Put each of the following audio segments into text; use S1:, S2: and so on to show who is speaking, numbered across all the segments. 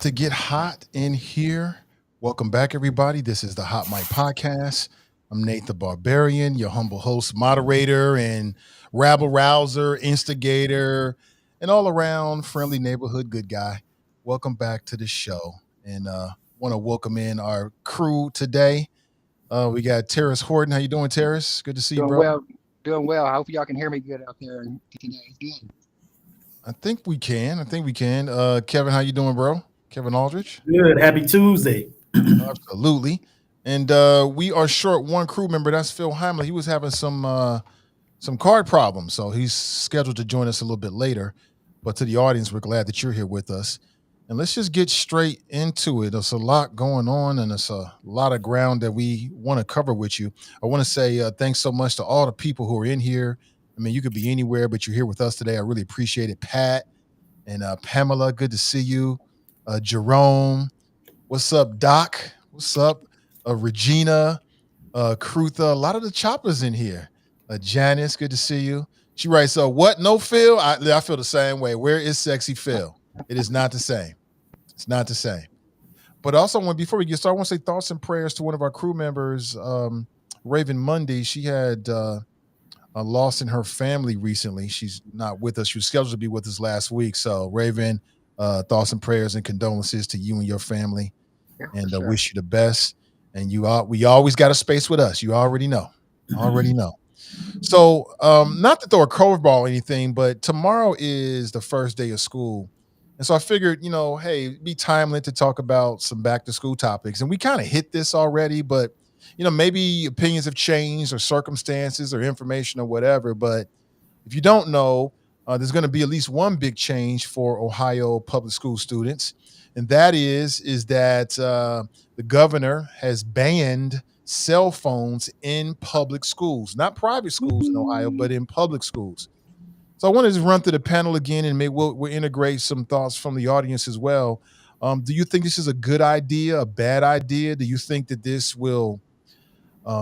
S1: to get hot in here. Welcome back, everybody. This is the Hot Mic Podcast. I'm Nate the Barbarian, your humble host, moderator, and rabble rouser, instigator, and all around friendly neighborhood good guy. Welcome back to the show. And want to welcome in our crew today. We got Tarris Horton. How you doing, Tarris? Good to see you,
S2: Doing
S1: bro.
S2: well, doing well. I hope y'all can hear me good out there today. It's good.
S1: I think we can. Kevin, how you doing, bro? Kevin Aldridge.
S3: Good. Happy Tuesday.
S1: Absolutely. And we are short one crew member. That's Phil Hemlich. He was having some card problems, so he's scheduled to join us a little bit later. But to the audience, we're glad that you're here with us. And let's just get straight into it. There's a lot going on, and it's a lot of ground that we want to cover with you. I want to say thanks so much to all the people who are in here. I mean, you could be anywhere, but you're here with us today. I really appreciate it. Pat and Pamela, good to see you. Jerome, what's up, Doc? What's up, Regina, Krutha? A lot of the choppers in here. Janice, good to see you. She writes, what? No Phil? I feel the same way. Where is sexy Phil? It is not the same. It's not the same. But also, before we get started, I want to say thoughts and prayers to one of our crew members, Raven Mundy. She had a loss in her family recently. She's not with us. She was scheduled to be with us last week. So, Raven, thoughts and prayers and condolences to you and your family.
S2: Yeah,
S1: And
S2: sure.
S1: wish you the best. And we always got a space with us. You already know. Already know. So, not to throw a curveball or anything, but tomorrow is the first day of school. And so I figured, hey, it'd be timely to talk about some back to school topics. And we kind of hit this already, but, maybe opinions have changed or circumstances or information or whatever. But if you don't know, there's going to be at least one big change for Ohio public school students. And that is that the governor has banned cell phones in public schools, not private schools in Ohio, but in public schools. So I wanted to run through the panel again, and maybe we'll integrate some thoughts from the audience as well. Do you think this is a good idea, a bad idea? Do you think that this will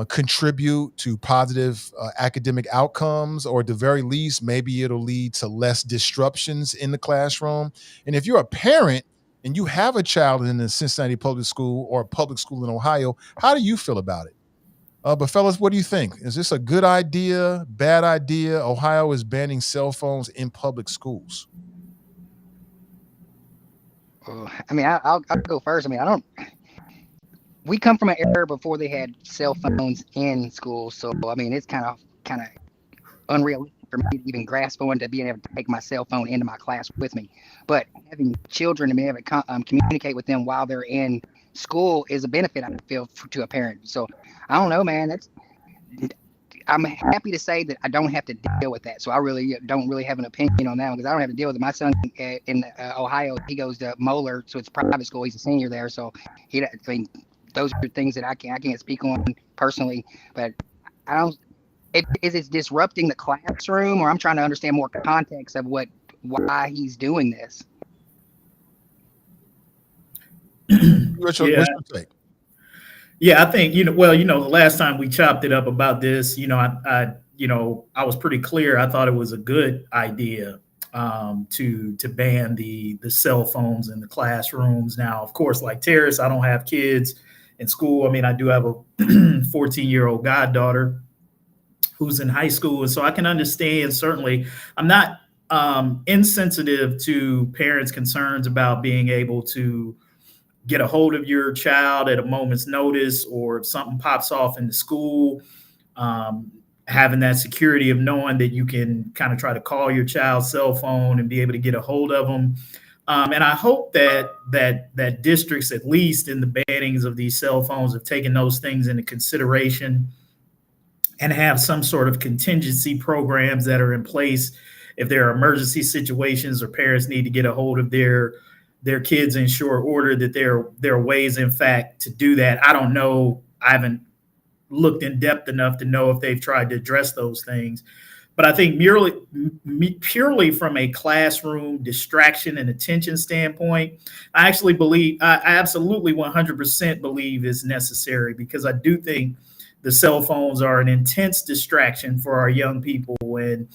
S1: contribute to positive academic outcomes, or at the very least, maybe it'll lead to less disruptions in the classroom? And if you're a parent and you have a child in a Cincinnati public school or a public school in Ohio, how do you feel about it? But fellas, what do you think? Is this a good idea, bad idea? Ohio is banning cell phones in public schools.
S2: I'll go first. We come from an era before they had cell phones in school, so it's kind of unrealistic for me to even grasp on to being able to take my cell phone into my class with me. But having children and being able to communicate with them while they're in school is a benefit, I feel, to a parent. So I don't know, man. I'm happy to say that I don't have to deal with that. So I really don't really have an opinion on that one, because I don't have to deal with it. My son in Ohio, he goes to Moeller, so it's private school. He's a senior there, so those are things that I can't speak on personally. But I don't. Is it disrupting the classroom, or I'm trying to understand more context of why he's doing this?
S1: What's your take?
S3: Yeah, I think, the last time we chopped it up about this, I was pretty clear. I thought it was a good idea to ban the cell phones in the classrooms. Now, of course, like Tarris, I don't have kids in school. I do have a 14-year-old goddaughter who's in high school. And so I can understand, certainly, I'm not insensitive to parents' concerns about being able to get a hold of your child at a moment's notice, or if something pops off in the school, having that security of knowing that you can kind of try to call your child's cell phone and be able to get a hold of them. And I hope that districts, at least in the bannings of these cell phones, have taken those things into consideration and have some sort of contingency programs that are in place if there are emergency situations or parents need to get a hold of their kids in short order, that there are ways, in fact, to do that. I don't know. I haven't looked in depth enough to know if they've tried to address those things. But I think purely from a classroom distraction and attention standpoint, I absolutely 100% believe is necessary, because I do think the cell phones are an intense distraction for our young people. And,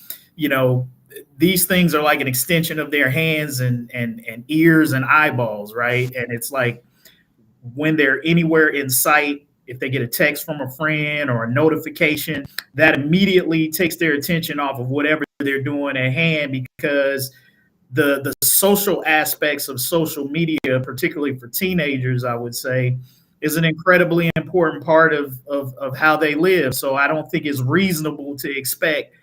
S3: these things are like an extension of their hands and ears and eyeballs, right? And it's like when they're anywhere in sight, if they get a text from a friend or a notification, that immediately takes their attention off of whatever they're doing at hand, because the social aspects of social media, particularly for teenagers, I would say, is an incredibly important part of how they live. So I don't think it's reasonable to expect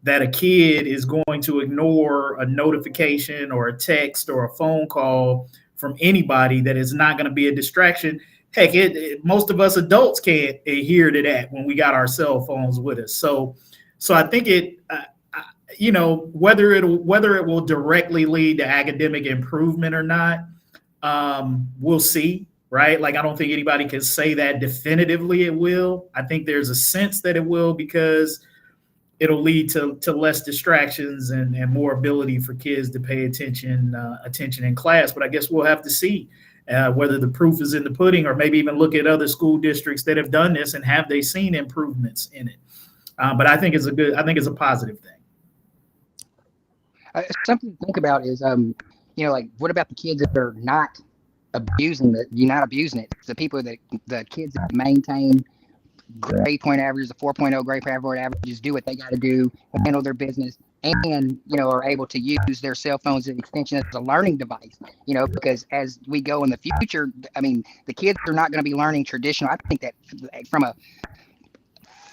S3: that a kid is going to ignore a notification or a text or a phone call from anybody that is not going to be a distraction. Heck, most of us adults can't adhere to that when we got our cell phones with us. So I think whether it will directly lead to academic improvement or not, we'll see, right? Like, I don't think anybody can say that definitively it will. I think there's a sense that it will, because it'll lead to less distractions and more ability for kids to pay attention in class. But I guess we'll have to see whether the proof is in the pudding, or maybe even look at other school districts that have done this and have they seen improvements in it. But I think it's a positive thing.
S2: Something to think about is, like, what about the kids that are not abusing it? You're not abusing it. The people the kids that maintain grade point averages, the 4.0 grade point averages, do what they got to do, handle their business, and are able to use their cell phones as an extension as a learning device. Because as we go in the future, I mean, the kids are not going to be learning traditional. I think that from a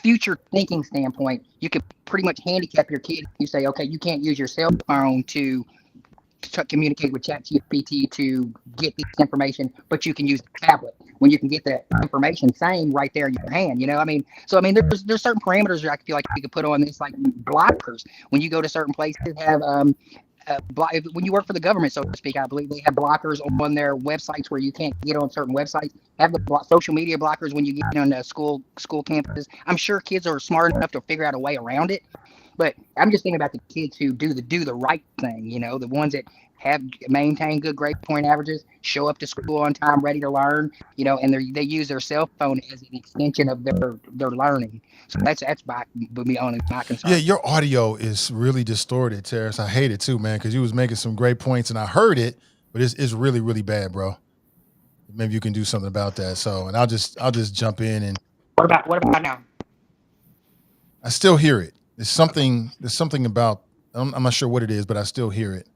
S2: future thinking standpoint, you could pretty much handicap your kid. You say, okay, you can't use your cell phone to communicate with ChatGPT to get this information, but you can use the tablet when you can get the information same right there in your hand. There's certain parameters I feel like you could put on this, like blockers. When you go to certain places, have when you work for the government, so to speak, I believe they have blockers on their websites where you can't get on certain websites. Have the social media blockers when you get on the school campuses. I'm sure kids are smart enough to figure out a way around it. But I'm just thinking about the kids who do the right thing, the ones that have maintained good grade point averages, show up to school on time, ready to learn, and they use their cell phone as an extension of their learning. So that's my concern.
S1: Yeah, your audio is really distorted, Tarris. I hate it too, man, because you was making some great points and I heard it, but it's really, really bad, bro. Maybe you can do something about that. So, and I'll just jump in and.
S2: What about now?
S1: I still hear it. There's something about, I'm not sure what it is, but I still hear it.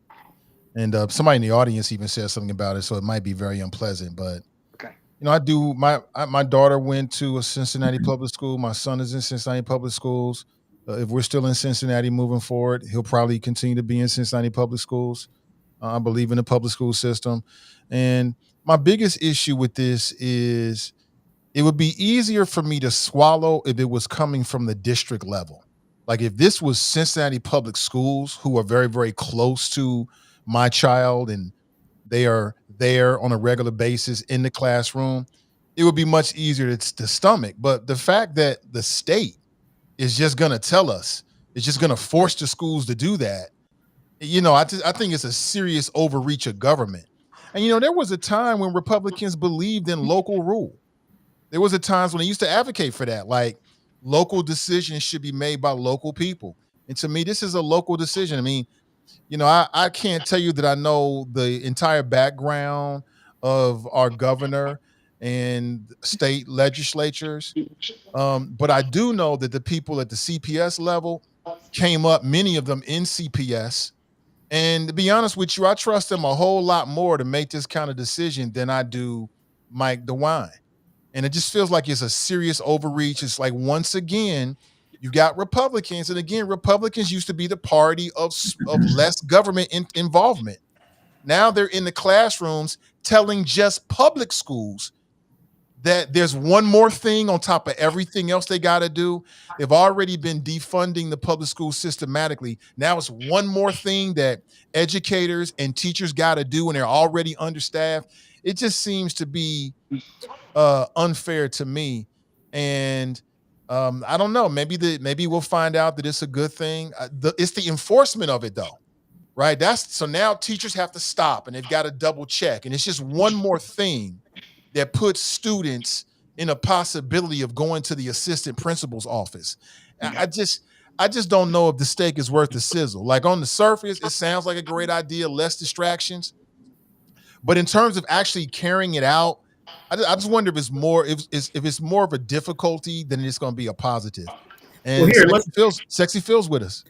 S1: And somebody in the audience even said something about it, so it might be very unpleasant. But
S2: okay,
S1: I do. My daughter went to a Cincinnati public school. My son is in Cincinnati public schools. If we're still in Cincinnati moving forward, he'll probably continue to be in Cincinnati public schools. I believe in the public school system. And my biggest issue with this is it would be easier for me to swallow if it was coming from the district level. Like if this was Cincinnati public schools, who are very, very close to my child and they are there on a regular basis in the classroom, it would be much easier to stomach. But the fact that the state is just going to tell us, it's just going to force the schools to do that, I think it's a serious overreach of government. And, there was a time when Republicans believed in local rule. There was a times when they used to advocate for that, like local decisions should be made by local people. And to me, this is a local decision. I mean, I can't tell you that I know the entire background of our governor and state legislatures, but I do know that the people at the CPS level came up, many of them in CPS. And to be honest with you, I trust them a whole lot more to make this kind of decision than I do Mike DeWine. And it just feels like it's a serious overreach. It's like, once again, you got Republicans. And again, Republicans used to be the party of less government involvement. Now they're in the classrooms telling just public schools that there's one more thing on top of everything else they got to do. They've already been defunding the public school systematically. Now it's one more thing that educators and teachers got to do, and they're already understaffed. It just seems to be unfair to me. And I don't know. Maybe we'll find out that it's a good thing. It's the enforcement of it, though, right? So now teachers have to stop and they've got to double check, and it's just one more thing that puts students in a possibility of going to the assistant principal's office. Yeah. I just don't know if the steak is worth the sizzle. Like on the surface, it sounds like a great idea, less distractions. But in terms of actually carrying it out, I just wonder if it's more if it's more of a difficulty than it's going to be a positive.
S3: Well,
S1: And
S3: here, let's.
S1: Sexy feels with us.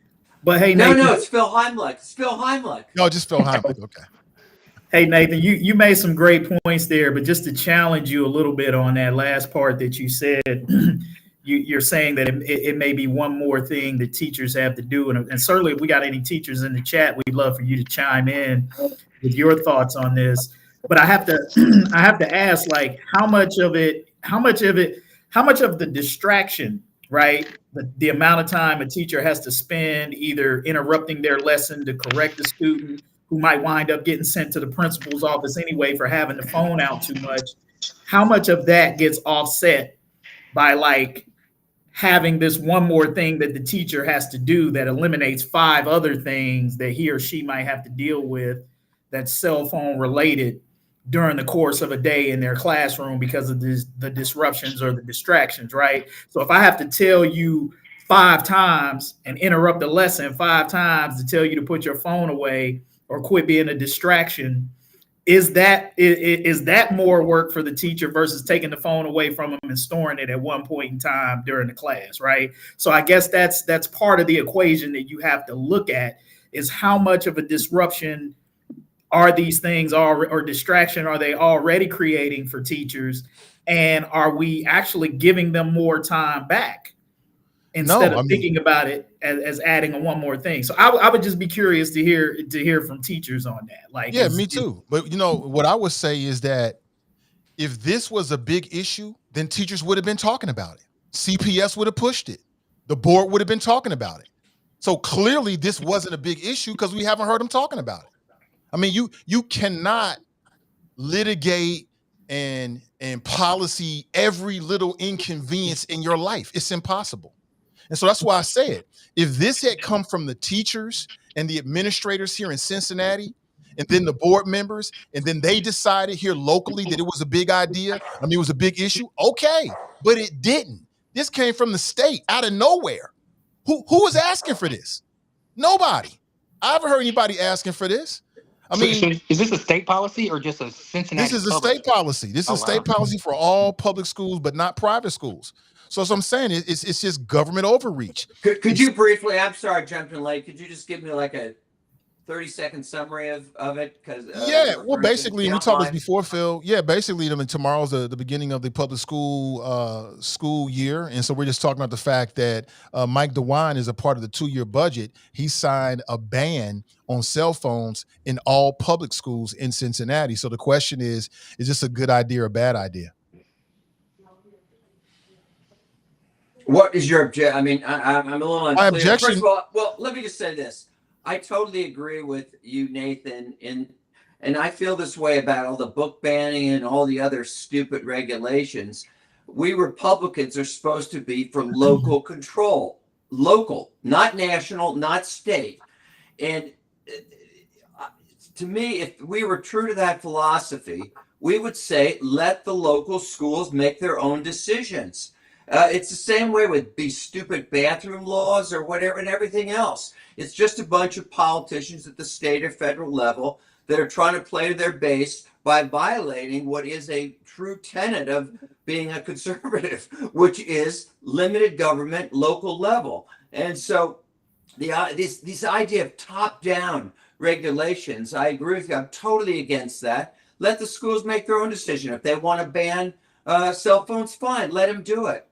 S3: But hey,
S4: No,
S3: Nathan.
S4: no, it's Phil Heimlich. It's Phil Heimlich.
S1: No, just Phil Heimlich. Okay.
S3: Hey, Nathan, you made some great points there, but just to challenge you a little bit on that last part that you said, you're saying that it may be one more thing that teachers have to do. And certainly if we got any teachers in the chat, we'd love for you to chime in with your thoughts on this. But I have to ask, like, how much of the distraction, right? The amount of time a teacher has to spend either interrupting their lesson to correct a student who might wind up getting sent to the principal's office anyway for having the phone out too much. How much of that gets offset by like having this one more thing that the teacher has to do that eliminates 5 other things that he or she might have to deal with that's cell phone related during the course of a day in their classroom because of the disruptions or the distractions, right? So if I have to tell you 5 times and interrupt the lesson 5 times to tell you to put your phone away or quit being a distraction, is that more work for the teacher versus taking the phone away from them and storing it at one point in time during the class, right? So I guess that's part of the equation that you have to look at is how much of a disruption are these things or distraction are they already creating for teachers, and are we actually giving them more time back instead of thinking about it as adding one more thing? So I would just be curious to hear from teachers on that. Like,
S1: yeah, me too. But what I would say is that if this was a big issue, then teachers would have been talking about it. CPS would have pushed it. The board would have been talking about it. So clearly this wasn't a big issue because we haven't heard them talking about it. I mean, you cannot litigate and policy every little inconvenience in your life. It's impossible. And so that's why I said, if this had come from the teachers and the administrators here in Cincinnati, and then the board members, and then they decided here locally that it was a big idea, I mean, it was a big issue, okay, but it didn't. This came from the state out of nowhere. Who was asking for this? Nobody. I haven't heard anybody asking for this. I mean,
S5: so is this a state policy or just a Cincinnati?
S1: This is a state policy. This is state policy for all public schools, but not private schools. So as I'm saying, it's just government overreach.
S4: Could you briefly, I'm sorry I jumped in late, could you just give me like a 30-second summary of it? Because
S1: well, basically, and we talked this before, Phil. Yeah, basically, I mean, tomorrow's the beginning of the public school year, and so we're just talking about the fact that Mike DeWine is a part of the 2-year budget. He signed a ban on cell phones in all public schools in Cincinnati. So the question is this a good idea or a bad idea?
S4: What is your objection? I mean, I'm a little unclear.
S1: My objection.
S4: First of all, well, let me just say this. I totally agree with you, Nathan, and I feel this way about all the book banning and all the other stupid regulations. We Republicans are supposed to be for local control, local, not national, not state. And to me, if we were true to that philosophy, we would say, let the local schools make their own decisions. It's the same way with these stupid bathroom laws or whatever and everything else. It's just a bunch of politicians at the state or federal level that are trying to play to their base by violating what is a true tenet of being a conservative, which is limited government, local level. And so this idea of top-down regulations, I agree with you. I'm totally against that. Let the schools make their own decision. If they want to ban cell phones, fine, let them do it.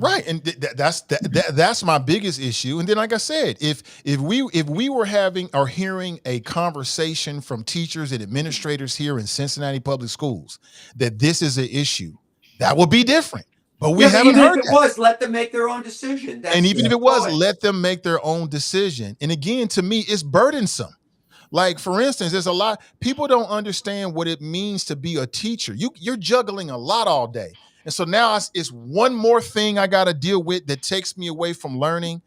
S1: Right, and that's my biggest issue. And then, like I said, if we were having or hearing a conversation from teachers and administrators here in Cincinnati public schools that this is an issue, that would be different. But we haven't heard that.
S4: Even if it was, let them make their own decision.
S1: And even if it was, let them make their own decision. And again, to me, it's burdensome. Like, for instance, there's a lot people don't understand what it means to be a teacher. You're juggling a lot all day. And so now it's one more thing I got to deal with that takes me away from learning.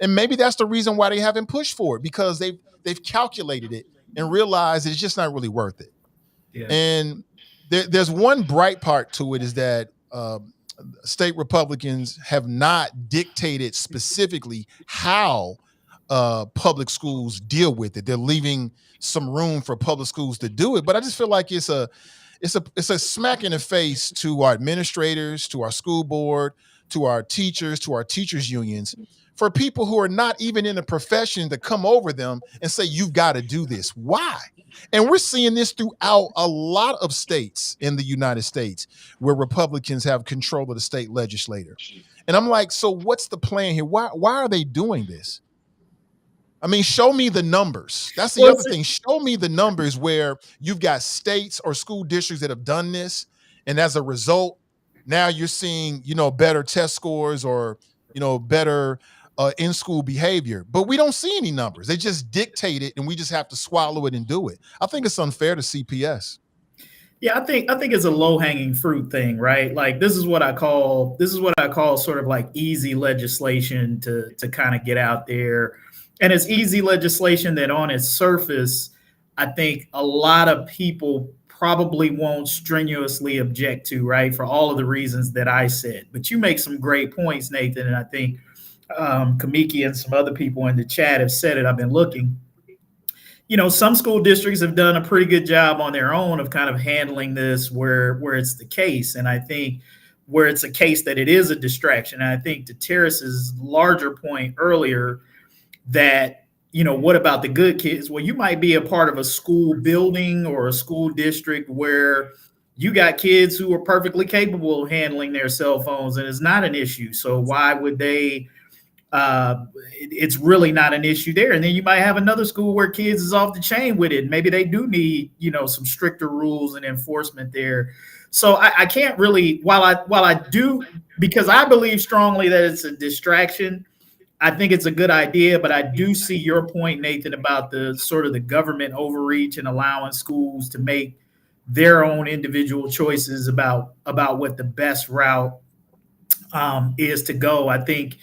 S1: And maybe that's the reason why they haven't pushed for it, because they've calculated it and realized it's just not really worth it. Yeah. And there's one bright part to it is that state Republicans have not dictated specifically how public schools deal with it. They're leaving some room for public schools to do it, but I just feel like it's a smack in the face to our administrators, to our school board, to our teachers, to our teachers unions, for people who are not even in a profession to come over them and say, you've got to do this. Why? And we're seeing this throughout a lot of states in the United States where Republicans have control of the state legislature. And I'm like, so what's the plan here? Why are they doing this? I mean, show me the numbers. That's the other thing. Show me the numbers where you've got states or school districts that have done this. And as a result, now you're seeing, better test scores or, better in-school behavior. But we don't see any numbers. They just dictate it and we just have to swallow it and do it. I think it's unfair to CPS.
S3: Yeah, I think it's a low-hanging fruit thing, right? Like this is what I call sort of like easy legislation to kind of get out there. And it's easy legislation that on its surface, I think a lot of people probably won't strenuously object to, right? For all of the reasons that I said. But you make some great points, Nathan. And I think Kamiki and some other people in the chat have said it. I've been looking. Some school districts have done a pretty good job on their own of kind of handling this where it's the case. And I think where it's a case that it is a distraction. And I think to Tarris's larger point earlier, that, what about the good kids? Well, you might be a part of a school building or a school district where you got kids who are perfectly capable of handling their cell phones and it's not an issue. So why would they, it's really not an issue there. And then you might have another school where kids is off the chain with it. Maybe they do need, some stricter rules and enforcement there. So I can't really, while I do, because I believe strongly that it's a distraction, I think it's a good idea, but I do see your point, Nathan, about the sort of the government overreach and allowing schools to make their own individual choices about what the best route is to go. I think,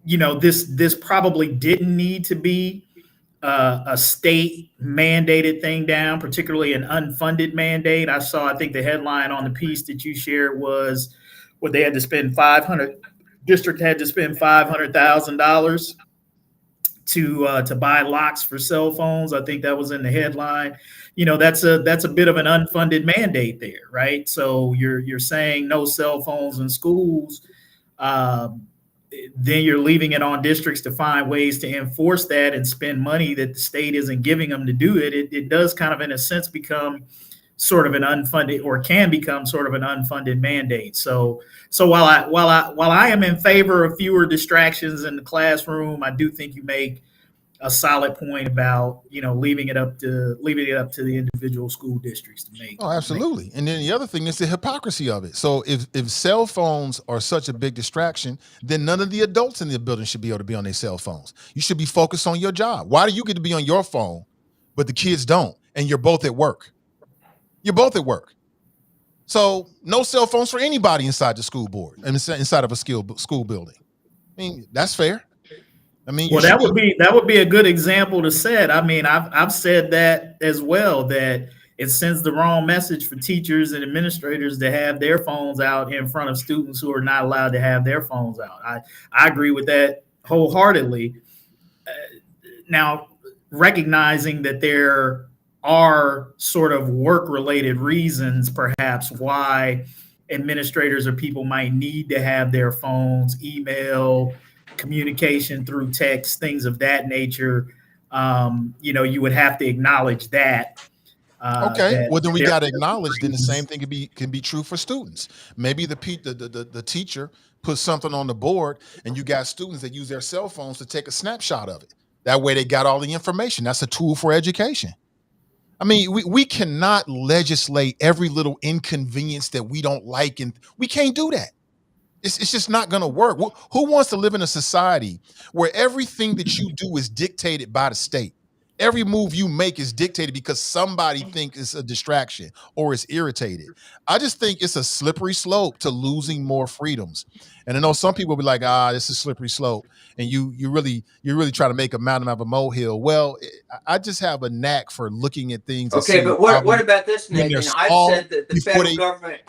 S3: this probably didn't need to be a state mandated thing down, particularly an unfunded mandate. I think the headline on the piece that you shared was what they had to spend district had to spend $500,000 to buy locks for cell phones. I think that was in the headline. That's a bit of an unfunded mandate there, right? So you're saying no cell phones in schools. Then you're leaving it on districts to find ways to enforce that and spend money that the state isn't giving them to do it. It does kind of, in a sense, become sort of an unfunded, or can become sort of an unfunded mandate. So while I am in favor of fewer distractions in the classroom, I do think you make a solid point about leaving it up to the individual school districts to make.
S1: Oh, absolutely. And then the other thing is the hypocrisy of it. So if cell phones are such a big distraction, then none of the adults in the building should be able to be on their cell phones. You should be focused on your job. Why do you get to be on your phone, but the kids don't? And you're both at work. You're both at work. So no cell phones for anybody inside the school board and inside of a school building. I mean, that's fair. I mean,
S3: well, that would be a good example to set. I mean, I've said that as well, that it sends the wrong message for teachers and administrators to have their phones out in front of students who are not allowed to have their phones out. I agree with that wholeheartedly. Now, recognizing that there are sort of work-related reasons, perhaps, why administrators or people might need to have their phones, email, communication through text, things of that nature. You would have to acknowledge that.
S1: Well, then we got to acknowledge then the same thing can be true for students. Maybe the teacher puts something on the board and you got students that use their cell phones to take a snapshot of it. That way they got all the information. That's a tool for education. I mean, we cannot legislate every little inconvenience that we don't like, and we can't do that. It's just not going to work. Who wants to live in a society where everything that you do is dictated by the state? Every move you make is dictated because somebody thinks it's a distraction or is irritated. I just think it's a slippery slope to losing more freedoms. And I know some people will be like, this is a slippery slope. And you're really trying to make a mountain out of a molehill. Well, I just have a knack for looking at things.
S4: Okay, but what about this, Nathan? I've said that the federal government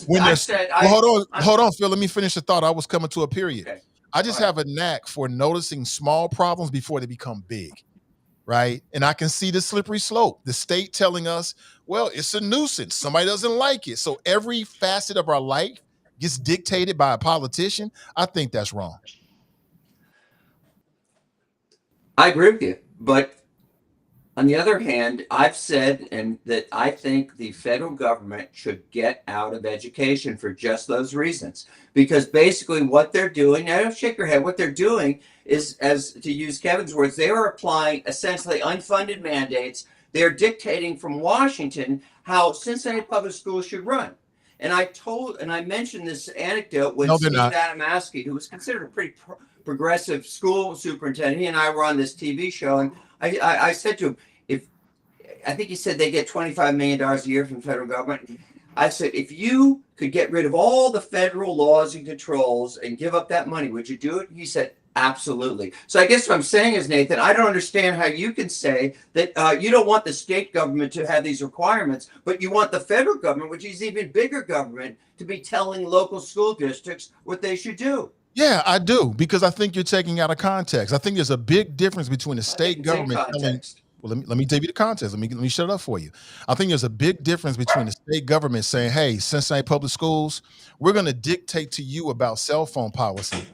S1: When
S4: I
S1: there's
S4: said,
S1: well, hold on, Phil. Let me finish the thought. I was coming to a period.
S4: okay,
S1: I just
S4: go ahead.
S1: have a knack for noticing small problems before they become big, right? And I can see the slippery slope. The state telling us, well, it's a nuisance. Somebody doesn't like it. So every facet of our life gets dictated by a politician. I think that's wrong.
S4: I agree with you, but on the other hand, I've said and that I think the federal government should get out of education for just those reasons. Because basically what they're doing, now don't shake your head, what they're doing is, as to use Kevin's words, they are applying essentially unfunded mandates. They're dictating from Washington how Cincinnati Public Schools should run. And I mentioned this anecdote when
S1: No, they're
S4: Steve
S1: not.
S4: Adamowski, who was considered a pretty progressive school superintendent, he and I were on this TV show, and I said to him, if I think he said they get $25 million a year from the federal government. I said, if you could get rid of all the federal laws and controls and give up that money, would you do it? He said, absolutely. So I guess what I'm saying is, Nathan, I don't understand how you can say that you don't want the state government to have these requirements, but you want the federal government, which is even bigger government, to be telling local school districts what they should do.
S1: Yeah, I do, because I think you're taking out of context. I think there's a big difference between the state government telling. Well, let me tell you the context. Let me shut it up for you. I think there's a big difference between the state government saying, "Hey, Cincinnati Public Schools, we're going to dictate to you about cell phone policy,"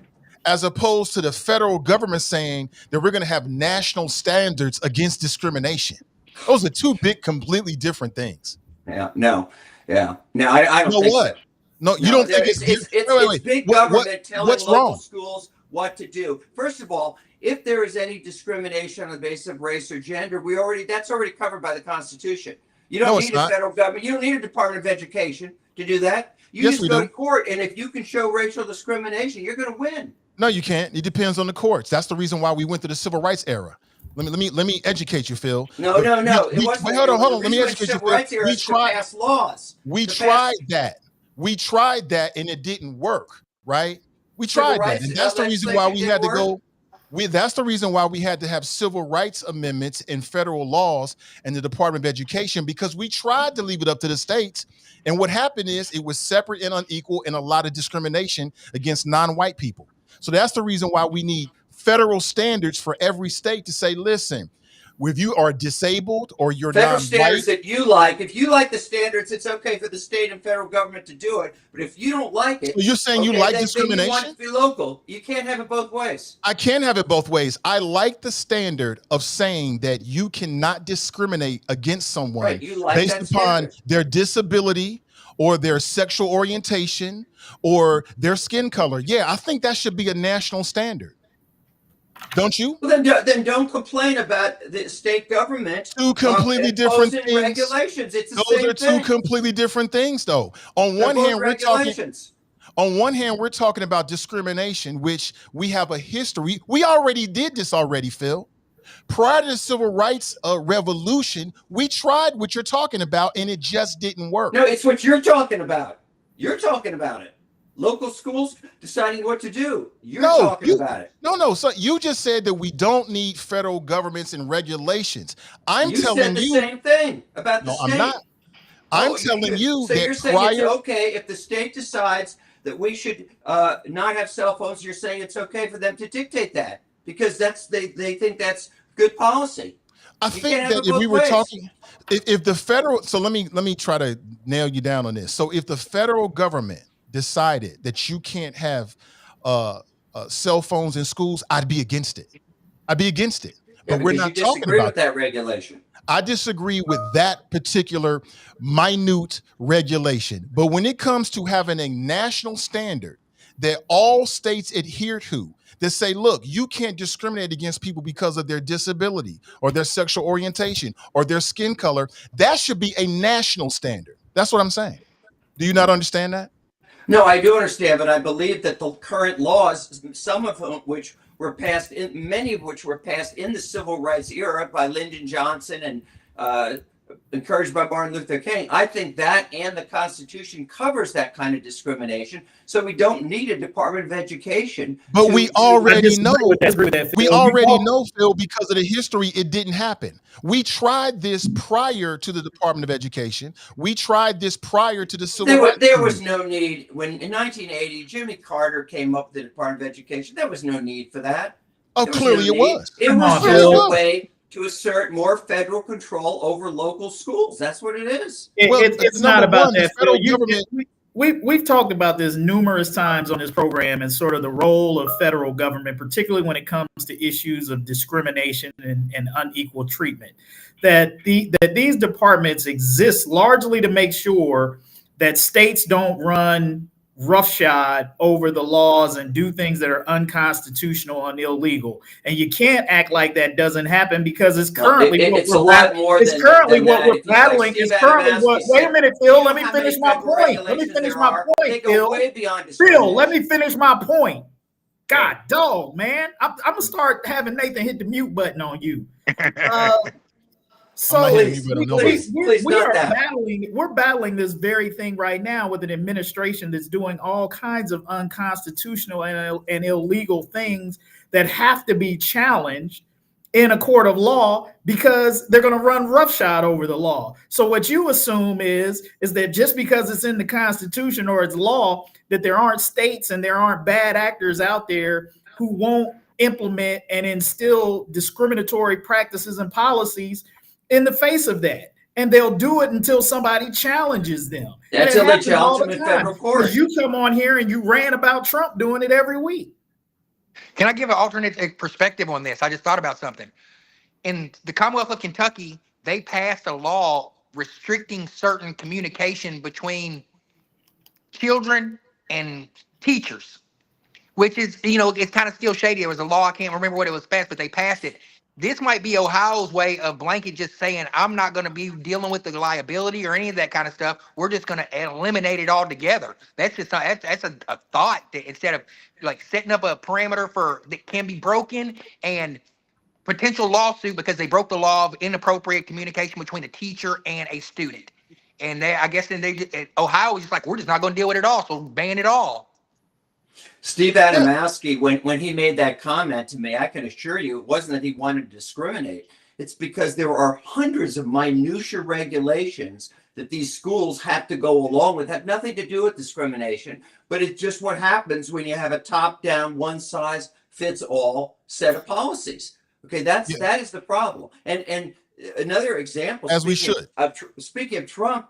S1: as opposed to the federal government saying that we're going to have national standards against discrimination. Those are two big, completely different things.
S4: Yeah, no, yeah, no, I don't think
S1: what?
S4: so.
S1: No, you don't think it's
S4: it's big government telling
S1: what's
S4: local
S1: wrong?
S4: schools what to do. First of all, if there is any discrimination on the basis of race or gender, that's already covered by the Constitution. You don't need a federal government. You don't need a Department of Education to do that. You just go to court, and if you can show racial discrimination, you're going to win.
S1: No, you can't. It depends on the courts. That's the reason why we went through the civil rights era. Let me educate you, Phil.
S4: No. It wasn't.
S1: Hold on. Let me educate you, Phil.
S4: We tried to pass laws.
S1: We tried that. We tried that, and it didn't work. Right? We tried that, and that's the reason why we had to go. That's the reason why we had to have civil rights amendments in federal laws and the Department of Education, because we tried to leave it up to the states. And what happened is it was separate and unequal and a lot of discrimination against non-white people. So that's the reason why we need federal standards for every state to say, listen, if you are disabled or you're
S4: federal standards that you like, if you like the standards, it's okay for the state and federal government to do it. But if you don't like it,
S1: so you're saying you like discrimination?
S4: Then you want it to be local. You can't have it both ways.
S1: I can't have it both ways. I like the standard of saying that you cannot discriminate against someone based upon their disability or their sexual orientation or their skin color. Yeah, I think that should be a national standard. Don't you?
S4: Well, then don't complain about the state government.
S1: Two completely different things.
S4: Regulations. It's the
S1: same thing. Those are two completely different things, though. On one hand, we're talking about discrimination, which we have a history. We already did this already, Phil. Prior to the civil rights revolution, we tried what you're talking about, and it just didn't work.
S4: No, it's what you're talking about. You're talking about it. Local schools deciding what to do. You're talking about it.
S1: No. So you just said that we don't need federal governments and regulations. I'm telling you
S4: the same thing about the state.
S1: I'm not. I'm telling you
S4: so
S1: that
S4: you're saying it's okay if the state decides that we should not have cell phones. You're saying it's okay for them to dictate that because they think that's good policy.
S1: I think that if we were talking, if the federal, so let me try to nail you down on this. So if the federal government decided that you can't have cell phones in schools, I'd be against it. I'd be against it.
S4: But we're not talking about that regulation.
S1: I disagree with that particular minute regulation. But when it comes to having a national standard that all states adhere to, that say, look, you can't discriminate against people because of their disability or their sexual orientation or their skin color, that should be a national standard. That's what I'm saying. Do you not understand that?
S4: No, I do understand, but I believe that the current laws, some of which were passed, many of which were passed in the civil rights era by Lyndon Johnson and encouraged by Martin Luther King. I think that and the Constitution covers that kind of discrimination. So we don't need a Department of Education.
S1: But we
S3: I
S1: already
S3: disagree
S1: know.
S3: with that,
S1: We
S3: Phil.
S1: already know, Phil, because of the history, it didn't happen. We tried this prior to the Department of Education. We tried this prior to the Civil Rights
S4: There
S1: Movement.
S4: was no need when in 1980 Jimmy Carter came up with the Department of Education. There was no need for that.
S1: Oh,
S4: There was
S1: clearly
S4: no
S1: it
S4: need.
S1: was.
S4: It
S3: Come
S4: was
S3: on,
S4: just
S1: Phil.
S4: a way to assert more federal control over local schools. That's what it is.
S1: Well,
S3: It's
S1: number
S3: not about
S1: one, the
S3: that, Phil.
S1: federal government.
S3: We've talked about this numerous times on this program and sort of the role of federal government, particularly when it comes to issues of discrimination and unequal treatment. That these departments exist largely to make sure that states don't run roughshod over the laws and do things that are unconstitutional and illegal. And you can't act like that doesn't happen because it's currently
S4: It's a lot more
S3: it's
S4: than
S3: currently what
S4: that.
S3: we're
S4: If you, like
S3: battling.
S4: Steve
S3: It's currently
S4: Adamowski
S3: what. Wait a
S4: said,
S3: minute,
S4: you
S3: Phil.
S4: know
S3: Let me
S4: how
S3: finish
S4: many
S3: my
S4: federal
S3: point. Let me
S4: regulations
S3: finish
S4: there
S3: my
S4: are?
S3: point,
S4: They go
S3: Phil.
S4: way beyond
S3: Phil,
S4: discrimination.
S3: let me finish my point. God, dog, man, I'm gonna start having Nathan hit the mute button on you.
S1: I'm not hitting
S4: Please,
S1: you, but I know
S4: please,
S1: about it.
S4: please,
S3: we
S4: not
S3: are
S4: that.
S3: battling. We're battling this very thing right now with an administration that's doing all kinds of unconstitutional and illegal things that have to be challenged in a court of law because they're going to run roughshod over the law. So what you assume is that just because it's in the Constitution or it's law, that there aren't states and there aren't bad actors out there who won't implement and instill discriminatory practices and policies in the face of that. And they'll do it until somebody challenges them.
S4: That's
S3: and it
S4: until they
S3: happens all
S4: challenge
S3: the
S4: them in
S3: time.
S4: federal court.
S3: Because you come on here and you rant about Trump doing it every week.
S5: Can I give an alternate perspective on this? I just thought about something. In the Commonwealth of Kentucky, they passed a law restricting certain communication between children and teachers, which is, it's kind of still shady. There was a law, I can't remember what it was passed, but they passed it. This might be Ohio's way of blanket just saying, I'm not going to be dealing with the liability or any of that kind of stuff. We're just going to eliminate it altogether. That's just that's a thought that instead of like setting up a parameter for that can be broken and potential lawsuit because they broke the law of inappropriate communication between a teacher and a student. And I guess Ohio was just like, we're just not going to deal with it all, so ban it all.
S4: Steve Adamowski, when he made that comment to me, I can assure you it wasn't that he wanted to discriminate. It's because there are hundreds of minutia regulations that these schools have to go along with, have nothing to do with discrimination, but it's just what happens when you have a top-down, one-size-fits-all set of policies. Okay, that is the problem. And another example,
S1: As we should.
S4: Speaking of Trump,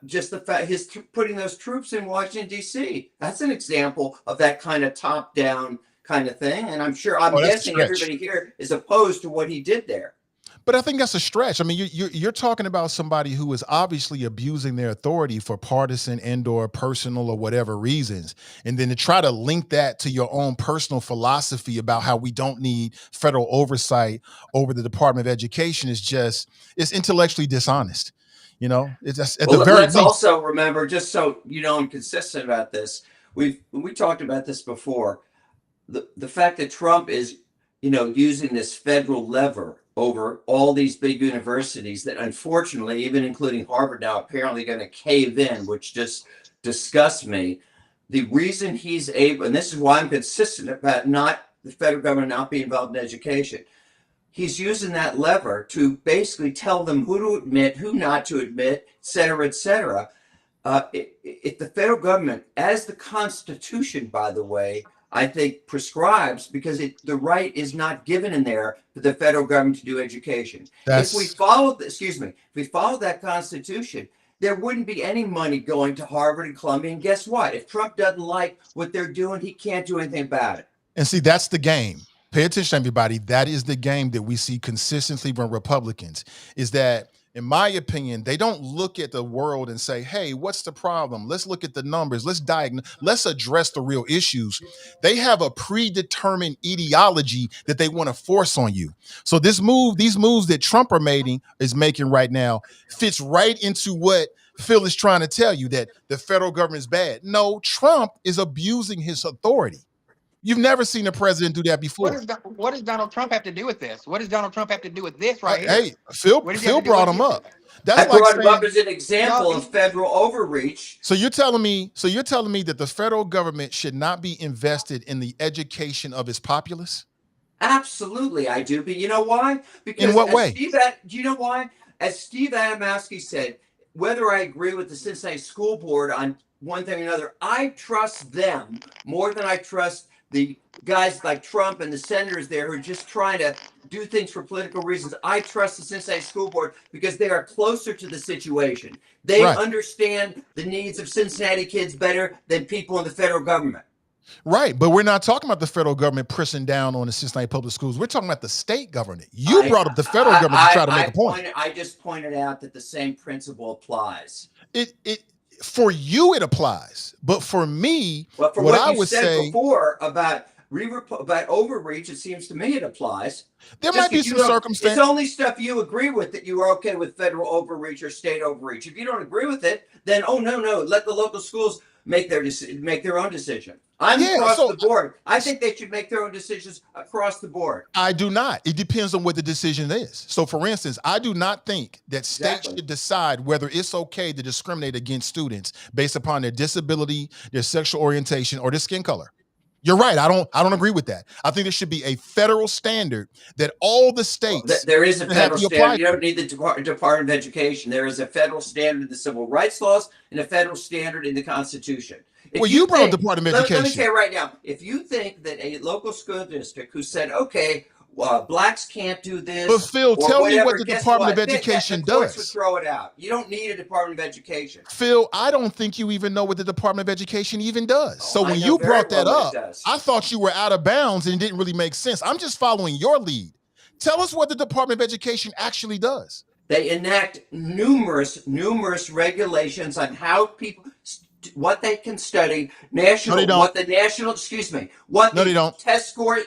S4: just the fact his putting those troops in Washington D.C. That's an example of that kind of top-down kind of thing. And I'm guessing everybody here is opposed to what he did there.
S1: But I think that's a stretch. I mean, you're talking about somebody who is obviously abusing their authority for partisan and/or personal or whatever reasons, and then to try to link that to your own personal philosophy about how we don't need federal oversight over the Department of Education it's intellectually dishonest. It's just at the very
S4: let's
S1: least.
S4: Also remember, just so you know, I'm consistent about this. We talked about this before. The fact that Trump is, using this federal lever over all these big universities that unfortunately, even including Harvard now, apparently going to cave in, which just disgusts me. The reason he's able, and this is why I'm consistent about not the federal government not being involved in education. He's using that lever to basically tell them who to admit, who not to admit, et cetera, et cetera. If the federal government, as the Constitution, by the way, I think prescribes, because the right is not given in there for the federal government to do education. If we follow that Constitution, there wouldn't be any money going to Harvard and Columbia. And guess what? If Trump doesn't like what they're doing, he can't do anything about it.
S1: And see, that's the game. Pay attention, everybody. That is the game that we see consistently from Republicans, is that, in my opinion, they don't look at the world and say, hey, what's the problem? Let's look at the numbers. Let's diagnose. Let's address the real issues. They have a predetermined ideology that they want to force on you. So these moves that Trump is making right now fits right into what Phil is trying to tell you, that the federal government is bad. No, Trump is abusing his authority. You've never seen a president do that before.
S5: What does Donald Trump have to do with this? What does Donald Trump have to do with this right here?
S1: Hey,
S5: What does he
S1: Phil
S5: have to do
S1: brought
S5: with
S1: him up.
S5: this?
S4: I
S1: That's like
S4: brought him up
S1: saying.
S4: as an example
S5: No,
S4: of federal overreach.
S1: So you're telling me that the federal government should not be invested in the education of its populace?
S4: Absolutely, I do. But you know why?
S1: In
S4: Because
S1: what way?
S4: do you know why? As Steve Adamowski said, whether I agree with the Cincinnati School Board on one thing or another, I trust them more than I trust the guys like Trump and the senators there who are just trying to do things for political reasons. I trust the Cincinnati School Board because they are closer to the situation. They
S1: Right.
S4: understand the needs of Cincinnati kids better than people in the federal government.
S1: Right, but we're not talking about the federal government pressing down on the Cincinnati public schools. We're talking about the state government. You brought up the federal government to try to make a point.
S4: I just pointed out that the same principle applies.
S1: It for you it applies, but for me,
S4: But for
S1: what
S4: what
S1: I
S4: you
S1: would
S4: said
S1: say,
S4: before about overreach, it seems to me it applies.
S1: there
S4: Just
S1: might be
S4: 'cause
S1: some
S4: It's
S1: circumstance.
S4: only stuff you agree with that you are okay with federal overreach or state overreach. If you don't agree with it, then no, let the local schools make their own decision. I'm
S1: Yeah,
S4: across
S1: so
S4: the board. I think they should make their own decisions across the board.
S1: I do not. It depends on what the decision is. So, for instance, I do not think that states
S4: Exactly.
S1: should decide whether it's okay to discriminate against students based upon their disability, their sexual orientation, or their skin color. You're right. I don't agree with that. I think there should be a federal standard that all the states
S4: There is a
S1: should have
S4: federal
S1: to apply
S4: standard. You
S1: to.
S4: don't need the Department of Education. There is a federal standard in the civil rights laws and a federal standard in the Constitution. If
S1: Well, you brought up
S4: think-
S1: Department of
S4: let me
S1: Education.
S4: say right now, if you think that a local school district who said, okay, blacks can't do this,
S1: But Phil,
S4: or
S1: tell me
S4: whatever,
S1: what the
S4: guess
S1: Department of
S4: what?
S1: Education
S4: the courts would
S1: does.
S4: throw it out. You don't need a Department of Education.
S1: Phil, I don't think you even know what the Department of Education even does.
S4: Oh,
S1: So
S4: I
S1: when
S4: know
S1: you
S4: very
S1: brought that
S4: well what
S1: up,
S4: it does.
S1: I thought you were out of bounds and it didn't really make sense. I'm just following your lead. Tell us what the Department of Education actually does.
S4: They enact numerous regulations on how people, what they can study,
S1: No, they don't.
S4: what the national, excuse me, what
S1: No,
S4: the
S1: they don't.
S4: test score,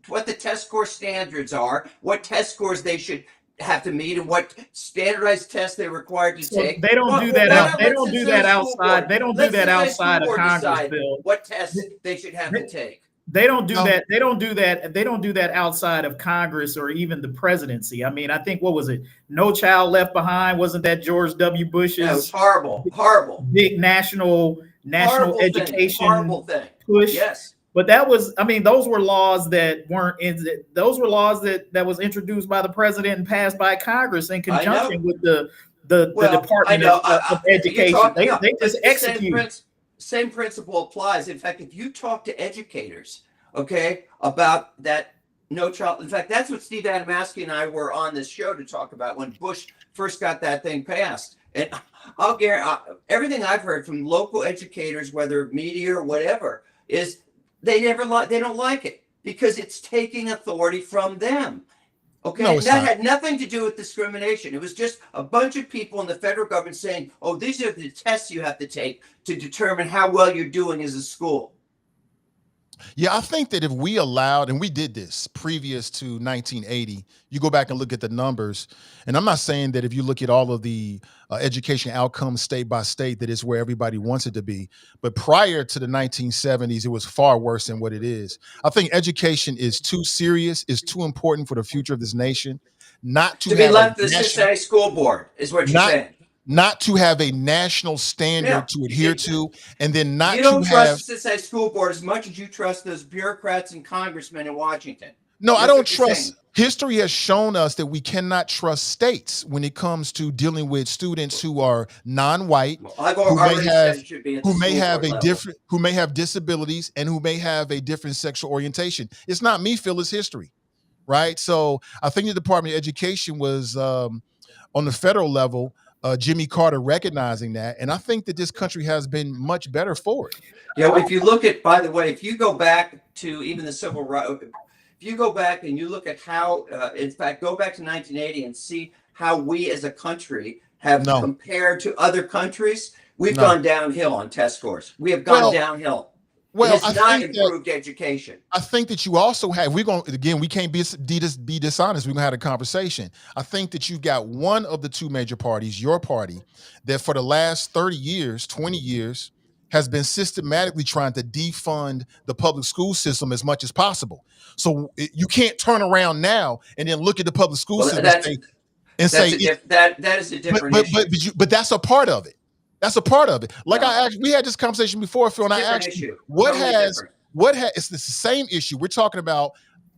S4: what the test score standards are, what test scores they should have to meet, and what standardized tests they're required to
S3: So
S4: take.
S3: they don't do that out. They don't do that outside. They don't do that outside of Congress, Bill.
S4: What tests they should have to take.
S3: They don't do
S1: No.
S3: that. They don't do that. They don't do that outside of Congress or even the presidency. I mean, I think what was it? No Child Left Behind. Wasn't that George W.
S4: No, it's
S3: Bush's
S4: horrible
S3: big national
S4: horrible
S3: education
S4: horrible thing.
S3: push?
S4: Yes.
S3: But that was, I mean, those were laws that weren't in. Those were laws that was introduced by the president and passed by Congress in conjunction with the Department of Education. They just execute.
S4: Same principle applies. In fact, if you talk to educators, okay, about that no child, in fact, that's what Steve Adamowski and I were on this show to talk about when Bush first got that thing passed. And I'll guarantee everything I've heard from local educators, whether media or whatever, is they don't like it because it's taking authority from them. Okay,
S1: No, it's
S4: that
S1: not.
S4: had nothing to do with discrimination. It was just a bunch of people in the federal government saying, "Oh, these are the tests you have to take to determine how well you're doing as a school."
S1: Yeah, I think that if we allowed, and we did this previous to 1980, you go back and look at the numbers, and I'm not saying that if you look at all of the education outcomes state by state, that it's where everybody wants it to be. But prior to the 1970s, it was far worse than what it is. I think education is too serious, is too important for the future of this nation, not to
S4: To be
S1: have
S4: left
S1: a
S4: to the
S1: national,
S4: Cincinnati School Board is what you're
S1: not
S4: saying.
S1: not to have a national standard
S4: Yeah.
S1: to adhere to, and then not
S4: You
S1: to
S4: don't
S1: have.
S4: trust the Cincinnati School Board as much as you trust those bureaucrats and congressmen in Washington.
S1: No, I
S4: That's
S1: don't
S4: what you're
S1: trust.
S4: saying.
S1: History has shown us that we cannot trust states when it comes to dealing with students who are non-white,
S4: Well, I've
S1: who may
S4: already said
S1: have
S4: it should be at the
S1: who may
S4: school
S1: have
S4: board
S1: a
S4: level.
S1: different, who may have disabilities, and who may have a different sexual orientation. It's not me, Phil. It's history, right? So I think the Department of Education was on the federal level. Jimmy Carter recognizing that, and I think that this country has been much better for it.
S4: Yeah, if you look at, by the way, if you go back to even the civil rights, if you go back and you look at how, in fact, go back to 1980 and see how we as a country have
S1: No.
S4: compared to other countries, we've
S1: No.
S4: gone downhill on test scores. We have gone
S1: Well,
S4: downhill.
S1: Well,
S4: it has not improved education.
S1: I think that you also have, we're going, again, we can't be dishonest. We're going to have a conversation. I think that you've got one of the two major parties, your party, that for the last 30 years, 20 years, has been systematically trying to defund the public school system as much as possible. So you can't turn around now and then look at the public school system and say
S4: that is a different issue.
S1: But that's a part of it. That's a part of it. Like we had this conversation before, Phil, and I asked you, it's the same issue. We're talking about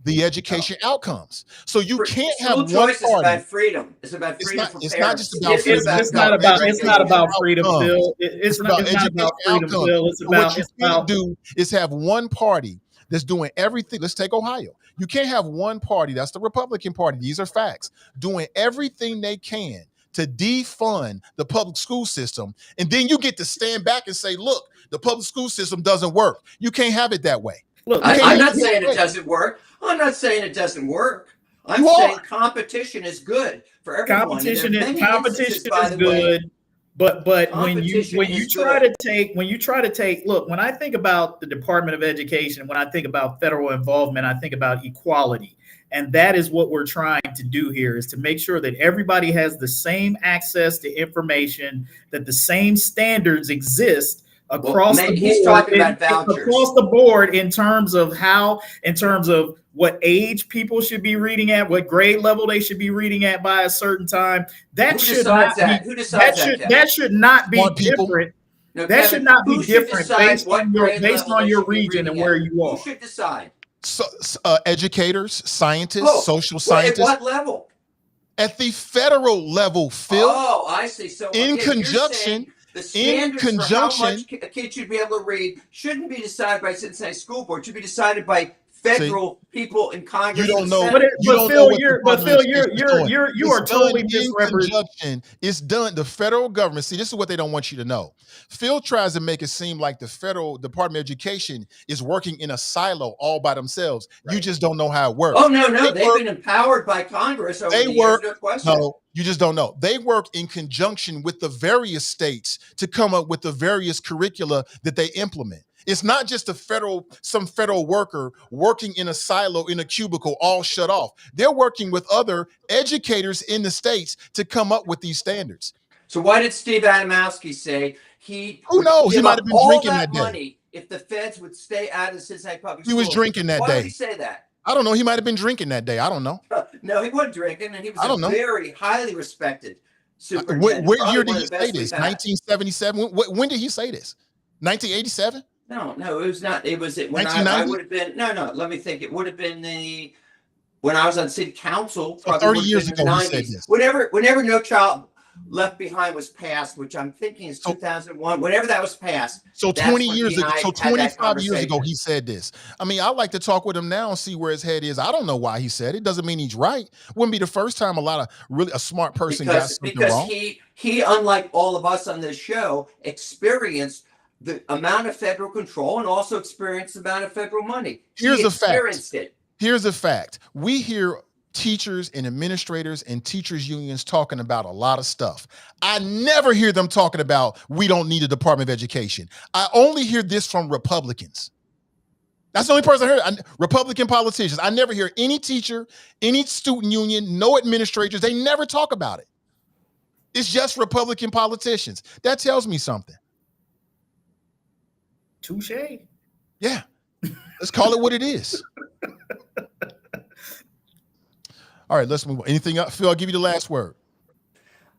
S1: the education outcomes. So you can't have one party.
S4: It's about freedom. It's about freedom for parents.
S1: It's not just about freedom.
S3: It's not about freedom, Phil. It's not about freedom, Phil.
S1: What you can't do is have one party that's doing everything. Let's take Ohio. You can't have one party, that's the Republican Party, these are facts, doing everything they can to defund the public school system. And then you get to stand back and say, look, the public school system doesn't work. You can't have it that way.
S4: Look, I'm not saying it doesn't work. I'm not saying it doesn't work. I'm saying competition is good for everyone.
S3: Competition is good. But when you try to take look, when I think about the Department of Education, when I think about federal involvement, I think about equality. And that is what we're trying to do here, is to make sure that everybody has the same access to information, that the same standards exist across the board.
S4: He's talking about vouchers.
S3: Across the board in terms of what age people should be reading at, what grade level they should be reading at by a certain time. That should not be different.
S4: No,
S3: that should not be different based on your region and where you are.
S4: Who should decide?
S1: So, educators, scientists, social scientists.
S4: At what level?
S1: At the federal level, Phil.
S4: Oh, I see. So
S1: in conjunction.
S4: The standards for how much a kid should be able to read shouldn't be decided by Cincinnati School Board. It should be decided by federal people in Congress.
S1: You don't know.
S3: But Phil, you are totally misrepresenting.
S1: It's done. The federal government. See, this is what they don't want you to know. Phil tries to make it seem like the federal Department of Education is working in a silo all by themselves. Right. You just don't know how it works.
S4: Oh no, they've been empowered by Congress over the years. No question.
S1: No, you just don't know. They work in conjunction with the various states to come up with the various curricula that they implement. It's not just some federal worker working in a silo in a cubicle, all shut off. They're working with other educators in the states to come up with these standards.
S4: So why did Steve Adamowski say
S1: who knows? He might have been drinking that day.
S4: Money if the feds would stay out of the Cincinnati public
S1: schools. He was drinking that day.
S4: Why did he say that?
S1: I don't know. He might have been drinking that day. I don't know.
S4: No, he wasn't drinking, and he was very highly respected superintendent.
S1: What year did he say this? 1977. When did he say this? 1987.
S4: No, it was not. It was when I would have been. No. Let me think. It would have been when I was on city council.
S1: Probably 30 years ago, he said this.
S4: Whenever No Child Left Behind was passed, which I'm thinking is 2001. Whenever that was passed.
S1: So 20 years ago. So 25 years ago, he said this. I mean, I like to talk with him now and see where his head is. I don't know why he said it. Doesn't mean he's right. Wouldn't be the first time a smart person got something wrong.
S4: Because he, unlike all of us on this show, experienced the amount of federal control and also experienced the amount of federal money.
S1: Here's a fact. We hear teachers and administrators and teachers unions talking about a lot of stuff. I never hear them talking about we don't need a Department of Education. I only hear this from Republicans. That's the only person I heard. Republican politicians. I never hear any teacher, any student union, no administrators. They never talk about it. It's just Republican politicians. That tells me something.
S3: Touche.
S1: Yeah. Let's call it what it is. All right, let's move on. Anything else? Phil, I'll give you the last word.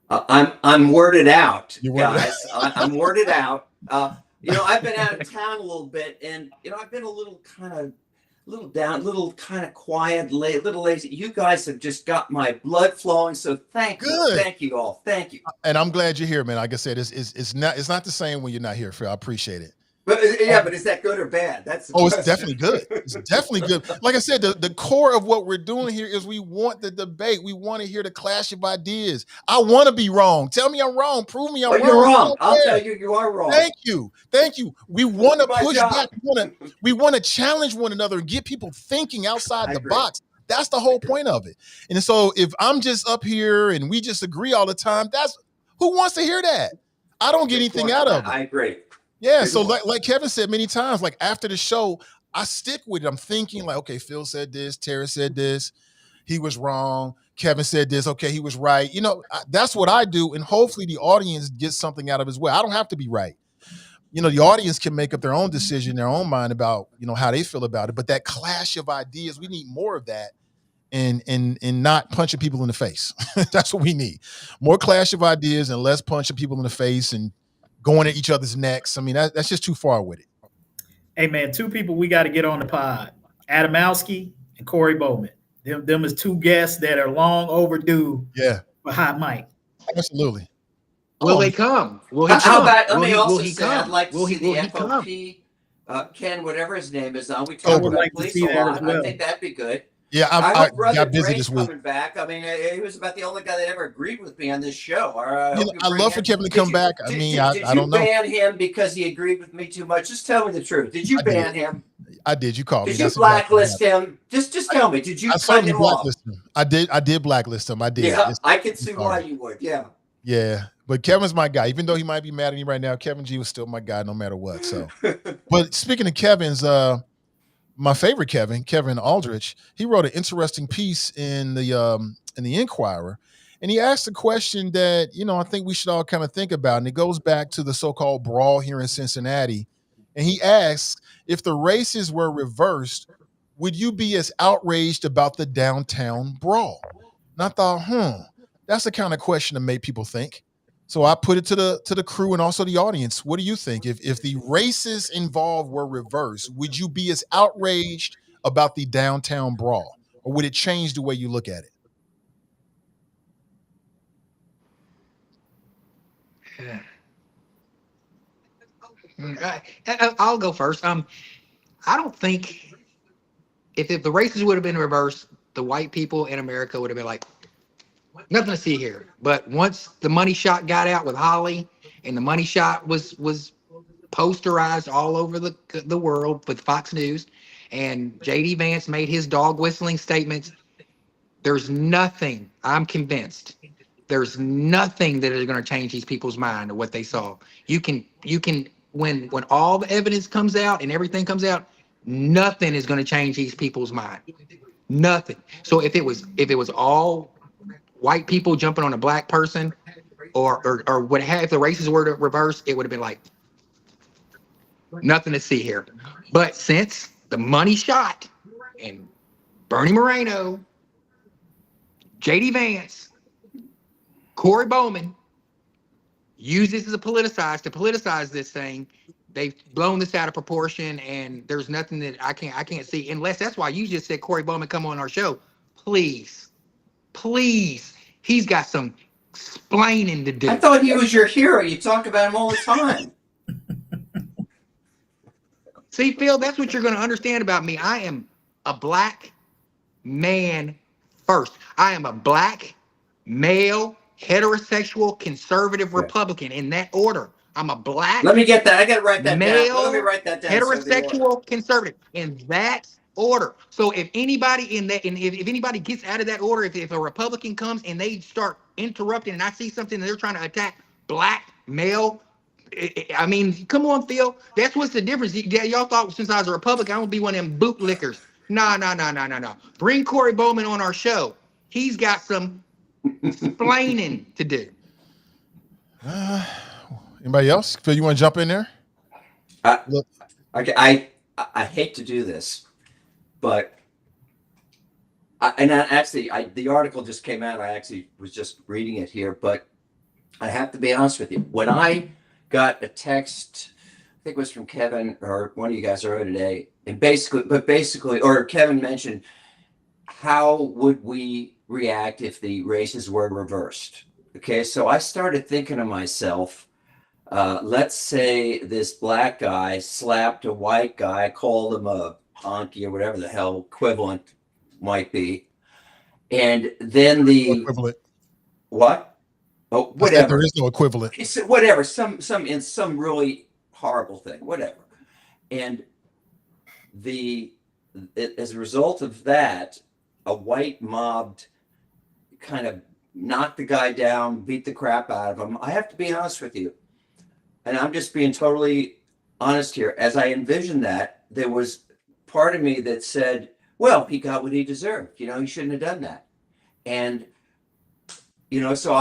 S4: I'm worded out,
S1: guys.
S4: I'm worded out. I've been out of town a little bit, and I've been a little down, a little kind of quiet, little lazy. You guys have just got my blood flowing, so thank you all, thank you.
S1: And I'm glad you're here, man. Like I said, it's not the same when you're not here, Phil. I appreciate it.
S4: But but is that good or bad? That's the
S1: question. It's definitely good. It's definitely good. Like I said, the core of what we're doing here is we want the debate. We want to hear the clash of ideas. I want to be wrong. Tell me I'm wrong. Prove me I'm wrong.
S4: You're wrong. I'll tell you you are wrong.
S1: Thank you. We want to push back. We want to challenge one another and get people thinking outside the box. That's the whole point of it. And so if I'm just up here and we just agree all the time, who wants to hear that? I don't get anything out of it.
S4: I agree.
S1: Yeah, so like Kevin said many times, like after the show, I stick with it. I'm thinking like, okay, Phil said this, Tarris said this, he was wrong. Kevin said this, okay, he was right. That's what I do, and hopefully the audience gets something out of it as well. I don't have to be right. the audience can make up their own decision, their own mind about, how they feel about it. But that clash of ideas, we need more of that, and not punching people in the face. That's what we need. More clash of ideas and less punching people in the face and going at each other's necks. I mean, that's just too far with it.
S3: Hey man, two people we got to get on the pod: Adamowski and Corey Bowman. Them is two guests that are long overdue.
S1: Yeah,
S3: for Hot Mic.
S1: Absolutely.
S5: Will they come? Will he
S4: How
S5: come?
S4: about, let
S5: Will
S4: me
S5: he,
S4: also
S5: will he
S4: say, I'd
S5: come?
S4: like to
S5: Will
S4: see
S5: he,
S4: the
S5: will he come?
S4: FOP, Ken, whatever his name is on. We
S1: I
S4: talked
S1: would
S4: about
S3: like to
S4: police
S3: see
S4: a
S3: that
S4: lot.
S3: as well.
S4: I think that'd be good.
S1: Yeah,
S4: I
S1: I
S4: hope Brother
S1: got busy
S4: Dre's
S1: this week.
S4: coming back. I mean, he was about the only guy that ever agreed with me on this show. Or I hope you
S1: I
S4: bring
S1: love for
S4: him.
S1: Kevin to
S4: Did
S1: come
S4: you-
S1: back. I
S4: did-
S1: mean,
S4: did
S1: I
S4: you
S1: don't know.
S4: ban him because he agreed with me too much? Just tell me the truth. Did you
S1: I did.
S4: ban him?
S1: I did. You called me.
S4: Did you
S1: That's exactly what
S4: blacklist him? Just tell me. Did you
S1: I
S4: cut
S1: certainly
S4: him off?
S1: blacklisted him. I did blacklist him. I did.
S4: Yeah, I can
S1: I'm
S4: see
S1: sorry.
S4: why you would. Yeah.
S1: Yeah, but Kevin's my guy. Even though he might be mad at me right now, Kevin G was still my guy no matter what. So, but speaking of Kevin's, my favorite Kevin Aldridge, he wrote an interesting piece in the Inquirer, and he asked a question that I think we should all kind of think about, and it goes back to the so-called brawl here in Cincinnati. And he asks, if the races were reversed, would you be as outraged about the downtown brawl? And I thought, that's the kind of question to make people think. So I put it to the crew and also the audience. What do you think? If the races involved were reversed, would you be as outraged about the downtown brawl, or would it change the way you look at it?
S5: I'll go first. I don't think if the races would have been reversed, the white people in America would have been like, nothing to see here. But once the money shot got out with Holly, and the money shot was posterized all over the world with Fox News, and JD Vance made his dog whistling statements, there's nothing, I'm convinced, there's nothing that is going to change these people's mind of what they saw. You can when all the evidence comes out and everything comes out, nothing is going to change these people's mind. Nothing. So if it was all white people jumping on a black person, or what have, if the races were to reverse, it would have been like nothing to see here. But since the money shot and Bernie Moreno, JD Vance, Corey Bowman use this as to politicize this thing, they've blown this out of proportion, and there's nothing that I can't see, unless that's why you just said Corey Bowman come on our show. Please, he's got some explaining to do.
S4: I thought he was your hero. You talk about him all the time.
S5: See, Phil, that's what you're going to understand about me. I am a black man first. I am a black male, heterosexual, conservative Republican, in that order. I'm a black.
S4: Let me get that. I got to write that
S5: male,
S4: down. Let me write that down.
S5: heterosexual, conservative, in that order. So if anybody in that, and if anybody gets out of that order, if a Republican comes and they start interrupting, and I see something that they're trying to attack black male, I mean, come on, Phil. That's what's the difference. Y'all thought since I was a Republican, I'm gonna be one of them bootlickers. No. Bring Corey Bowman on our show. He's got some explaining to do.
S1: Anybody else? Phil, you want to jump in there?
S4: Okay, I hate to do this, but the article just came out. I actually was just reading it here, but I have to be honest with you. When I got a text, I think it was from Kevin or one of you guys earlier today, and basically, or Kevin mentioned, how would we react if the races were reversed? Okay, so I started thinking to myself, let's say this black guy slapped a white guy, called him a honky or whatever the hell equivalent might be, and then the
S1: Equivalent.
S4: what? Oh, whatever.
S1: There is no equivalent.
S4: It's whatever. Some really horrible thing. Whatever. And as a result of that, a white mob kind of knocked the guy down, beat the crap out of him. I have to be honest with you, and I'm just being totally honest here. As I envisioned that, there was part of me that said, well, he got what he deserved. He shouldn't have done that. And, so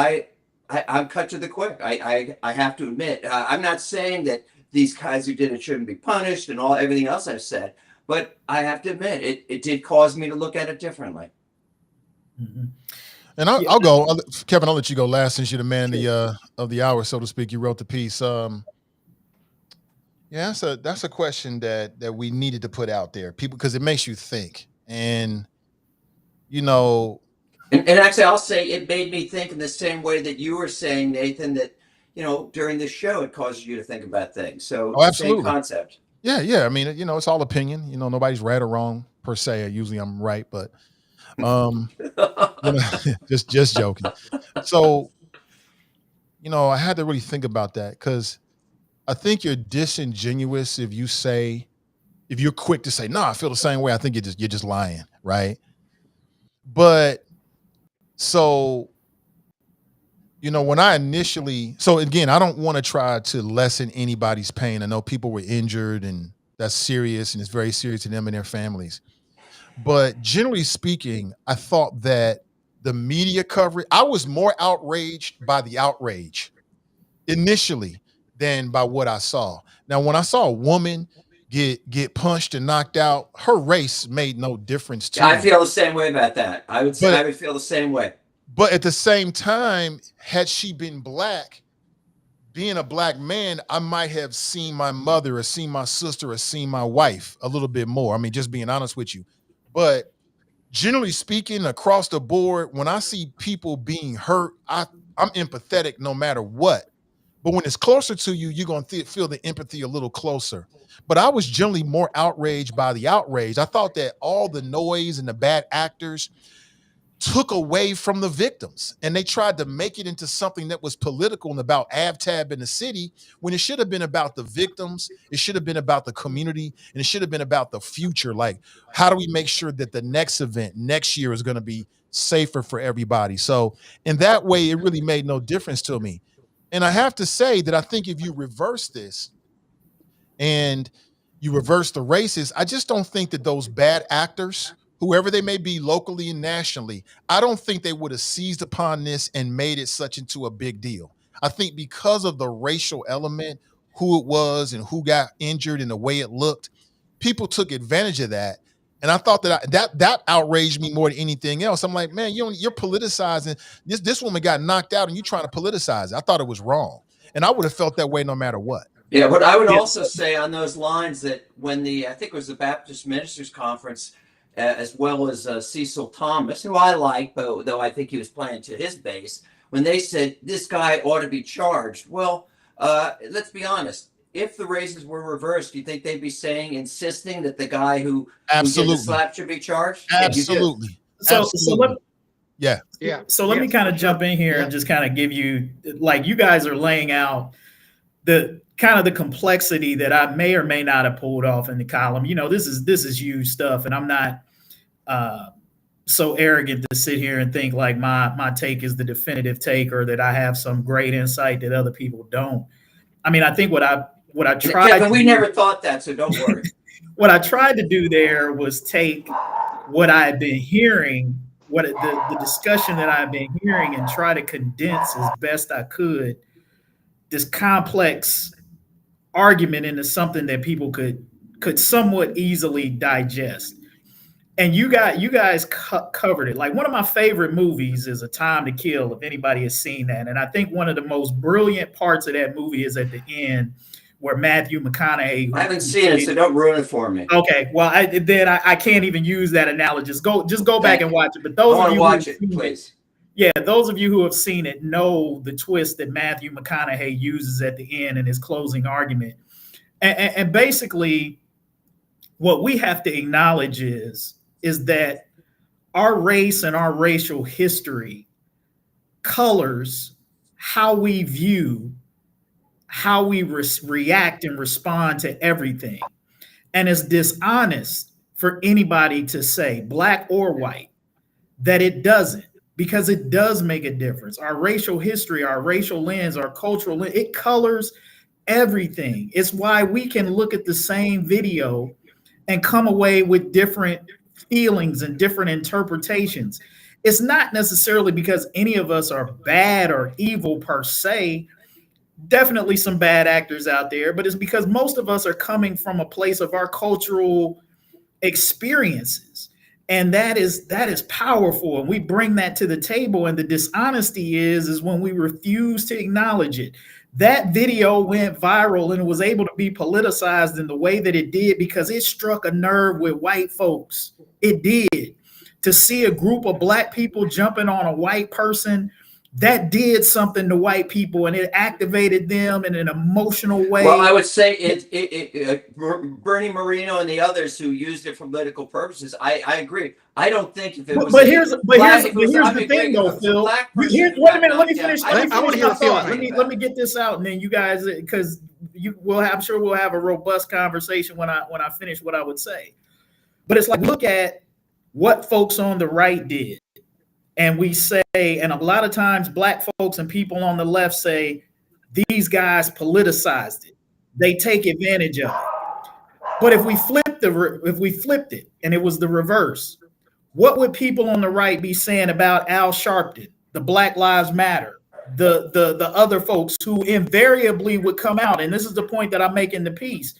S4: I'm cut to the quick. I have to admit, I'm not saying that these guys who did it shouldn't be punished and everything else I've said. But I have to admit, it did cause me to look at it differently.
S3: Mm-hmm.
S1: And I'll go, Kevin. I'll let you go last since you're the man of the hour, so to speak. You wrote the piece. Yeah, that's a question that we needed to put out there, people, because it makes you think. And you know,
S4: and actually, I'll say it made me think in the same way that you were saying, Nathan, that during this show it causes you to think about things. So it's the same concept.
S1: Yeah. I mean, it's all opinion. Nobody's right or wrong per se. Usually I'm right, but just joking. So, I had to really think about that, because I think you're disingenuous if you're quick to say, no, I feel the same way. I think you're just lying, right? But so, when I initially, so again, I don't want to try to lessen anybody's pain. I know people were injured, and that's serious, and it's very serious to them and their families. But generally speaking, I thought that the media coverage, I was more outraged by the outrage initially than by what I saw. Now, when I saw a woman get punched and knocked out, her race made no difference to me.
S4: I feel the same way about that. I would feel the same way.
S1: But at the same time, had she been black, being a black man, I might have seen my mother or seen my sister or seen my wife a little bit more. I mean, just being honest with you. But generally speaking, across the board, when I see people being hurt, I'm empathetic no matter what. But when it's closer to you, you're going to feel the empathy a little closer. But I was generally more outraged by the outrage. I thought that all the noise and the bad actors took away from the victims, and they tried to make it into something that was political and about AvTab in the city, when it should have been about the victims. It should have been about the community, and it should have been about the future. Like, how do we make sure that the next event next year is going to be safer for everybody? So in that way, it really made no difference to me. And I have to say that I think if you reverse this and you reverse the races, I just don't think that those bad actors, whoever they may be locally and nationally, I don't think they would have seized upon this and made it such into a big deal. I think because of the racial element, who it was and who got injured and the way it looked, people took advantage of that. And I thought that outraged me more than anything else. I'm like, man, you're politicizing this. This woman got knocked out and you're trying to politicize it. I thought it was wrong. And I would have felt that way no matter what.
S4: Yeah, but I would also say on those lines that when I think it was the Baptist Ministers Conference, as well as Cecil Thomas, who I like, but though I think he was playing to his base, when they said this guy ought to be charged. Well, let's be honest. If the races were reversed, do you think they'd be insisting that the guy who did the slap should be charged?
S1: Absolutely.
S3: So let me kind of jump in here and just kind of give you, like, you guys are laying out the kind of the complexity that I may or may not have pulled off in the column. This is huge stuff, and I'm not so arrogant to sit here and think like my take is the definitive take, or that I have some great insight that other people don't. I mean, I think what I tried.
S4: Yeah, but we never thought that, so don't worry.
S3: What I tried to do there was take what I had been hearing, the discussion that I've been hearing, and try to condense as best I could this complex argument into something that people could somewhat easily digest. And you guys covered it. Like, one of my favorite movies is A Time to Kill, if anybody has seen that. And I think one of the most brilliant parts of that movie is at the end, where Matthew McConaughey.
S4: I haven't seen it, so don't ruin it for me.
S3: Okay, well, I can't even use that analogy. Just go back and watch it. But those of you
S4: watch it, please.
S3: Yeah, those of you who have seen it know the twist that Matthew McConaughey uses at the end in his closing argument. And basically, what we have to acknowledge is that our race and our racial history colors how we view, how we react and respond to everything. And it's dishonest for anybody to say, black or white, that it doesn't, because it does make a difference. Our racial history, our racial lens, our cultural lens, it colors everything. It's why we can look at the same video and come away with different feelings and different interpretations. It's not necessarily because any of us are bad or evil per se, definitely some bad actors out there, but it's because most of us are coming from a place of our cultural experiences. And that is powerful. And we bring that to the table. And the dishonesty is when we refuse to acknowledge it. That video went viral and it was able to be politicized in the way that it did because it struck a nerve with white folks. It did. To see a group of black people jumping on a white person, that did something to white people, and it activated them in an emotional way.
S4: Well, I would say Bernie Moreno and the others who used it for political purposes. I agree. I don't think if it was.
S3: But here's the thing, though, Phil. Wait a minute. Let me finish. Let me get this out, and then you guys, because I'm sure we'll have a robust conversation when I finish what I would say. But it's like, look at what folks on the right did. And we say, and a lot of times black folks and people on the left say, these guys politicized it. They take advantage of it. But if we flipped it and it was the reverse, what would people on the right be saying about Al Sharpton, the Black Lives Matter, the other folks who invariably would come out? And this is the point that I make in the piece.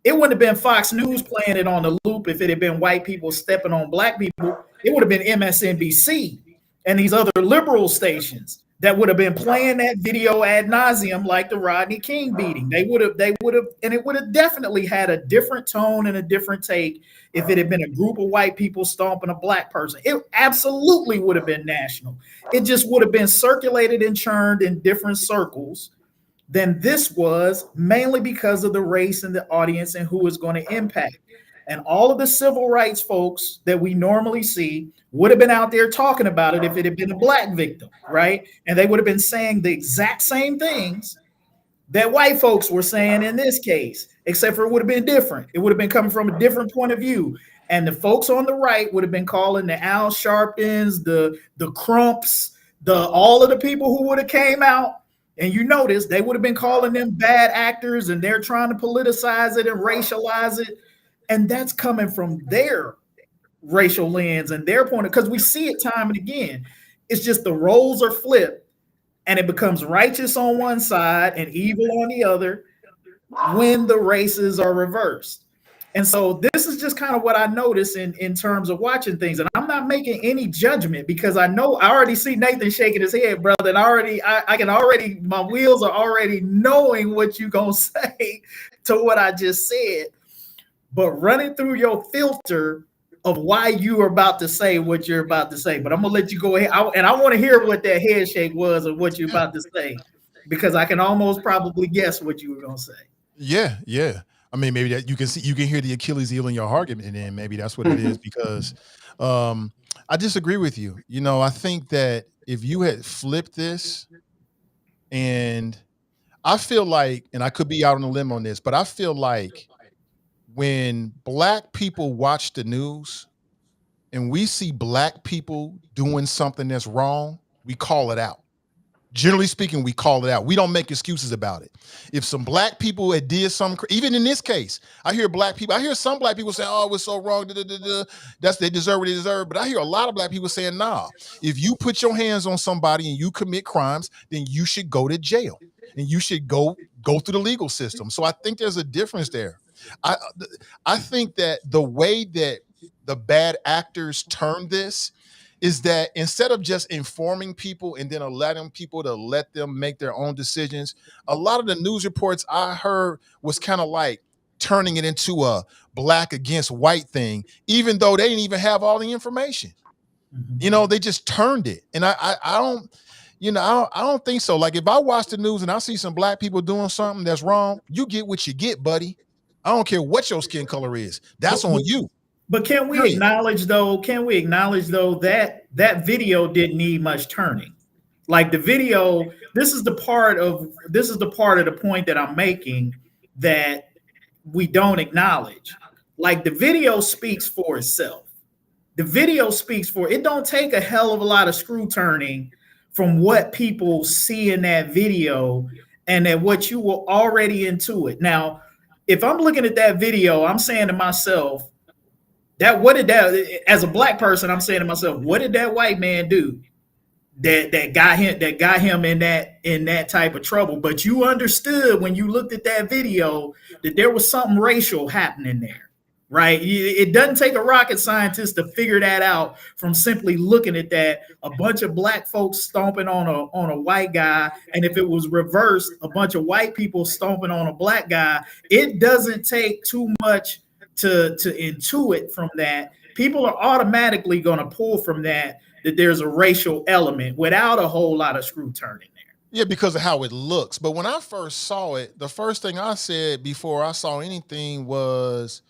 S3: It wouldn't have been Fox News playing it on the loop if it had been white people stepping on black people. It would have been MSNBC and these other liberal stations that would have been playing that video ad nauseum, like the Rodney King beating. They would have, and it would have definitely had a different tone and a different take if it had been a group of white people stomping a black person. It absolutely would have been national. It just would have been circulated and churned in different circles than this was, mainly because of the race and the audience and who is going to impact. And all of the civil rights folks that we normally see would have been out there talking about it if it had been a black victim, right? And they would have been saying the exact same things that white folks were saying in this case, except for it would have been different. It would have been coming from a different point of view. And the folks on the right would have been calling the Al Sharptons, the Crumps, all of the people who would have came out. And you notice they would have been calling them bad actors, and they're trying to politicize it and racialize it. And that's coming from their racial lens and their point, because we see it time and again. It's just the roles are flipped and it becomes righteous on one side and evil on the other when the races are reversed. And so this is just kind of what I notice in terms of watching things. And I'm not making any judgment because I already see Nathan shaking his head, brother. And I can already, my wheels are already knowing what you're going to say to what I just said. But running through your filter of why you are about to say what you're about to say. But I'm going to let you go ahead. And I want to hear what that head shake was of what you're about to say, because I can almost probably guess what you were going to say.
S1: Yeah, yeah. I mean, maybe that you can hear the Achilles heel in your argument, and then maybe that's what it is, because I disagree with you. You know, I think that if you had flipped this, and I feel like, and I could be out on a limb on this, but I feel like when black people watch the news and we see black people doing something that's wrong, we call it out. Generally speaking, we call it out. We don't make excuses about it. If some black people had did something, even in this case, I hear some black people say, oh, it was so wrong. They deserve what they deserve. But I hear a lot of black people saying, nah, if you put your hands on somebody and you commit crimes, then you should go to jail and you should go through the legal system. So I think there's a difference there. I think that the way that the bad actors turn this is that instead of just informing people and then allowing people to let them make their own decisions, a lot of the news reports I heard was kind of like turning it into a black against white thing, even though they didn't even have all the information. Mm-hmm. You know, they just turned it. And I don't think so. Like if I watch the news and I see some black people doing something that's wrong, you get what you get, buddy. I don't care what your skin color is. That's on you.
S3: But can we acknowledge though that video didn't need much turning? Like the video, this is the part of the point that I'm making that we don't acknowledge. Like the video speaks for itself. It don't take a hell of a lot of screw turning from what people see in that video and that what you were already into it. Now, if I'm looking at that video, I'm saying to myself, as a black person, I'm saying to myself, what did that white man do that got him in that type of trouble. But you understood when you looked at that video that there was something racial happening there, right? It doesn't take a rocket scientist to figure that out from simply looking at that. A bunch of black folks stomping on a white guy, and if it was reversed, a bunch of white people stomping on a black guy. It doesn't take too much to intuit from that. People are automatically going to pull from that there's a racial element without a whole lot of screw turning there.
S1: Yeah, because of how it looks. But when I first saw it, the first thing I said before I saw anything was,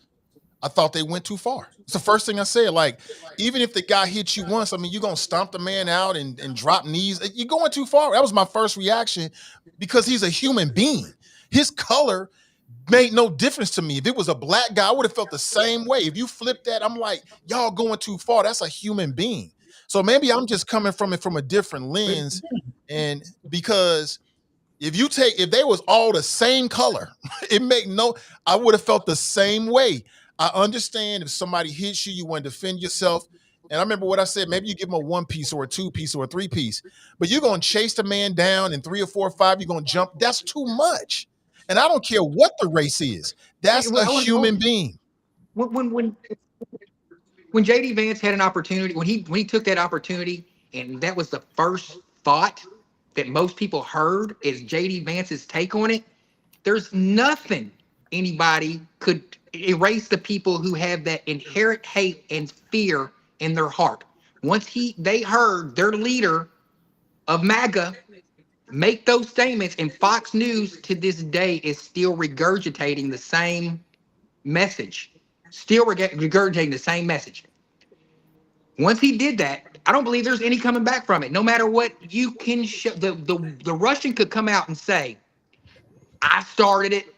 S1: I thought they went too far. It's the first thing I said. Like, even if the guy hits you once, I mean, you're going to stomp the man out and drop knees. You're going too far. That was my first reaction, because he's a human being. His color made no difference to me. If it was a black guy, I would have felt the same way. If you flip that, I'm like, y'all going too far. That's a human being. So maybe I'm just coming from it from a different lens. And because if they was all the same color, I would have felt the same way. I understand if somebody hits you, you want to defend yourself. And I remember what I said, maybe you give them a 1 piece or a 2 piece or a 3 piece, but you're going to chase the man down in 3 or 4 or 5, you're going to jump. That's too much. And I don't care what the race is. That's a human being.
S5: When JD Vance had an opportunity, when he took that opportunity, and that was the first thought that most people heard is JD Vance's take on it, there's nothing anybody could erase the people who have that inherent hate and fear in their heart. Once they heard their leader of MAGA make those statements, and Fox News to this day is still regurgitating the same message. Still regurgitating the same message. Once he did that, I don't believe there's any coming back from it. No matter what you can show, the Russian could come out and say, I started it,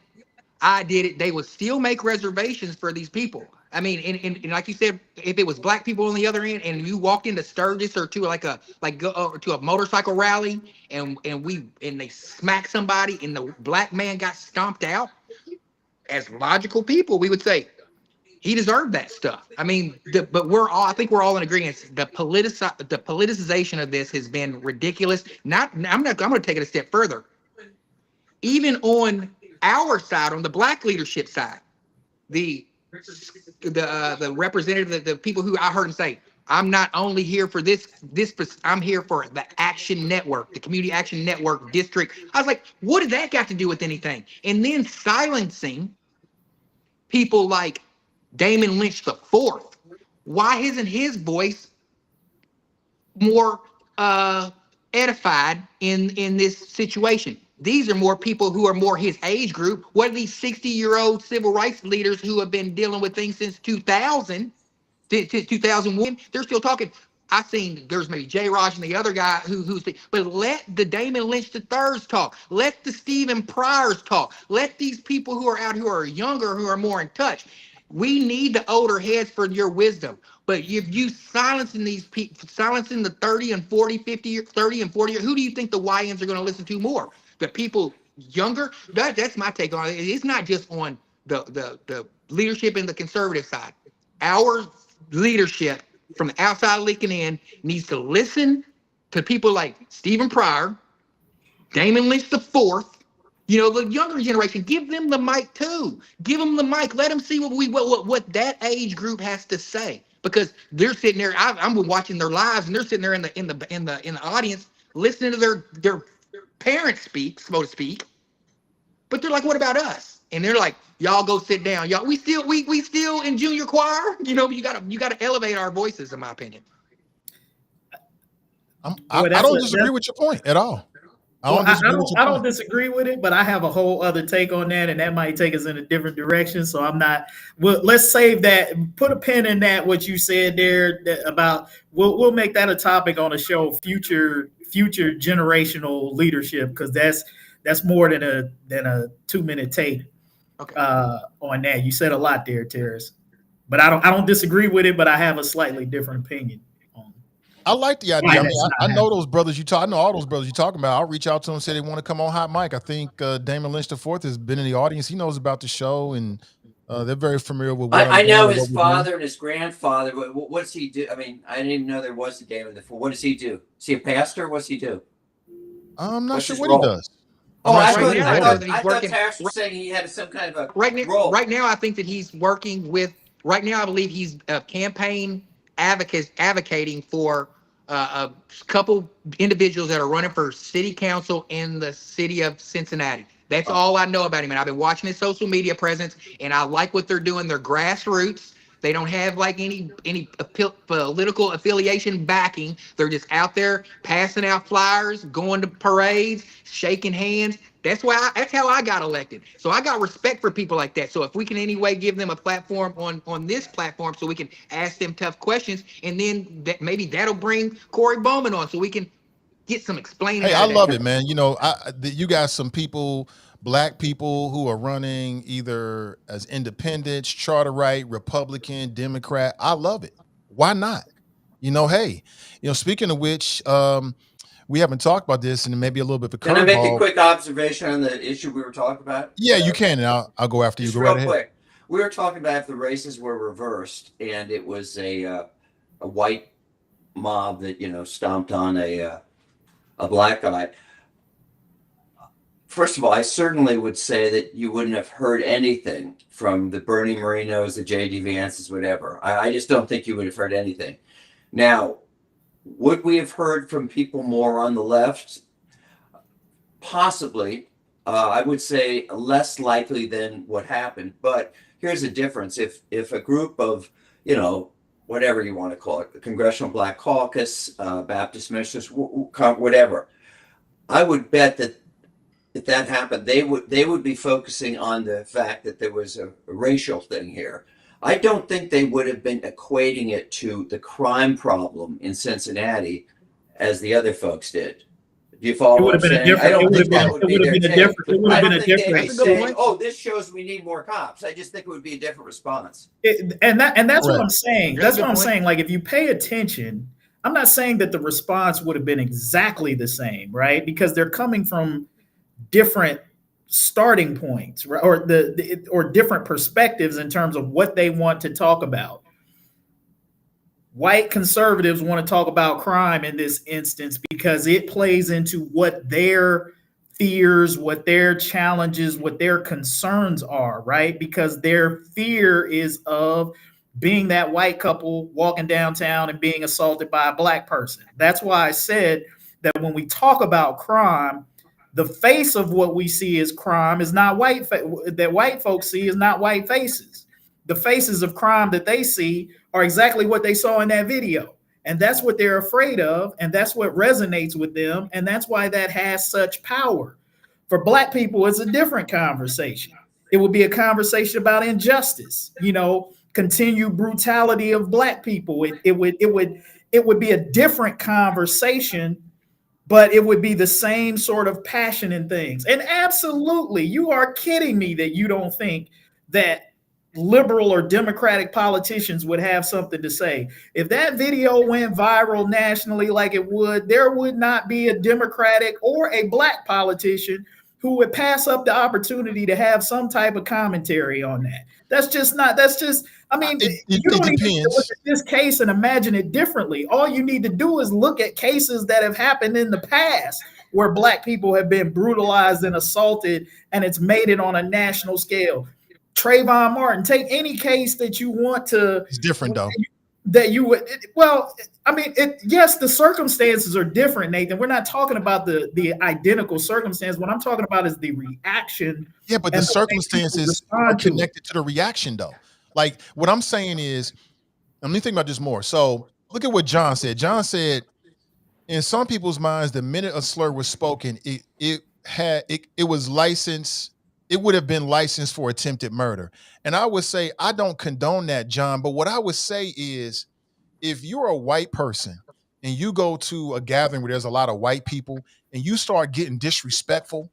S5: I did it. They would still make reservations for these people. I mean, and like you said, if it was black people on the other end, and you walked into Sturgis or to to a motorcycle rally, and they smacked somebody, and the black man got stomped out, as logical people, we would say he deserved that stuff. I mean, but I think we're all in agreement. The politicization of this has been ridiculous. I'm going to take it a step further. Even on our side, on the black leadership side, the representative, the people who I heard him say, I'm not only here for this, I'm here for the Action Network, the Community Action Network District. I was like, what did that got to do with anything? And then silencing people like Damon Lynch the Fourth. Why isn't his voice more edified in this situation? These are more people who are more his age group. What are these 60-year-old civil rights leaders who have been dealing with things since 2000, since 2001? They're still talking. I seen there's maybe J. Raj and the other guy but let the Damon Lynch the Thirds talk. Let the Stephen Pryors talk. Let these people who are out, who are younger, who are more in touch. We need the older heads for your wisdom. But if you silencing these people, silencing the 30 and 40, 50, 30 and 40, who do you think the YNs are going to listen to more? The people younger? That's my take on it. It's not just on the leadership and the conservative side. Our leadership from the outside looking in needs to listen to people like Stephen Pryor, Damon Lynch the Fourth. You know, the younger generation, give them the mic too. Give them the mic. Let them see what that age group has to say, because they're sitting there. I'm watching their lives, and they're sitting there in the audience listening to their parents speak, so to speak. But they're like, "What about us?" And they're like, "Y'all go sit down. Y'all, we still in junior choir. You know, you gotta elevate our voices, in my opinion."
S1: I don't disagree with your point at all.
S3: I don't disagree with it, but I have a whole other take on that, and that might take us in a different direction. So I'm not. Well, let's save that. Put a pin in that. What you said there about we'll make that a topic on a show. Future generational leadership, because that's more than a 2-minute take.
S5: Okay.
S3: On that. You said a lot there, Tarris. But I don't disagree with it, but I have a slightly different opinion.
S1: I like the idea. I mean, I know those brothers I know all those brothers you're talking about. I'll reach out to them and say they want to come on Hot Mic. I think Damon Lynch the Fourth has been in the audience. He knows about the show, and They're very familiar with what I'm
S4: I
S1: doing
S4: know
S1: and
S4: his
S1: what we're doing.
S4: father and his grandfather. What does he do? I mean, I didn't even know there was a game in the four. What does he do? Is he a pastor? What's he do?
S1: I'm not
S4: What's
S1: sure
S4: his
S1: what he
S4: role?
S1: does. I'm
S4: Oh,
S1: not
S4: I
S1: sure
S5: Right
S1: what
S4: thought
S1: his
S5: now, I
S4: I
S1: role
S5: know
S4: thought
S1: is.
S5: that
S4: I
S5: he's
S4: thought
S5: working.
S4: Tarris was saying he had some kind of a
S5: Right now,
S4: role.
S5: right now, I think that he's working with. Right now, I believe he's a campaign advocating for a couple individuals that are running for city council in the city of Cincinnati. That's all I know about him, and I've been watching his social media presence, and I like what they're doing. They're grassroots. They don't have like any political affiliation backing. They're just out there passing out flyers, going to parades, shaking hands. That's how I got elected. So I got respect for people like that. So if we can anyway give them a platform on this platform, so we can ask them tough questions, and then maybe that'll bring Corey Bowman on, so we can get some explaining
S1: Hey,
S5: out
S1: I
S5: of that.
S1: love it, man. You know, you got some people, black people, who are running either as independents, charter right, Republican, Democrat. I love it. Why not? Hey, speaking of which, we haven't talked about this, and maybe a little bit of a
S4: Can I make a
S1: curveball.
S4: quick observation on the issue we were talking about?
S1: Yeah, you can, and I'll go after you.
S4: Just
S1: Go right
S4: real
S1: ahead.
S4: quick. We were talking about if the races were reversed and it was a white mob that stomped on a black guy. First of all, I certainly would say that you wouldn't have heard anything from the Bernie Marinos, the J.D. Vances, whatever. I just don't think you would have heard anything. Now, would we have heard from people more on the left? Possibly. I would say less likely than what happened. But here's the difference: if a group of, whatever you want to call it, the Congressional Black Caucus, Baptist ministers, whatever, I would bet that if that happened, they would be focusing on the fact that there was a racial thing here. I don't think they would have been equating it to the crime problem in Cincinnati as the other folks did. Do you follow
S3: It would
S4: what I'm
S3: have been a
S4: saying? I
S3: different.
S4: don't
S3: It would
S4: think
S3: have been.
S4: that
S3: It
S4: would be
S3: would have
S4: their
S3: been a
S4: take.
S3: different. It would
S4: I
S3: have been
S4: don't
S3: a
S4: think they would
S3: different.
S4: be
S5: That's a good
S4: saying,
S5: point.
S4: "Oh, this shows we need more cops." I just think it would be a different response.
S3: And that's what
S1: Correct.
S3: I'm saying.
S5: That's
S3: That's
S5: a
S3: what
S5: good
S3: I'm
S5: point.
S3: saying. Like if you pay attention, I'm not saying that the response would have been exactly the same, right? Because they're coming from different starting points, right? Or different perspectives in terms of what they want to talk about. White conservatives want to talk about crime in this instance because it plays into what their fears, what their challenges, what their concerns are, right? Because their fear is of being that white couple walking downtown and being assaulted by a black person. That's why I said that when we talk about crime, the face of what we see as crime is not that white folks see is not white faces. The faces of crime that they see are exactly what they saw in that video. And that's what they're afraid of. And that's what resonates with them. And that's why that has such power. For black people, it's a different conversation. It would be a conversation about injustice, continued brutality of black people. It would be a different conversation, but it would be the same sort of passion in things. And absolutely, you are kidding me that you don't think that liberal or democratic politicians would have something to say. If that video went viral nationally like it would, there would not be a democratic or a black politician who would pass up the opportunity to have some type of commentary on that. I mean, you
S1: It
S3: don't even need to look
S1: depends.
S3: at this case and imagine it differently. All you need to do is look at cases that have happened in the past where black people have been brutalized and assaulted, and it's made it on a national scale. Trayvon Martin, take any case that you want to,
S1: It's different though.
S3: that you would, well, I mean, yes, the circumstances are different, Nathan. We're not talking about the identical circumstance. What I'm talking about is the reaction
S1: Yeah, but the
S3: and the way people
S1: circumstances are
S3: respond to it.
S1: connected to the reaction, though. Like what I'm saying is, let me think about this more. So look at what John said. John said, in some people's minds, the minute a slur was spoken, it was licensed. It would have been licensed for attempted murder. And I would say I don't condone that, John. But what I would say is, if you're a white person and you go to a gathering where there's a lot of white people and you start getting disrespectful,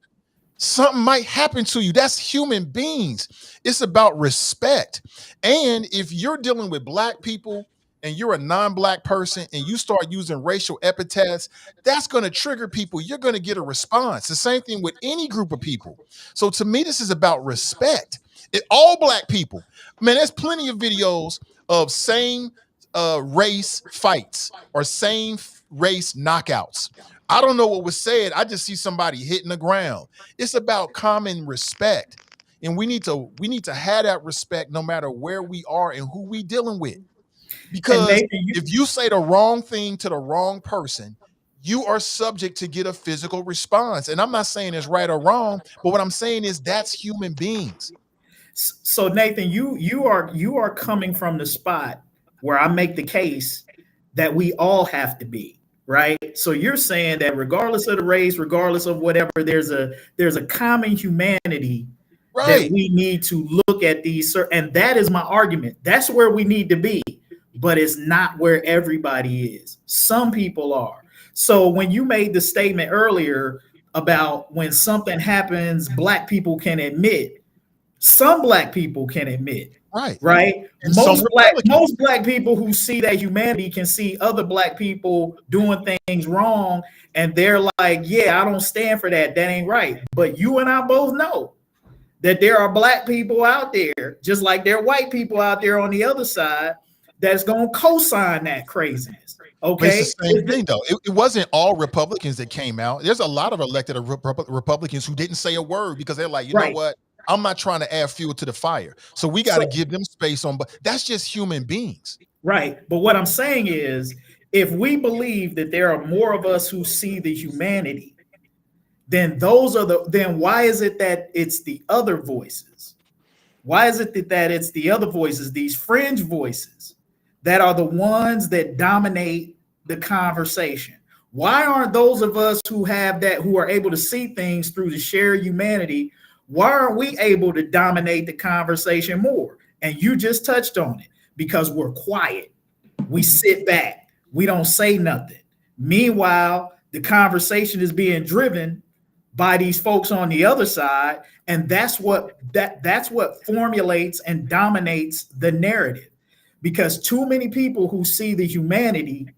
S1: something might happen to you. That's human beings. It's about respect. And if you're dealing with black people and you're a non-black person and you start using racial epithets, that's going to trigger people. You're going to get a response. The same thing with any group of people. So to me, this is about respect. All black people. Man, there's plenty of videos of same race fights or same race knockouts. I don't know what was said. I just see somebody hitting the ground. It's about common respect. And we need to have that respect no matter where we are and who we dealing with.
S3: And
S1: Because if you say the wrong thing to the wrong person, you are subject to get a physical response. And I'm not saying it's right or wrong, but what I'm saying is that's human beings.
S3: So Nathan, you are coming from the spot where I make the case that we all have to be, right? So you're saying that regardless of the race, regardless of whatever, there's a common humanity
S1: Right.
S3: that we need to look at these, and that is my argument. That's where we need to be, but it's not where everybody is. Some people are. So when you made the statement earlier about when something happens, black people can admit, some black people can admit, right?
S1: And
S3: Most black people who see that humanity can see other black people doing things wrong, and they're like, yeah, I don't stand for that. That ain't right. But you and I both know that there are black people out there, just like there are white people out there on the other side, that's going to co-sign that craziness. Okay.
S1: But it's the same thing, though. It wasn't all Republicans that came out. There's a lot of elected Republicans who didn't say a word because they're like, you know what? I'm not trying to add fuel to the fire. So we got to give them space on, but that's just human beings.
S3: Right. But what I'm saying is, if we believe that there are more of us who see the humanity, then why is it that it's the other voices? Why is it that it's the other voices, these fringe voices, that are the ones that dominate the conversation? Why aren't those of us who are able to see things through the shared humanity, why aren't we able to dominate the conversation more? And you just touched on it, because we're quiet. We sit back. We don't say nothing. Meanwhile, the conversation is being driven by these folks on the other side, and that's what formulates and dominates the narrative. Because too many people who see the humanity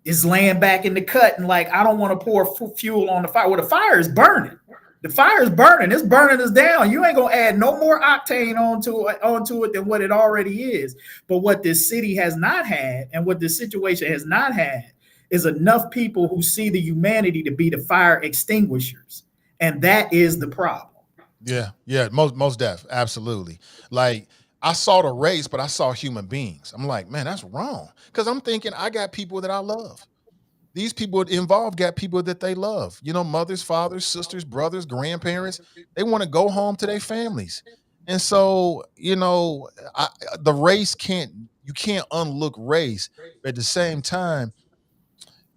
S3: is laying back in the cut and like, I don't want to pour fuel on the fire. Well, the fire is burning. The fire is burning. It's burning us down. You ain't gonna add no more octane onto it than what it already is. But what this city has not had, and what this situation has not had, is enough people who see the humanity to be the fire extinguishers. And that is the problem.
S1: Yeah, most def, absolutely. Like, I saw the race, but I saw human beings. I'm like, man, that's wrong. Because I'm thinking I got people that I love. These people involved got people that they love. You know, mothers, fathers, sisters, brothers, grandparents. They want to go home to their families. And so, you know, the race you can't unlook race. But at the same time,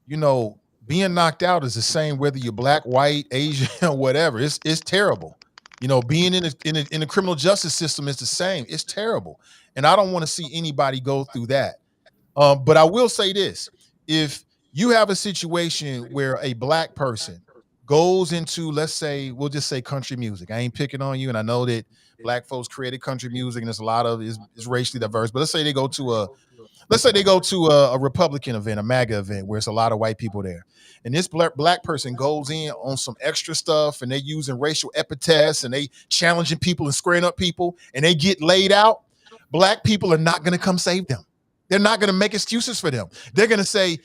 S1: you know, being knocked out is the same whether you're black, white, Asian, or whatever. It's terrible. You know, being in the criminal justice system is the same. It's terrible. And I don't want to see anybody go through that. But I will say this. If you have a situation where a black person goes into, let's say, we'll just say country music. I ain't picking on you. And I know that black folks created country music and there's a lot of it's racially diverse. But let's say they go to a Republican event, a MAGA event, where it's a lot of white people there. And this black person goes in on some extra stuff and they using racial epithets and they challenging people and squaring up people and they get laid out. Black people are not going to come save them. They're not going to make excuses for them. They're going to say,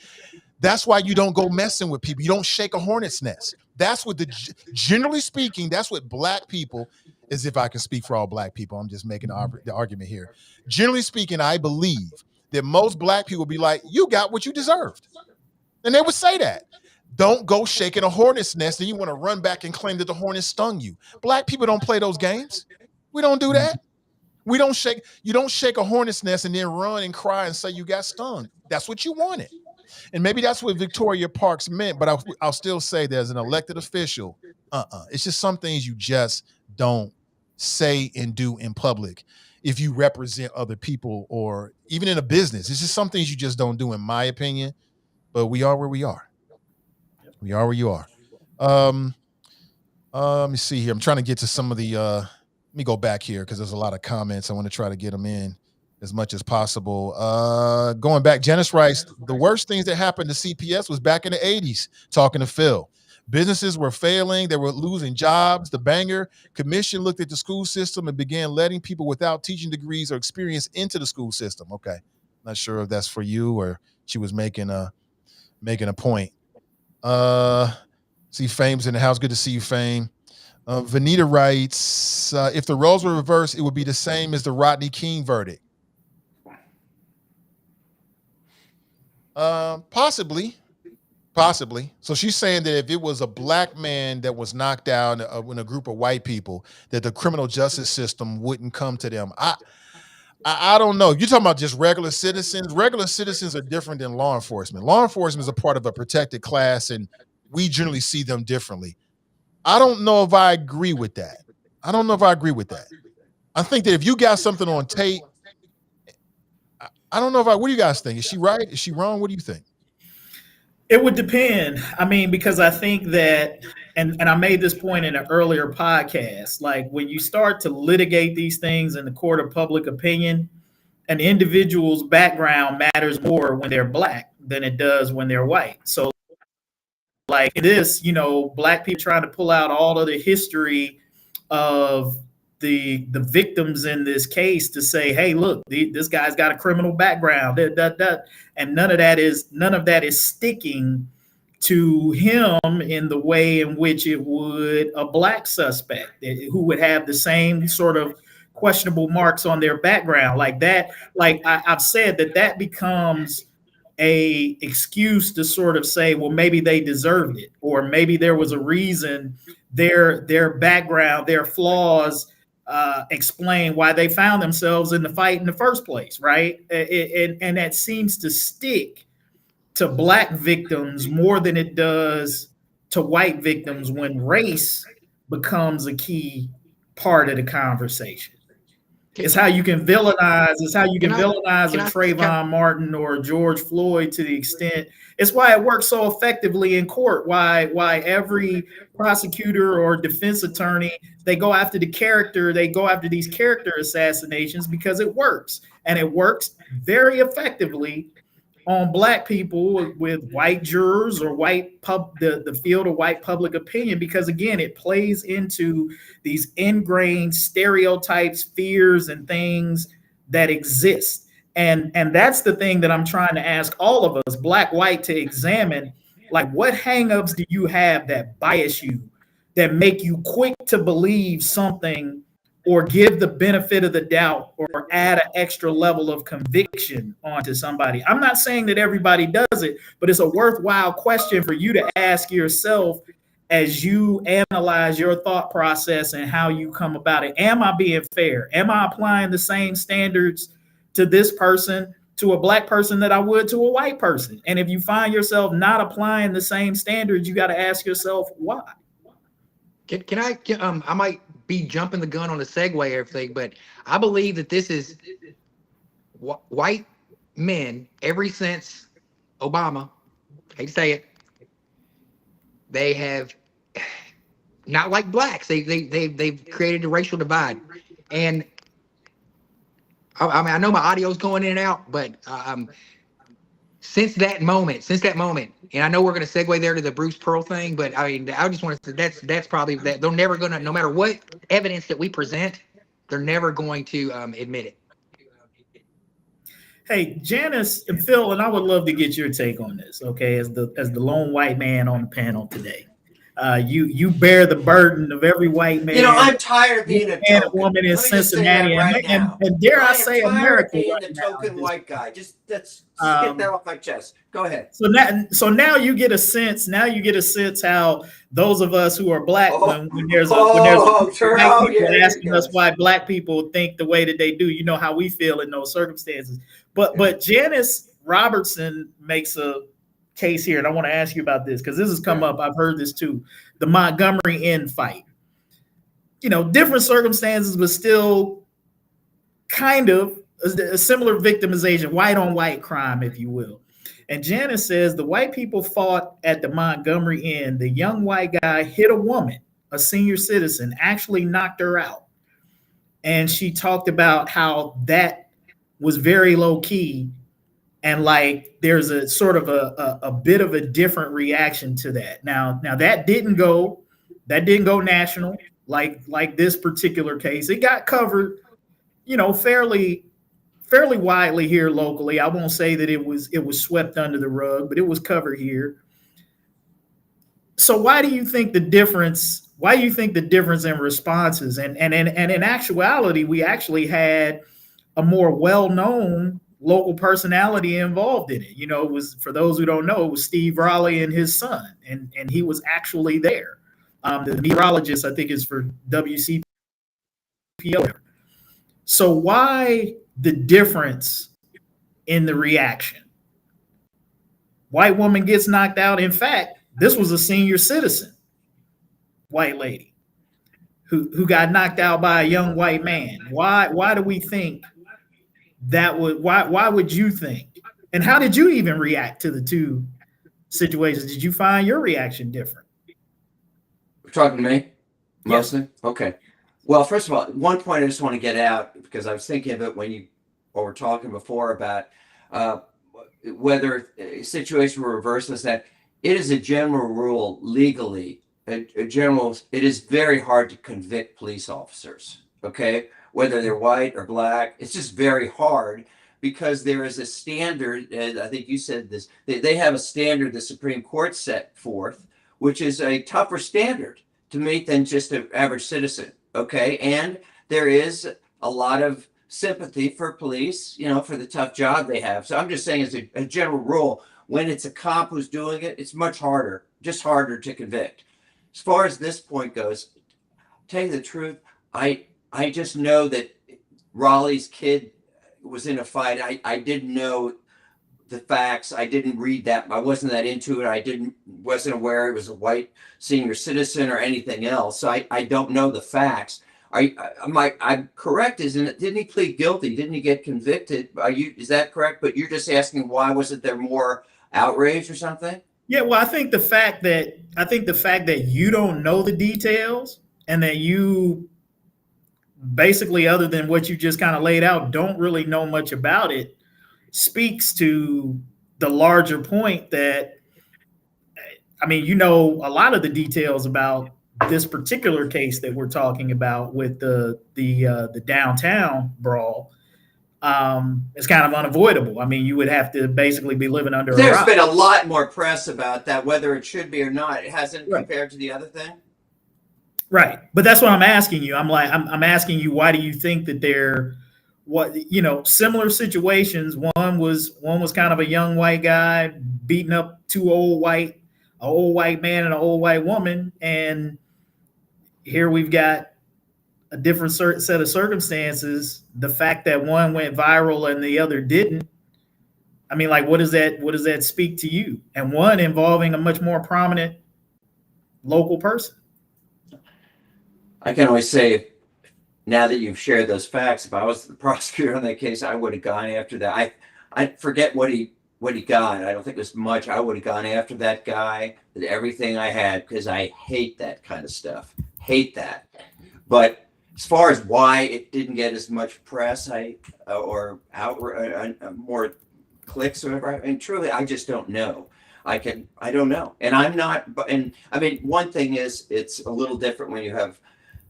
S1: that's why you don't go messing with people. You don't shake a hornet's nest. That's what generally speaking, that's what black people, as if I can speak for all black people, I'm just making the argument here. Generally speaking, I believe that most black people be like, you got what you deserved. And they would say that. Don't go shaking a hornet's nest and you want to run back and claim that the hornet stung you. Black people don't play those games. We don't do that. You don't shake a hornet's nest and then run and cry and say you got stung. That's what you wanted. And maybe that's what Victoria Parks meant, but I'll still say there's an elected official. It's just some things you just don't say and do in public if you represent other people or even in a business. It's just some things you just don't do, in my opinion. But we are where we are. We are where you are. Let me see here. I'm trying to get to some of the let me go back here because there's a lot of comments. I want to try to get them in as much as possible. Going back, Janice writes, the worst things that happened to CPS was back in the 80s, talking to Phil. Businesses were failing. They were losing jobs. The Banger Commission looked at the school system and began letting people without teaching degrees or experience into the school system. Okay. Not sure if that's for you or she was making a point. See Fame's in the house. Good to see you, Fame. Vanita writes, if the roles were reversed, it would be the same as the Rodney King verdict. Possibly. So she's saying that if it was a black man that was knocked out in a group of white people, that the criminal justice system wouldn't come to them. I don't know. You're talking about just regular citizens. Regular citizens are different than law enforcement. Law enforcement is a part of a protected class, and we generally see them differently. I don't know if I agree with that. I think that if you got something on tape, I don't know what do you guys think? Is she right? Is she wrong? What do you think?
S3: It would depend. I mean, because I think that, and I made this point in an earlier podcast, like when you start to litigate these things in the court of public opinion, an individual's background matters more when they're black than it does when they're white. So like this, black people trying to pull out all of the history of the victims in this case to say, hey, look, this guy's got a criminal background, and none of that is sticking to him in the way in which it would a black suspect who would have the same sort of questionable marks on their background like that. Like I've said that becomes a excuse to sort of say, well, maybe they deserved it, or maybe there was a reason their background, their flaws explain why they found themselves in the fight in the first place, right? And that seems to stick to black victims more than it does to white victims when race becomes a key part of the conversation. It's how you can villainize. It's how you can villainize a Trayvon Martin or George Floyd to the extent. It's why it works so effectively in court. Why every prosecutor or defense attorney, they go after the character. They go after these character assassinations because it works, and it works very effectively on black people with white jurors or the field of white public opinion, because again, it plays into these ingrained stereotypes, fears, and things that exist. And that's the thing that I'm trying to ask all of us, black, white, to examine, like, what hangups do you have that bias you, that make you quick to believe something or give the benefit of the doubt or add an extra level of conviction onto somebody? I'm not saying that everybody does it, but it's a worthwhile question for you to ask yourself as you analyze your thought process and how you come about it. Am I being fair? Am I applying the same standards to this person, to a black person, that I would to a white person? And if you find yourself not applying the same standards, you got to ask yourself why.
S5: Can I? I might be jumping the gun on the segue and everything, but I believe that this is white men ever since Obama. Hate to say it, they have not like blacks. They've created a racial divide, and I mean, I know my audio's going in and out, but since that moment, and I know we're going to segue there to the Bruce Pearl thing, but I mean, I just want to say that's probably that they're never going to, no matter what evidence that we present, they're never going to admit it.
S3: Hey, Janice and Phil, and I would love to get your take on this, okay, as the lone white man on the panel today. You bear the burden of every white man.
S4: I'm tired of being a
S3: woman in Cincinnati, and dare I say, America.
S4: Being the token white guy. Just let's get that off my chest. Go ahead.
S3: So now you get a sense. Now you get a sense how those of us who are black, when there's white people asking us why black people think the way that they do, how we feel in those circumstances. But Janice Robertson makes a case here, and I want to ask you about this because this has come up. I've heard this too. The Montgomery Inn fight. Different circumstances, but still kind of a similar victimization, white on white crime, if you will. And Janice says the white people fought at the Montgomery Inn. The young white guy hit a woman, a senior citizen, actually knocked her out. And she talked about how that was very low key And like there's a sort of a bit of a different reaction to that. Now that didn't go national like this particular case. It got covered, fairly widely here locally. I won't say that it was swept under the rug, but it was covered here. So why do you think the difference? Why do you think the difference in responses? And in actuality, we actually had a more well-known local personality involved in it. It was, for those who don't know, it was Steve Raleigh and his son, and he was actually there. The meteorologist, I think, is for WCPO. So why the difference in the reaction? White woman gets knocked out. In fact, this was a senior citizen, white lady, who got knocked out by a young white man. Why do we think that would? Why would you think? And how did you even react to the two situations? Did you find your reaction different?
S4: You're talking to me mostly?
S3: Yes.
S4: Okay. Well, first of all, one point I just want to get out, because I was thinking of it when you were talking before about whether a situation will reverse this, that it is a general rule legally, it is very hard to convict police officers, okay? Whether they're white or black, it's just very hard, because there is a standard, and I think you said this, they have a standard the Supreme Court set forth, which is a tougher standard to meet than just an average citizen, okay? And there is a lot of sympathy for police, for the tough job they have. So I'm just saying, as a general rule, when it's a cop who's doing it, it's much harder, just harder to convict. As far as this point goes, tell you the truth, I just know that Raleigh's kid was in a fight. I didn't know the facts. I didn't read that. I wasn't that into it. I wasn't aware it was a white senior citizen or anything else. So I don't know the facts. I'm correct, isn't it? Didn't he plead guilty? Didn't he get convicted? Is that correct? But you're just asking, why wasn't there more outrage or something?
S3: Yeah, well, I think the fact that you don't know the details, and that you basically, other than what you just kind of laid out, don't really know much about it, speaks to the larger point that, a lot of the details about this particular case that we're talking about with the downtown brawl. It's kind of unavoidable. You would have to basically be living under a rock.
S4: There's been a lot more press about that, whether it should be or not. It hasn't,
S3: right,
S4: compared to the other thing.
S3: Right. But that's what I'm asking you. I'm asking you, why do you think that similar situations? One was kind of a young white guy beating up an old white man and an old white woman. And here we've got a different set of circumstances. The fact that one went viral and the other didn't, what does that speak to you? And one involving a much more prominent local person.
S4: I can always say, now that you've shared those facts, if I was the prosecutor on that case, I would have gone after that. I forget what he got. I don't think it was much. I would have gone after that guy with everything I had, because I hate that kind of stuff. Hate that. But as far as why it didn't get as much press, or more clicks or whatever, truly, I just don't know. I don't know. And I'm not, and one thing is, it's a little different when you have,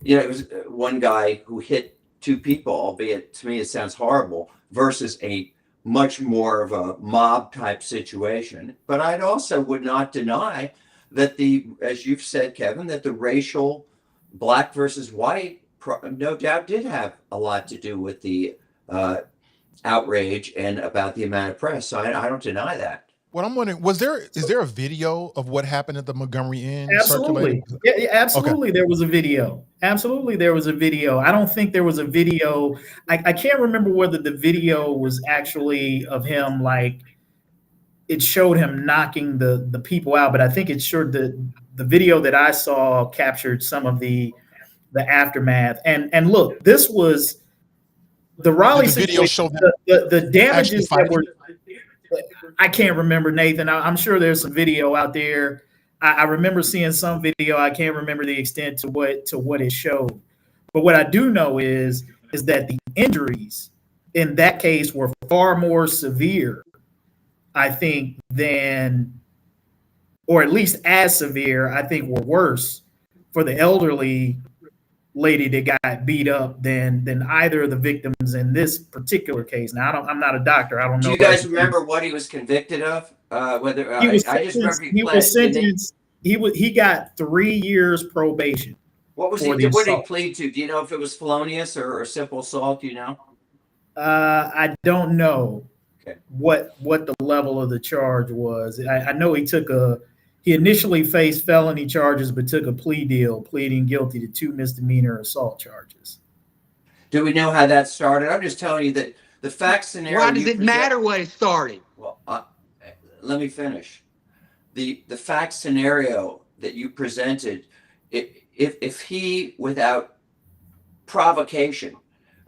S4: it was one guy who hit two people, albeit to me it sounds horrible, versus a much more of a mob type situation. But I'd also would not deny that as you've said, Kevin, that the racial black versus white no doubt did have a lot to do with the outrage and about the amount of press. So I don't deny that.
S1: What I'm wondering, is there a video of what happened at the Montgomery Inn?
S3: Absolutely. Yeah, absolutely. Okay. There was a video. Absolutely. There was a video. I don't think there was a video. I can't remember whether the video was actually of him, it showed him knocking the people out, but I think it showed the video that I saw captured some of the aftermath. And look, this was the Raleigh situation. The damages that were, I can't remember, Nathan. I'm sure there's some video out there. I remember seeing some video. I can't remember the extent to what it showed. But what I do know is that the injuries in that case were far more severe I think, than, or at least as severe, I think were worse for the elderly lady that got beat up than either of the victims in this particular case. Now, I'm not a doctor. I don't
S4: Do
S3: know.
S4: you guys remember what he was convicted of? Whether
S3: He was
S4: I just remember
S3: he was sentenced. He got 3 years probation.
S4: What was he? What did he plead to? Do you know if it was felonious or simple assault? Do you know?
S3: I don't know
S4: Okay.
S3: what the level of the charge was. I know he initially faced felony charges, but took a plea deal, pleading guilty to 2 misdemeanor assault charges.
S4: Do we know how that started? I'm just telling you that the fact scenario.
S5: Why does it matter what it started?
S4: Well, let me finish. The fact scenario that you presented, if he, without provocation,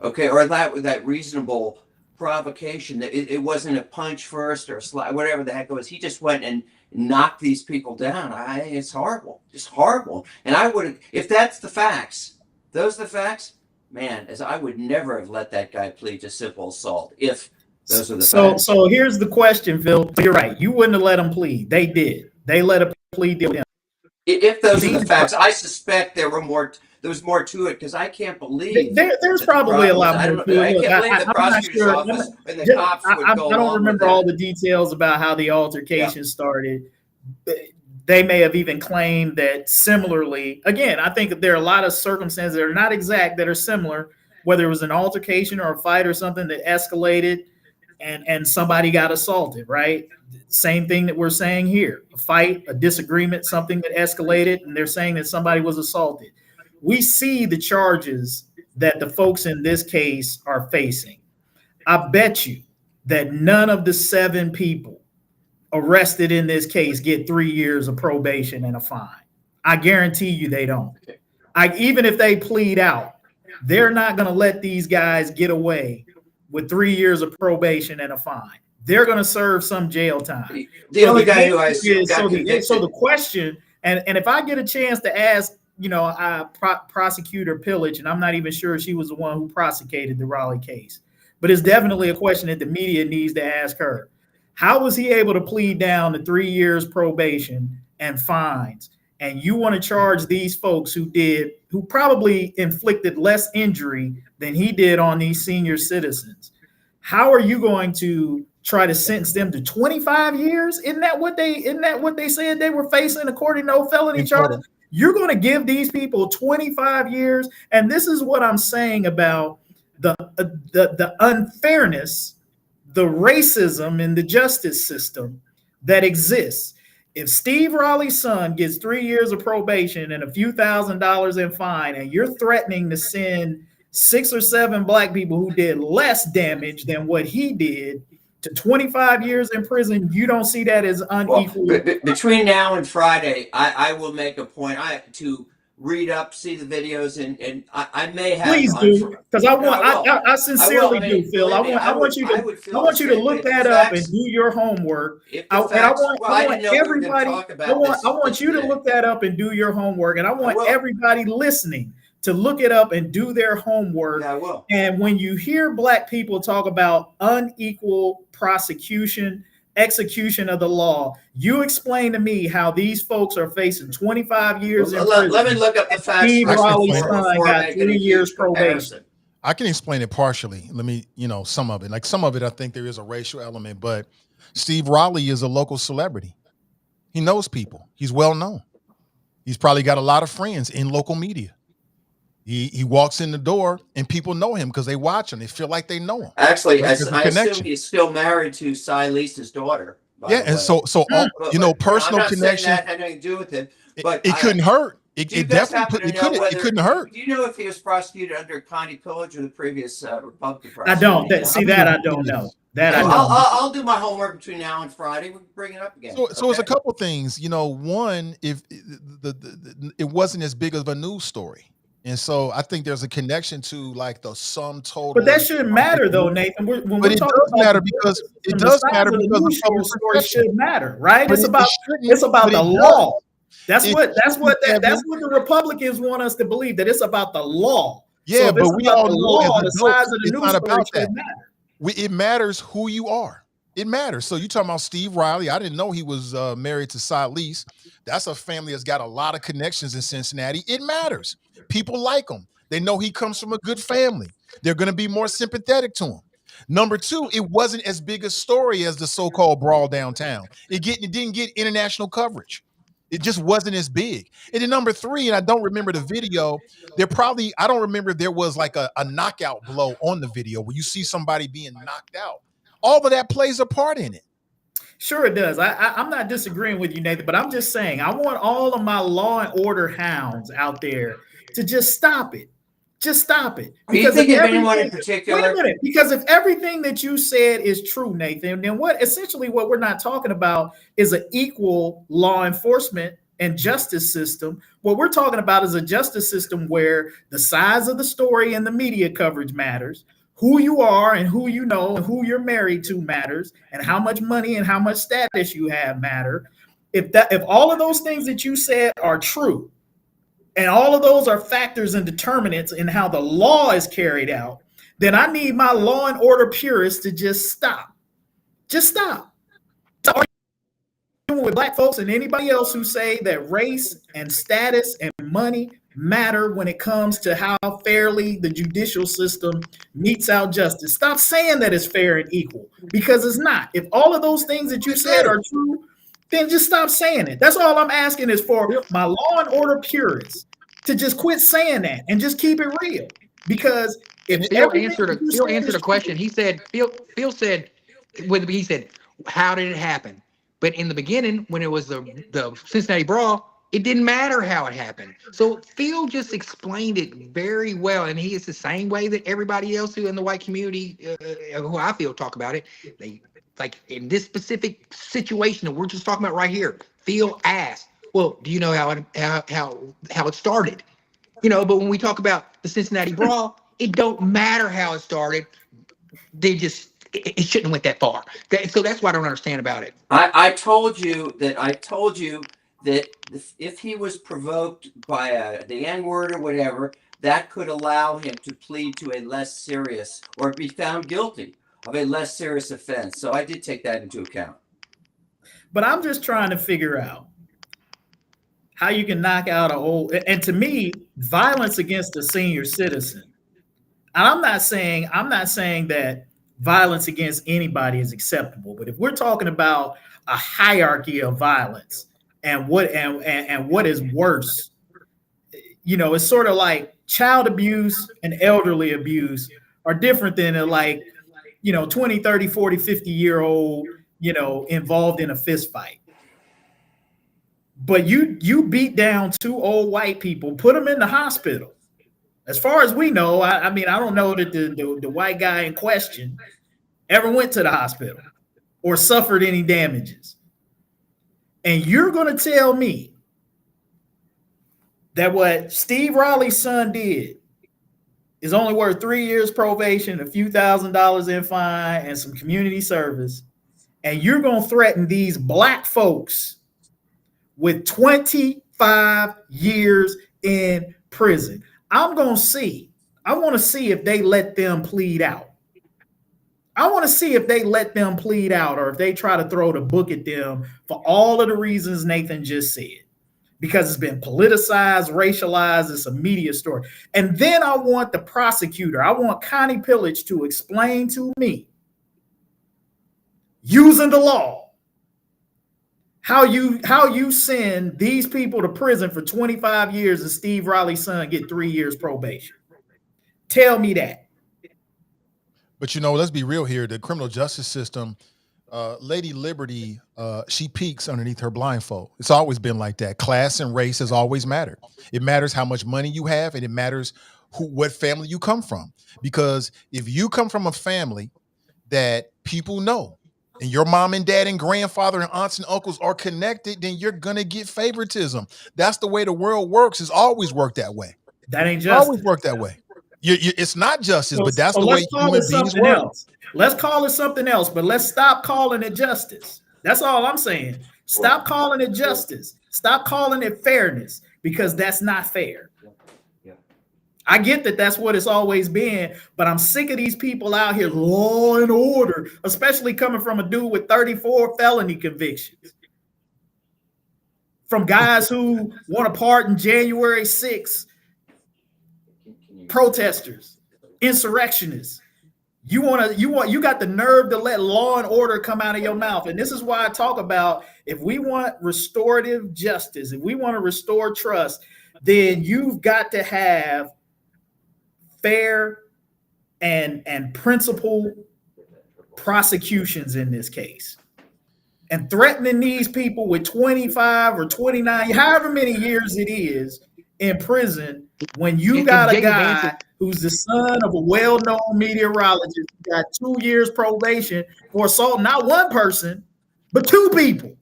S4: okay, or that reasonable provocation, that it wasn't a punch first or a slap, whatever the heck it was, he just went and knocked these people down. It's horrible, just horrible. And I would, if that's the facts, those are the facts, man, as I would never have let that guy plead to simple assault if those are the facts.
S3: So here's the question, Phil. You're right. You wouldn't have let him plead. They did. They let a plea deal in.
S4: If those are the facts, I suspect there was more to it, because I can't believe
S3: there's probably a lot more to it.
S4: I can't believe the prosecutor's office and the cops would go.
S3: I don't remember all the details about how the altercation started. They may have even claimed that similarly. Again, I think that there are a lot of circumstances that are not exact that are similar, whether it was an altercation or a fight or something that escalated and somebody got assaulted, right? Same thing that we're saying here. A fight, a disagreement, something that escalated, and they're saying that somebody was assaulted. We see the charges that the folks in this case are facing. I bet you that none of the 7 people arrested in this case get 3 years of probation and a fine. I guarantee you they don't. Even if they plead out, they're not going to let these guys get away with 3 years of probation and a fine. They're going to serve some jail time.
S4: The only guy who I assume got convicted.
S3: So the question, and if I get a chance to ask, Prosecutor Pillage, and I'm not even sure she was the one who prosecuted the Raleigh case, but it's definitely a question that the media needs to ask her. How was he able to plead down to 3 years probation and fines? And you want to charge these folks who probably inflicted less injury than he did on these senior citizens? How are you going to try to sentence them to 25 years? Isn't that what they said they were facing according to felony charges? You're going to give these people 25 years. And this is what I'm saying about the unfairness, the racism in the justice system that exists. If Steve Raleigh's son gets 3 years of probation and a few $1,000s in fine, and you're threatening to send 6 or 7 black people who did less damage than what he did to 25 years in prison, you don't see that as unequal.
S4: Well, between now and Friday, I will make a point to read up, see the videos, and I may have.
S3: Please do, because I sincerely do, Phil. I want you to look that up and do your homework. I want you to look that up and do your homework, and I want everybody listening to look it up and do their homework.
S4: Yeah, I will.
S3: And when you hear black people talk about unequal prosecution, execution of the law, you explain to me how these folks are facing 25 years in prison.
S4: Let me look up the facts.
S3: Steve Raleigh's son got 3 years probation.
S1: I can explain it partially. Let me, some of it. Like some of it, I think there is a racial element, but Steve Raleigh is a local celebrity. He knows people. He's well known. He's probably got a lot of friends in local media. He walks in the door and people know him because they watch him. They feel like they know him.
S4: Actually, I assume he's still married to Cy Lisa's daughter.
S1: Yeah, and so personal connection.
S4: That had nothing to do with it, but
S1: it couldn't hurt. It definitely couldn't hurt.
S4: Do you know if he was prosecuted under Connie Pillage or the previous Republican prosecutor?
S3: I don't. I don't know.
S4: I'll do my homework between now and Friday. We can bring it up again.
S1: So it's a couple things. One, if it wasn't as big of a news story. And so I think there's a connection to like the sum total.
S3: But that shouldn't matter though, Nathan.
S1: It does matter because the news
S3: story should matter, right? It's about the law. That's what the Republicans want us to believe, that it's about the law.
S1: Yeah,
S3: so
S1: but we all know
S3: the size of the news story
S1: about that.
S3: matter.
S1: It matters who you are. It matters. So you talking about Steve Riley? I didn't know he was married to Cy Lease. That's a family that's got a lot of connections in Cincinnati. It matters. People like him. They know he comes from a good family. They're going to be more sympathetic to him. Number two, it wasn't as big a story as the so-called brawl downtown. It didn't get international coverage. It just wasn't as big. And then number three, and I don't remember the video, I don't remember if there was like a knockout blow on the video where you see somebody being knocked out. All of that plays a part in it.
S3: Sure it does. I'm not disagreeing with you, Nathan, but I'm just saying I want all of my law and order hounds out there to just stop it. Just stop it.
S4: Are you thinking of anyone in particular?
S3: Wait a minute. Because if everything that you said is true, Nathan, then what we're not talking about is an equal law enforcement and justice system. What we're talking about is a justice system where the size of the story and the media coverage matters. Who you are and who you know and who you're married to matters, and how much money and how much status you have matter. If all of those things that you said are true, and all of those are factors and determinants in how the law is carried out, then I need my law and order purists to just stop. Just stop. With black folks and anybody else who say that race and status and money matter when it comes to how fairly the judicial system metes out justice. Stop saying that it's fair and equal, because it's not. If all of those things that you said are true, then just stop saying it. That's all I'm asking is for my law and order purists to just quit saying that and just keep it real. Because if
S5: Phil answered a question, he said, Phil said, how did it happen? But in the beginning, when it was the Cincinnati Brawl, it didn't matter how it happened. So Phil just explained it very well, and he is the same way that everybody else who in the white community, who I feel talk about it. They like in this specific situation that we're just talking about right here. Phil asked, "Well, do you know how it started?" You know, but when we talk about the Cincinnati Brawl, it don't matter how it started. It shouldn't have went that far. So that's what I don't understand about it.
S4: I told you that if he was provoked by the N-word or whatever, that could allow him to plead to a less serious or be found guilty of a less serious offense. So I did take that into account.
S3: But I'm just trying to figure out how you can knock out and to me, violence against a senior citizen. And I'm not saying that violence against anybody is acceptable, but if we're talking about a hierarchy of violence and what is worse, you know, it's sort of like child abuse and elderly abuse are different than 20, 30, 40, 50-year-old, involved in a fist fight. But you beat down two old white people, put them in the hospital. As far as we know, I mean, I don't know that the white guy in question ever went to the hospital or suffered any damages. And you're going to tell me that what Steve Riley's son did is only worth 3 years probation, a few $1,000s in fine, and some community service, and you're going to threaten these black folks with 25 years in prison. I want to see if they let them plead out. I want to see if they let them plead out or if they try to throw the book at them for all of the reasons Nathan just said, because it's been politicized, racialized, it's a media story. And then I want the prosecutor, I want Connie Pillage to explain to me, using the law, how you send these people to prison for 25 years and Steve Riley's son get 3 years probation. Tell me that.
S1: But, let's be real here. The criminal justice system, Lady Liberty, she peeks underneath her blindfold. It's always been like that. Class and race has always mattered. It matters how much money you have, and it matters what family you come from. Because if you come from a family that people know, and your mom and dad and grandfather and aunts and uncles are connected, then you're going to get favoritism. That's the way the world works. It's always worked that way.
S3: That ain't justice.
S1: Always worked that way. It's not justice, but that's the way human beings work.
S3: Let's call it something else, but let's stop calling it justice. That's all I'm saying. Stop calling it justice. Stop calling it fairness, because that's not fair. I get that that's what it's always been, but I'm sick of these people out here, law and order, especially coming from a dude with 34 felony convictions. From guys who want to pardon January 6th protesters, insurrectionists. You got the nerve to let law and order come out of your mouth. And this is why I talk about, if we want restorative justice, if we want to restore trust, then you've got to have fair and principled prosecutions in this case. And threatening these people with 25 or 29, however many years it is, in prison, when you got a guy who's the son of a well-known meteorologist, got 2 years probation for assaulting not one person, but 2 people.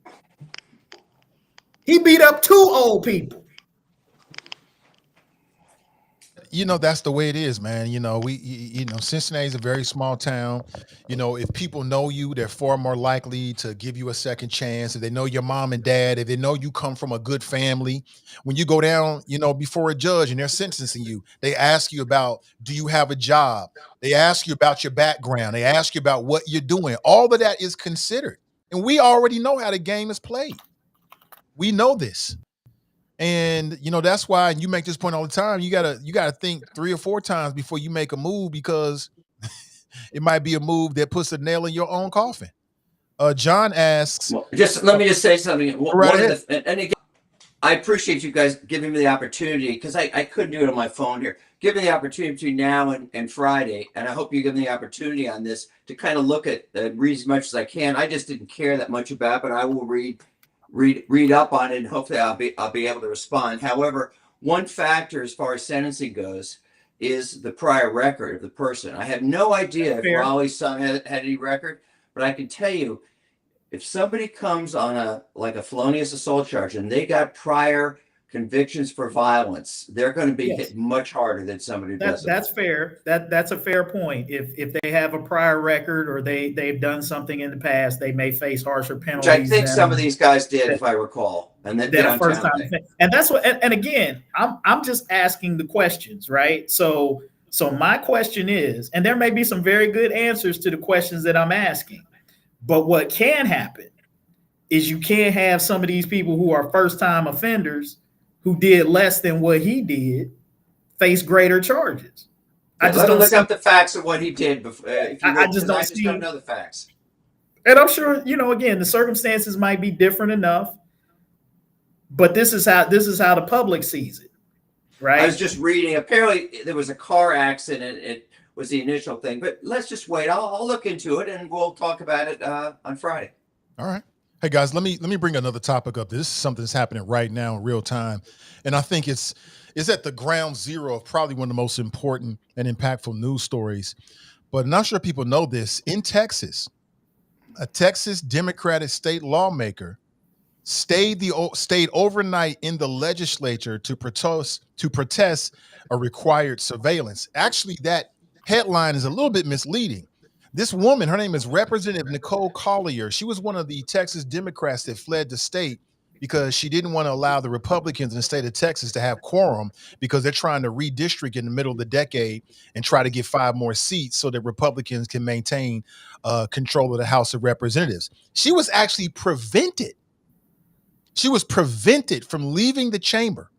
S3: He beat up 2 old people.
S1: That's the way it is, man. Cincinnati's a very small town. If people know you, they're far more likely to give you a second chance. If they know your mom and dad, if they know you come from a good family, when you go down, before a judge and they're sentencing you, they ask you about, do you have a job? They ask you about your background. They ask you about what you're doing. All of that is considered. And we already know how the game is played. We know this. And that's why you make this point all the time. You gotta think 3 or 4 times before you make a move, because it might be a move that puts a nail in your own coffin. John asks,
S4: let me just say something.
S1: Right.
S4: And again, I appreciate you guys giving me the opportunity, because I couldn't do it on my phone here. Give me the opportunity between now and Friday, and I hope you give me the opportunity on this to kind of look at read as much as I can. I just didn't care that much about it, but I will read up on it, and hopefully I'll be able to respond. However, one factor as far as sentencing goes is the prior record of the person. I have no idea if Raleigh's son had any record, but I can tell you, if somebody comes on a felonious assault charge and they got prior convictions for violence, they're going to be hit much harder than somebody who doesn't.
S3: That's fair. That's a fair point. If they have a prior record or they've done something in the past, they may face harsher penalties.
S4: Which I think some of these guys did, if I recall. And then
S3: first time. And that's what. And again, I'm just asking the questions, right? So my question is, and there may be some very good answers to the questions that I'm asking, but what can happen is you can't have some of these people who are first time offenders who did less than what he did face greater charges.
S4: I just don't look up the facts of what he did before. I just don't know the facts.
S3: And I'm sure, again, the circumstances might be different enough, but this is how the public sees it, right?
S4: I was just reading. Apparently, there was a car accident. It was the initial thing, but let's just wait. I'll look into it, and we'll talk about it on Friday.
S1: All right. Hey guys, let me bring another topic up. This is something that's happening right now in real time, and I think it's at the ground zero of probably one of the most important and impactful news stories. But I'm not sure people know this. In Texas, a Texas Democratic state lawmaker stayed overnight in the legislature to protest a required surveillance. Actually, that headline is a little bit misleading. This woman, her name is Representative Nicole Collier. She was one of the Texas Democrats that fled the state because she didn't want to allow the Republicans in the state of Texas to have quorum, because they're trying to redistrict in the middle of the decade and try to get 5 more seats so that Republicans can maintain control of the House of Representatives. She was actually prevented. She was prevented from leaving the chamber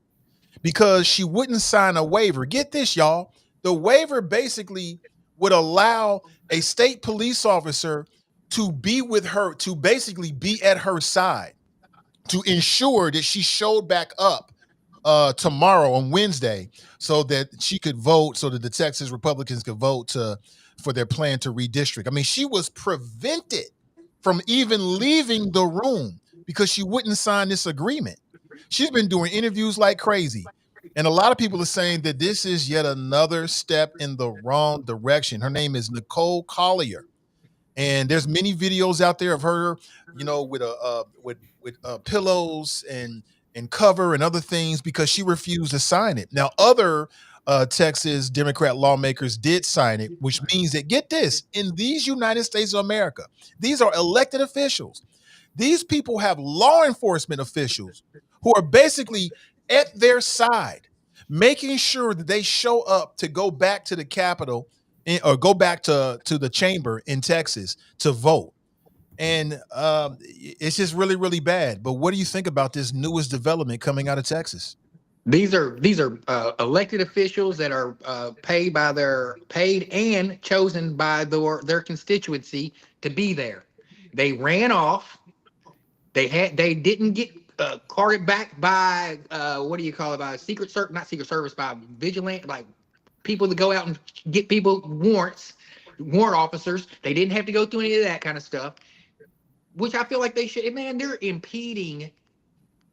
S1: because she wouldn't sign a waiver. Get this, y'all. The waiver basically would allow a state police officer to be with her, to basically be at her side, to ensure that she showed back up tomorrow on Wednesday so that she could vote, so that the Texas Republicans could vote for their plan to redistrict. I mean, she was prevented from even leaving the room because she wouldn't sign this agreement. She's been doing interviews like crazy. And a lot of people are saying that this is yet another step in the wrong direction. Her name is Nicole Collier. And there's many videos out there of her, with pillows and cover and other things, because she refused to sign it. Now, other Texas Democrat lawmakers did sign it, which means that, get this, in these United States of America, these are elected officials. These people have law enforcement officials who are basically at their side, making sure that they show up to go back to the Capitol or go back to the chamber in Texas to vote. And it's just really, really bad. But what do you think about this newest development coming out of Texas?
S5: These are elected officials that are paid and chosen by their constituency to be there. They ran off. They didn't get carted back by what do you call it, by secret service, not secret service, by vigilant, like people that go out and get people warrant officers. They didn't have to go through any of that kind of stuff, which I feel like they should. Man, they're impeding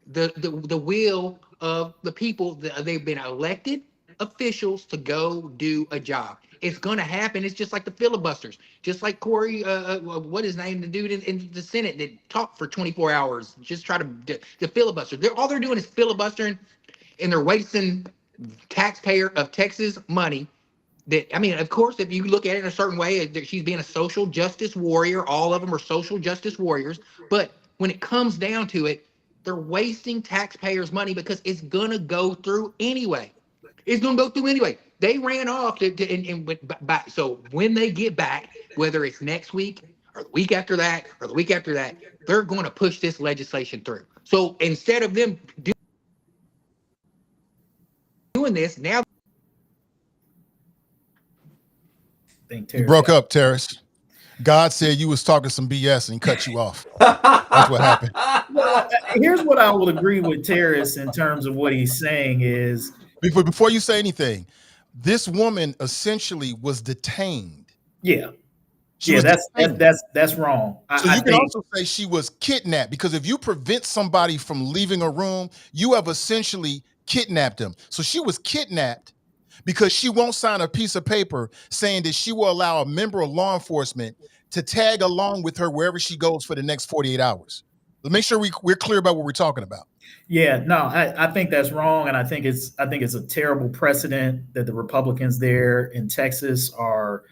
S5: the will of the people. They've been elected officials to go do a job. It's going to happen. It's just like the filibusters, just like Corey, what is his name, the dude in the Senate that talked for 24 hours, just try to the filibuster. All they're doing is filibustering, and they're wasting taxpayer of Texas money. That, I mean, of course, if you look at it in a certain way, she's being a social justice warrior. All of them are social justice warriors. But when it comes down to it, they're wasting taxpayers' money because it's gonna go through anyway. It's gonna go through anyway. They ran off and went back. So when they get back, whether it's next week or the week after that or the week after that, they're going to push this legislation through. So instead of them doing this now,
S1: You broke up, Tarris. God said you was talking some BS and he cut you off. That's what happened.
S3: Well, here's what I will agree with Tarris in terms of what he's saying is,
S1: Before you say anything, this woman essentially was detained.
S3: Yeah.
S1: She was detained.
S3: That's wrong.
S1: So you can also say she was kidnapped, because if you prevent somebody from leaving a room, you have essentially kidnapped them. So she was kidnapped because she won't sign a piece of paper saying that she will allow a member of law enforcement to tag along with her wherever she goes for the next 48 hours. Let's make sure we're clear about what we're talking about.
S3: Yeah, no, I think that's wrong, and I think it's a terrible precedent that the Republicans there in Texas are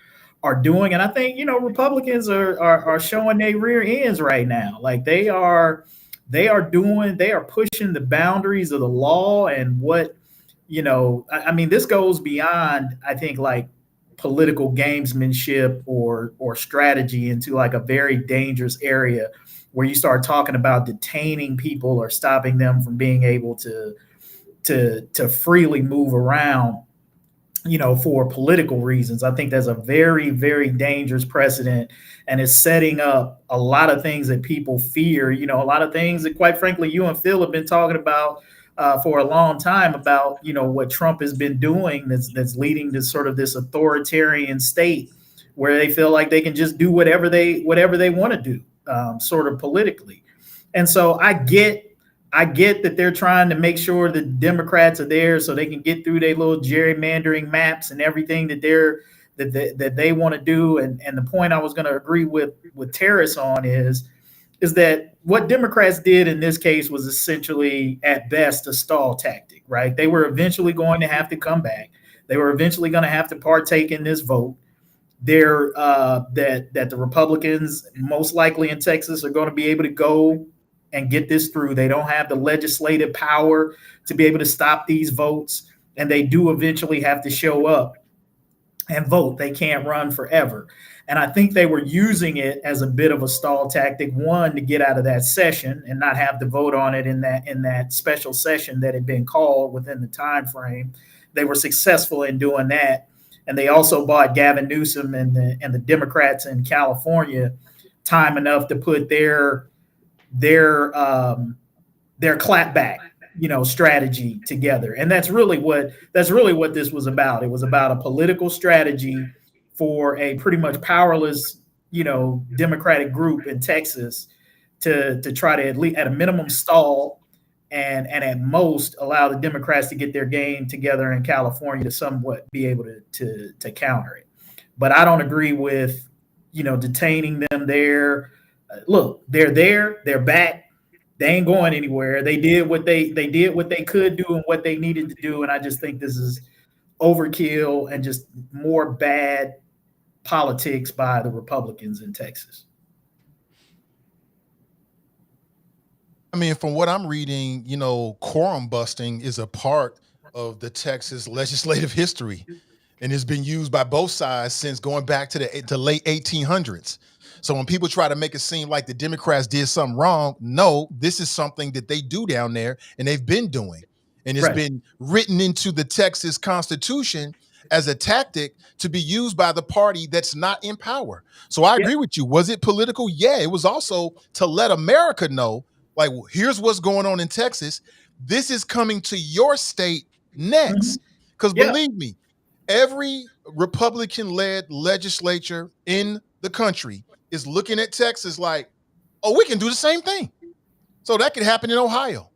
S3: doing, and I think Republicans are showing their rear ends right now. Like they are pushing the boundaries of the law and what I mean, this goes beyond, I think, like political gamesmanship or strategy into like a very dangerous area where you start talking about detaining people or stopping them from being able to freely move around, for political reasons. I think that's a very, very dangerous precedent, and it's setting up a lot of things that people fear, a lot of things that, quite frankly, you and Phil have been talking about for a long time about, what Trump has been doing that's leading to sort of this authoritarian state where they feel like they can just do whatever they want to do, sort of politically. And so I get that they're trying to make sure that Democrats are there so they can get through their little gerrymandering maps and everything that they want to do. And the point I was going to agree with Tarris on is that what Democrats did in this case was essentially, at best, a stall tactic, right? They were eventually going to have to come back. They were eventually going to have to partake in this vote. That the Republicans, most likely in Texas, are going to be able to go and get this through. They don't have the legislative power to be able to stop these votes, and they do eventually have to show up and vote. They can't run forever. And I think they were using it as a bit of a stall tactic, one, to get out of that session and not have to vote on it in that special session that had been called within the time frame. They were successful in doing that. And they also bought Gavin Newsom and the Democrats in California time enough to put their clapback, strategy together. And that's really what this was about. It was about a political strategy for a pretty much powerless, Democratic group in Texas to try to, at least at a minimum, stall and at most allow the Democrats to get their game together in California to somewhat be able to counter it. But I don't agree with, detaining them there. Look, they're there, they're back. They ain't going anywhere. They did what they could do and what they needed to do. And I just think this is overkill and just more bad politics by the Republicans in Texas.
S1: I mean, from what I'm reading, quorum busting is a part of the Texas legislative history, and it's been used by both sides since going back to the late 1800s. So when people try to make it seem like the Democrats did something wrong, no, this is something that they do down there and they've been doing. And it's
S3: Right.
S1: been written into the Texas Constitution as a tactic to be used by the party that's not in power. So I
S3: Yeah.
S1: agree with you. Was it political? Yeah, it was also to let America know, like, here's what's going on in Texas. This is coming to your state next. Because
S3: Yeah.
S1: believe me, every Republican-led legislature in the country is looking at Texas like, oh, we can do the same thing. So that could happen in Ohio.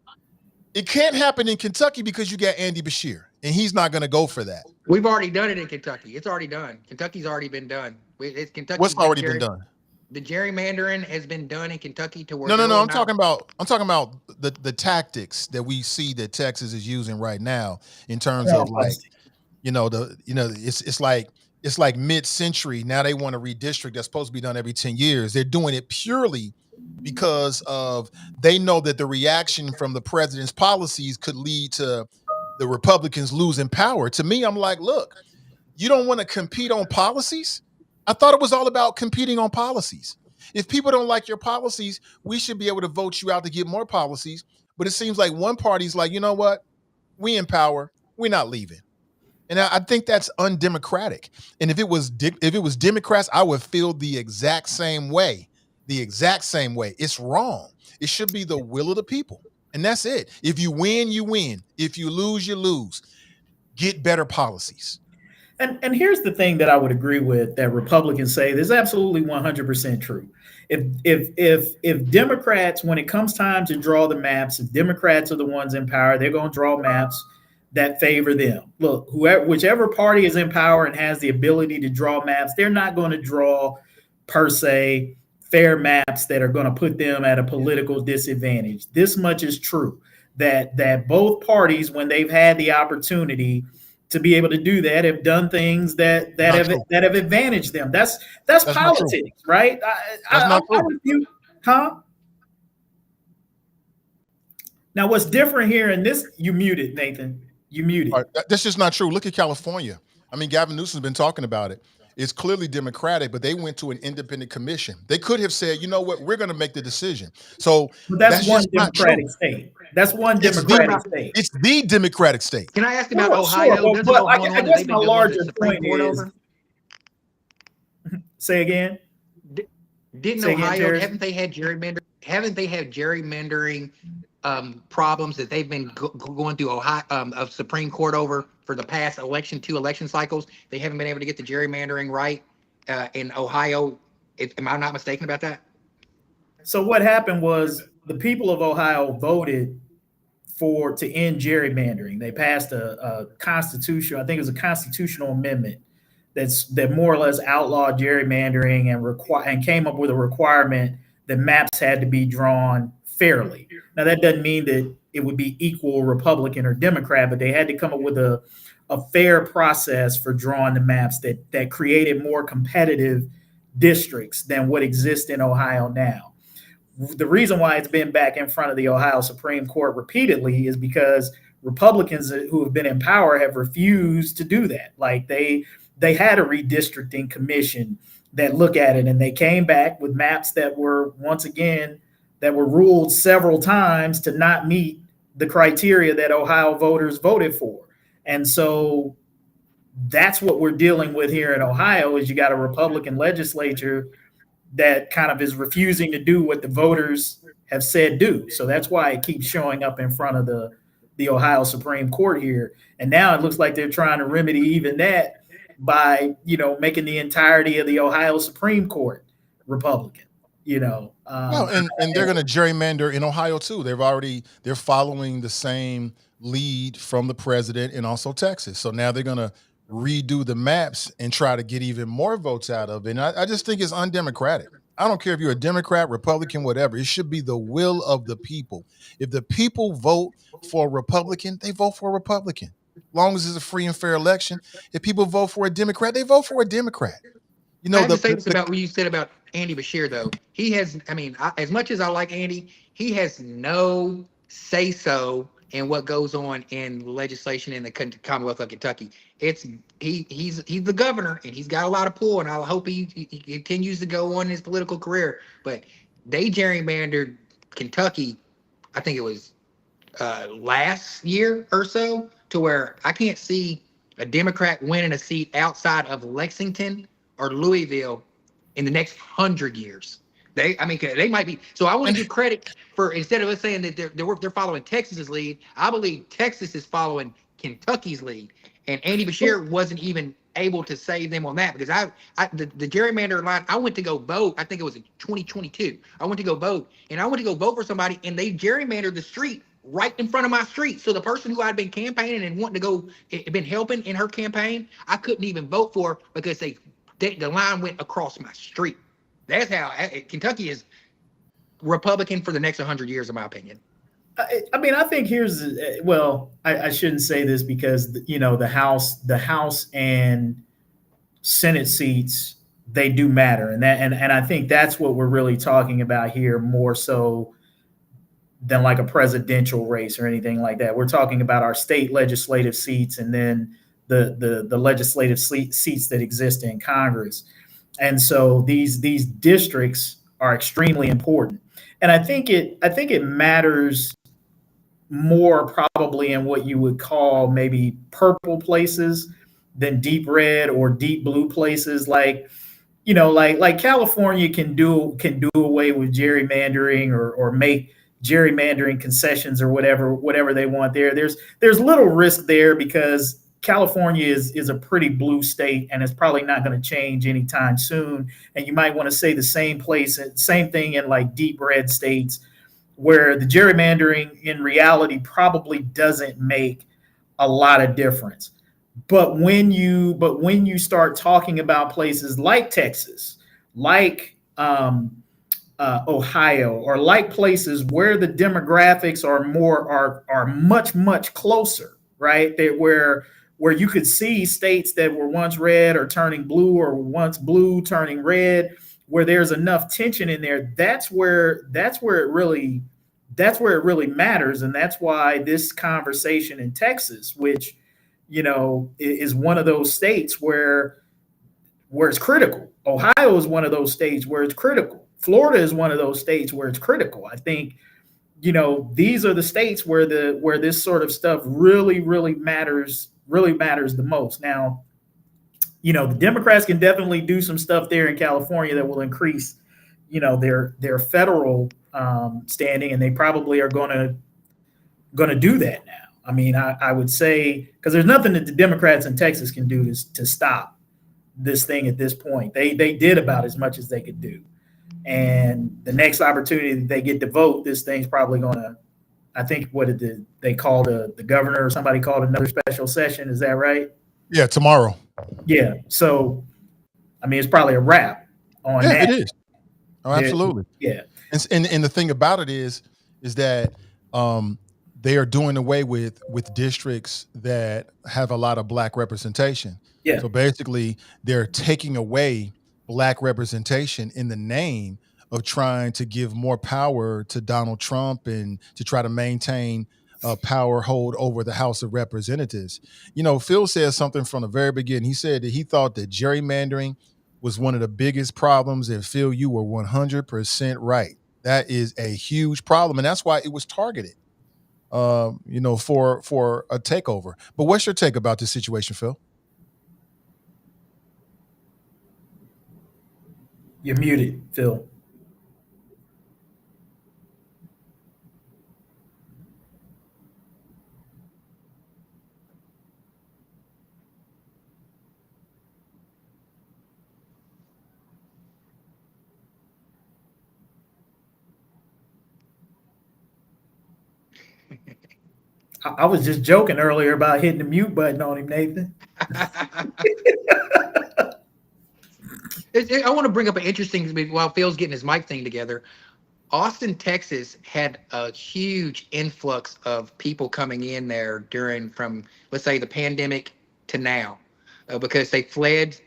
S1: It can't happen in Kentucky because you got Andy Beshear, and he's not going to go for that.
S5: We've already done it in Kentucky. It's already done. Kentucky's already been done. Kentucky.
S1: What's already been done?
S5: The gerrymandering has been done in Kentucky to where
S1: No. I'm talking about the tactics that we see that Texas is using right now in terms of like, it's like mid-century. Now they want to redistrict that's supposed to be done every 10 years. They're doing it purely because of they know that the reaction from the president's policies could lead to the Republicans losing power. To me, I'm like, look, you don't want to compete on policies? I thought it was all about competing on policies. If people don't like your policies, we should be able to vote you out to get more policies. But it seems like one party's like, you know what? We in power. We're not leaving. And I think that's undemocratic. And if it was Democrats, I would feel the exact same way. The exact same way. It's wrong. It should be the will of the people. And that's it. If you win, you win. If you lose, you lose. Get better policies.
S3: And here's the thing that I would agree with that Republicans say is absolutely 100% true. If Democrats, when it comes time to draw the maps, if Democrats are the ones in power, they're going to draw maps that favor them. Look, whichever party is in power and has the ability to draw maps, they're not going to draw per se fair maps that are going to put them at a political disadvantage. This much is true that both parties, when they've had the opportunity to be able to do that, have done things that have advantaged them. That's politics, right? Huh? Now, what's different here in this? You muted, Nathan. You muted.
S1: Right, that's just not true. Look at California. I mean, Gavin Newsom's been talking about it. It's clearly Democratic, but they went to an independent commission. They could have said, you know what, we're going to make the decision. So
S3: but that's one Democratic state. That's one Democratic state.
S1: It's the Democratic state.
S5: Can I ask about Ohio?
S3: Sure, but I guess my larger point is. Say again.
S5: Didn't Ohio? Haven't they had gerrymandering? Haven't they had gerrymandering problems that they've been going through Ohio of Supreme Court over for the past two election cycles? They haven't been able to get the gerrymandering right in Ohio. Am I not mistaken about that?
S3: So what happened was the people of Ohio voted to end gerrymandering. They passed a constitution. I think it was a constitutional amendment that more or less outlawed gerrymandering and came up with a requirement that maps had to be drawn fairly. Now, that doesn't mean that it would be equal Republican or Democrat, but they had to come up with a fair process for drawing the maps that created more competitive districts than what exists in Ohio now. The reason why it's been back in front of the Ohio Supreme Court repeatedly is because Republicans who have been in power have refused to do that. Like they had a redistricting commission that look at it, and they came back with maps that were, once again, that were ruled several times to not meet the criteria that Ohio voters voted for. And so that's what we're dealing with here in Ohio is you got a Republican legislature that kind of is refusing to do what the voters have said do. So that's why it keeps showing up in front of the Ohio Supreme Court here. And now it looks like they're trying to remedy even that by, making the entirety of the Ohio Supreme Court Republican.
S1: And they're going to gerrymander in Ohio too. They're following the same lead from the president and also Texas. So now they're going to redo the maps and try to get even more votes out of it. And I just think it's undemocratic. I don't care if you're a Democrat, Republican, whatever. It should be the will of the people. If the people vote for a Republican, they vote for a Republican. As long as it's a free and fair election. If people vote for a Democrat, they vote for a Democrat.
S5: I have to say this about what you said about Andy Beshear, though. He has, as much as I like Andy, he has no say-so and what goes on in legislation in the Commonwealth of Kentucky. He's the governor, and he's got a lot of pull, and I hope he continues to go on in his political career. But they gerrymandered Kentucky, I think it was last year or so, to where I can't see a Democrat winning a seat outside of Lexington or Louisville in the next 100 years. They might be. So I want to give credit for, instead of us saying that they're following Texas's lead, I believe Texas is following Kentucky's lead. And Andy Beshear wasn't even able to save them on that, because the gerrymander line, I went to go vote. I think it was in 2022. I went to go vote, and I went to go vote for somebody, and they gerrymandered the street right in front of my street. So the person who I'd been campaigning and wanting to go, been helping in her campaign, I couldn't even vote for because the line went across my street. That's how Kentucky is Republican for the next 100 years, in my opinion.
S3: I mean, I think I shouldn't say this because, the House and Senate seats, they do matter. And I think that's what we're really talking about here, more so than like a presidential race or anything like that. We're talking about our state legislative seats, and then the legislative seats that exist in Congress. And so these districts are extremely important. And I think it matters more probably in what you would call maybe purple places than deep red or deep blue places. Like California can do away with gerrymandering or make gerrymandering concessions or whatever they want there. There's little risk there because California is a pretty blue state, and it's probably not going to change anytime soon. And you might want to say the same thing in like deep red states, where the gerrymandering in reality probably doesn't make a lot of difference. But when you start talking about places like Texas, like Ohio, or like places where the demographics are much closer, right? Where you could see states that were once red or turning blue, or once blue turning red, where there's enough tension in there. That's where it really matters. And that's why this conversation in Texas, which, is one of those states where it's critical. Ohio is one of those states where it's critical. Florida is one of those states where it's critical. I think, these are the states where this sort of stuff really matters the most. Now, the Democrats can definitely do some stuff there in California that will increase, their federal standing, and they probably are going to do that now. I mean, I would say, because there's nothing that the Democrats in Texas can do to stop this thing at this point. They did about as much as they could do. And the next opportunity that they get to vote, this thing's probably going to, I think, they called the governor, or somebody called another special session. Is that right?
S1: Yeah, tomorrow.
S3: Yeah. So, I mean, it's probably a wrap on that.
S1: It is. Oh, absolutely.
S3: Yeah.
S1: And the thing about it is that they are doing away with districts that have a lot of black representation.
S3: Yeah.
S1: So basically, they're taking away black representation in the name of trying to give more power to Donald Trump and to try to maintain a power hold over the House of Representatives. Phil said something from the very beginning. He said that he thought that gerrymandering was one of the biggest problems. And Phil, you were 100% right. That is a huge problem. And that's why it was targeted, for a takeover. But what's your take about this situation, Phil?
S3: You're muted, Phil. I was just joking earlier about hitting the mute button on him, Nathan.
S5: I want to bring up an interesting, while Phil's getting his mic thing together. Austin, Texas had a huge influx of people coming in there from, let's say, the pandemic to now. because they fled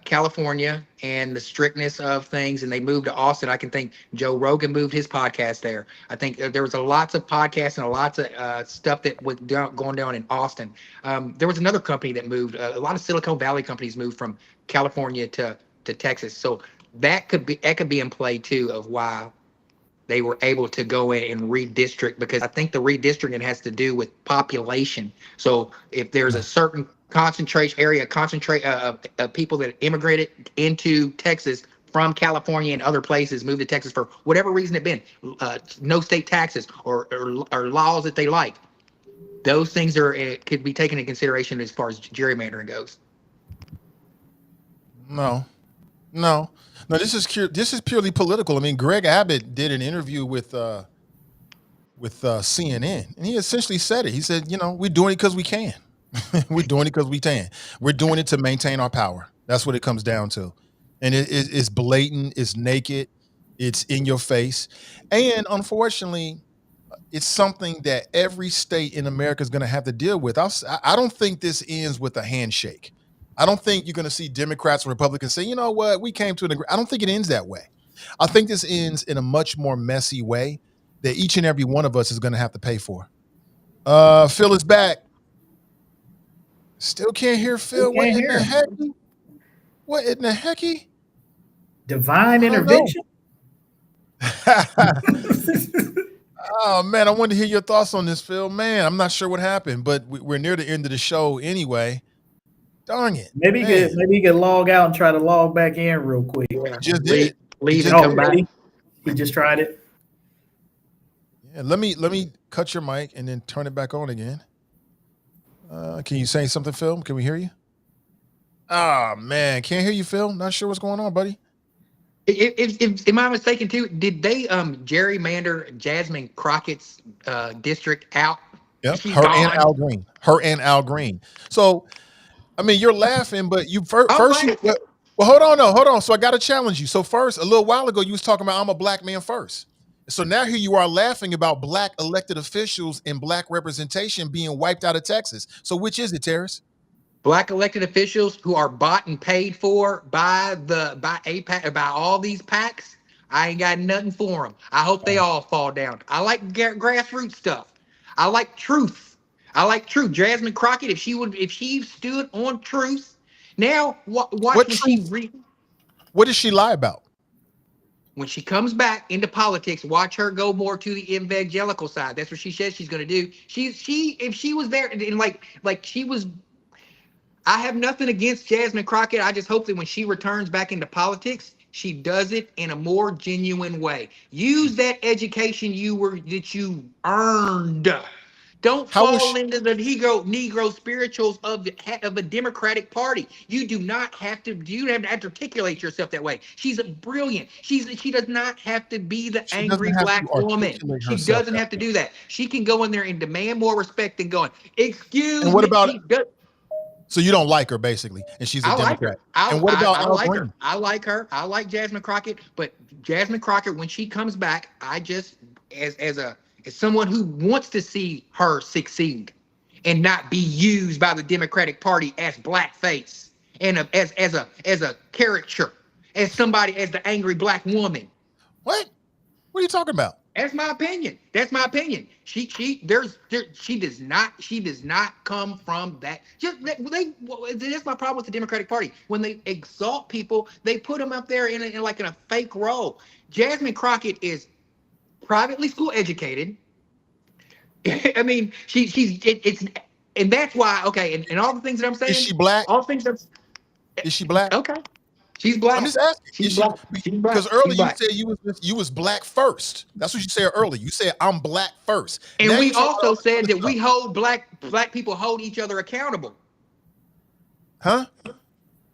S5: California and the strictness of things, and they moved to Austin. I can think Joe Rogan moved his podcast there. I think there was lots of podcasts and lots of stuff that was going down in Austin. There was another company that moved. A lot of Silicon Valley companies moved from California to Texas. So that could be in play too, of why they were able to go in and redistrict, because I think the redistricting has to do with population. So if there's a certain concentrate of people that immigrated into Texas from California and other places, moved to Texas for whatever reason it been, no state taxes or laws that they like. Those things could be taken into consideration as far as gerrymandering goes.
S1: No. This is purely political. I mean, Greg Abbott did an interview with CNN, and he essentially said it. He said, we're doing it because we can. We're doing it because we can. We're doing it to maintain our power. That's what it comes down to. And it's blatant. It's naked. It's in your face. And unfortunately, it's something that every state in America is going to have to deal with. I don't think this ends with a handshake. I don't think you're going to see Democrats and Republicans say, you know what, we came to an agreement. I don't think it ends that way. I think this ends in a much more messy way that each and every one of us is going to have to pay for. Phil is back. Still can't hear Phil. What in the heck? What in the hecky?
S3: Divine intervention?
S1: Oh, man, I wanted to hear your thoughts on this, Phil. Man, I'm not sure what happened, but we're near the end of the show anyway. Darn it.
S3: Maybe you could log out and try to log back in real quick.
S1: Just did.
S5: Leave and come back.
S3: He just tried it.
S1: Yeah, let me cut your mic and then turn it back on again. Can you say something, Phil? Can we hear you? Oh, man, can't hear you, Phil. Not sure what's going on, buddy.
S5: If am I mistaken too? Did they gerrymander Jasmine Crockett's district out?
S1: Yep, her and Al Green. So, I mean, you're laughing, but you first. Well, hold on. So I got to challenge you. So first, a little while ago, you was talking about I'm a black man first. So now here you are laughing about black elected officials and black representation being wiped out of Texas. So which is it, Tarris?
S5: Black elected officials who are bought and paid for by all these PACs. I ain't got nothing for them. I hope they all fall down. I like grassroots stuff. I like truth. Jasmine Crockett, if she stood on truth. Now, what did
S1: she lie about?
S5: When she comes back into politics, watch her go more to the evangelical side. That's what she says she's going to do. If she was there and like she was. I have nothing against Jasmine Crockett. I just hope that when she returns back into politics, she does it in a more genuine way. Use that education that you earned. Don't fall into the Negro spirituals of a Democratic Party. You do not have to. You have to articulate yourself that way. She's brilliant. She does not have to be the angry black woman. She doesn't have to do that. She can go in there and demand more respect than going. Excuse me.
S1: And what about? So you don't like her, basically, and she's a Democrat. And what about Al Green?
S5: I like her. I like Jasmine Crockett, but Jasmine Crockett, when she comes back, I just as someone who wants to see her succeed and not be used by the Democratic Party as blackface and as a caricature, as the angry black woman.
S1: What are you talking about?
S5: That's my opinion. She does not come from that. That's my problem with the Democratic Party. When they exalt people, they put them up there in a fake role. Jasmine Crockett is privately school educated. I mean, and that's why. Okay, and all the things that I'm saying.
S1: Is she black? Is she black?
S5: Okay. She's black.
S1: I'm just asking.
S5: She's black.
S1: Because earlier you said you was black first. That's what you said earlier. You said I'm black first.
S5: And now we also said that we hold black people hold each other accountable.
S1: Huh?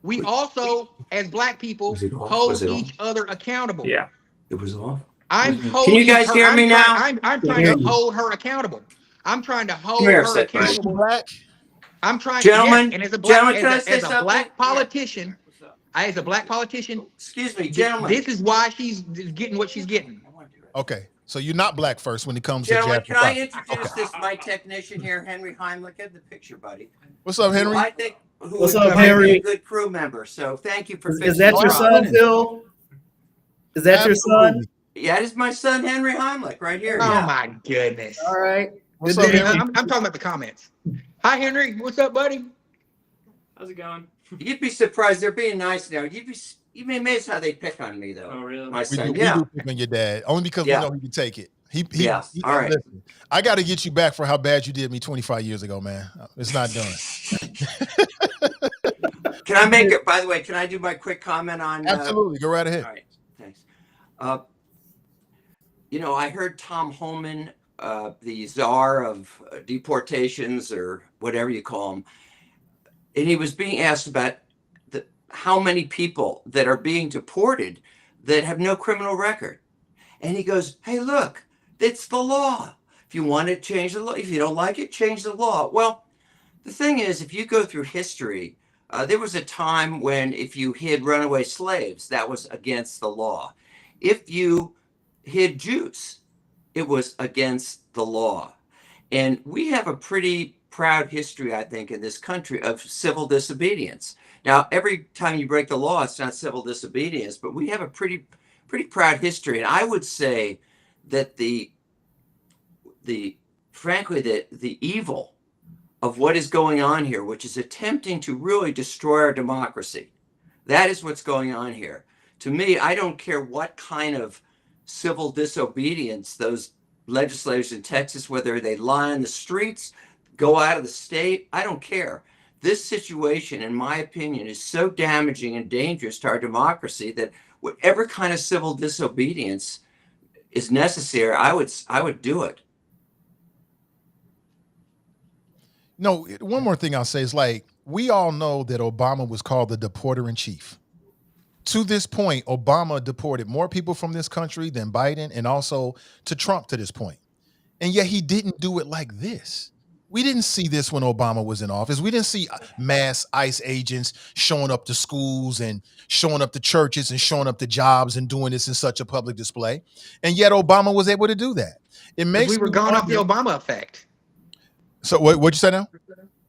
S5: We also, as black people, hold each other accountable.
S3: Yeah.
S4: It was off.
S5: Can
S4: you guys hear me now?
S5: I'm trying to hold her accountable. I'm trying to hold her accountable. I'm trying,
S4: gentlemen,
S5: and as a black politician. As a black politician,
S4: excuse me, gentlemen.
S5: This is why she's getting what she's getting.
S1: Okay. So you're not black first when it comes to
S4: Gentlemen,
S1: Japanese.
S4: can I introduce this my technician here, Henry Heimlich? Get the picture, buddy.
S1: What's up, Henry?
S4: I think
S3: What's
S4: would
S3: up,
S4: be
S3: Henry?
S4: a good crew member. So thank you for
S3: Is
S4: fixing
S3: that
S4: this
S3: your
S4: problem.
S3: son, Phil? Is that your son?
S1: Absolutely.
S4: Yeah, it is my son Henry Heimlich right here.
S5: Oh
S4: Yeah.
S5: my goodness.
S3: All right.
S1: What's
S3: Good
S1: up,
S3: to
S1: Henry?
S3: meet
S5: I'm talking about the comments. Hi, Henry. What's up, buddy?
S6: How's it going?
S4: You'd be surprised. They're being nice now. You'd be amazed how they pick on me though.
S6: Oh, really?
S4: My
S1: We
S4: son.
S1: do,
S4: Yeah.
S1: we do pick on your dad only because
S4: Yeah.
S1: we know he can take it.
S4: Yes. All right.
S1: Listen, I got to get you back for how bad you did me 25 years ago, man. It's not done.
S4: Can I make it? By the way, can I do my quick comment on?
S1: Absolutely, go right ahead.
S4: All right. Thanks. You know, I heard Tom Holman, the czar of deportations or whatever you call him, and he was being asked about how many people that are being deported that have no criminal record. And he goes, hey, look, it's the law. If you want it, change the law. If you don't like it, change the law. Well, the thing is, if you go through history, there was a time when if you hid runaway slaves, that was against the law. If you hid Jews, it was against the law. And we have a pretty proud history, I think, in this country of civil disobedience. Now, every time you break the law, it's not civil disobedience, but we have a pretty proud history. And I would say that frankly, the evil of what is going on here, which is attempting to really destroy our democracy, that is what's going on here. To me, I don't care what kind of civil disobedience those legislators in Texas, whether they lie on the streets, go out of the state, I don't care. This situation, in my opinion, is so damaging and dangerous to our democracy that whatever kind of civil disobedience is necessary, I would do it.
S1: No, one more thing I'll say is like, we all know that Obama was called the deporter in chief. To this point, Obama deported more people from this country than Biden and also to Trump to this point. And yet he didn't do it like this. We didn't see this when Obama was in office. We didn't see mass ICE agents showing up to schools and showing up to churches and showing up to jobs and doing this in such a public display. And yet Obama was able to do that. It makes
S5: We were gone off the Obama effect.
S1: So what'd you say now?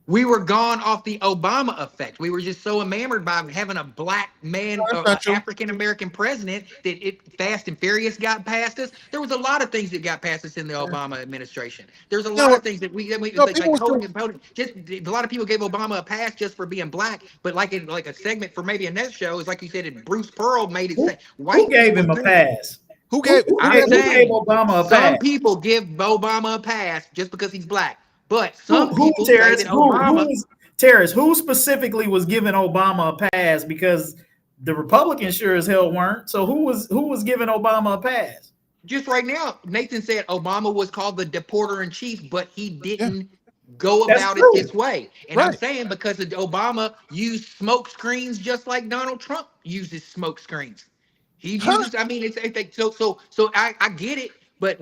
S5: We were gone off the Obama effect. We were just so enamored by having a black man, African-American president that Fast and Furious got past us. There was a lot of things that got past us in the Obama administration. There's a lot of things that a lot of people gave Obama a pass just for being black, but like a segment for maybe a next show is like you said, Bruce Pearl made it say white.
S3: Who gave him a pass?
S1: Who gave
S3: Obama a pass?
S5: Some people give Obama a pass just because he's black. But some people say that Obama.
S3: Tarris, who specifically was giving Obama a pass? Because the Republicans sure as hell weren't. So who was giving Obama a pass?
S5: Just right now, Nathan said Obama was called the deporter in chief, but he didn't go about it this way. And I'm saying because Obama used smoke screens just like Donald Trump uses smoke screens. He uses. I mean, so I get it, but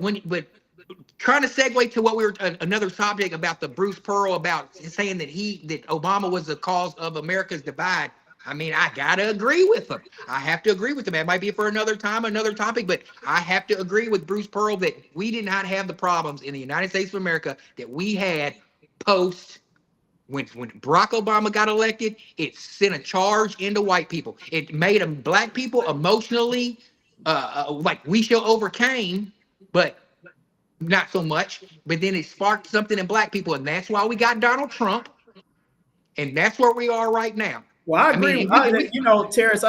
S5: trying to segue to what we were another topic about the Bruce Pearl about saying that Obama was the cause of America's divide. I mean, I gotta agree with him. I have to agree with him. It might be for another time, another topic, but I have to agree with Bruce Pearl that we did not have the problems in the United States of America that we had post when Barack Obama got elected. It sent a charge into white people. It made them black people emotionally like we shall overcame, but not so much, but then it sparked something in black people, and that's why we got Donald Trump, and that's where we are right now.
S3: Well, I agree. Tarris,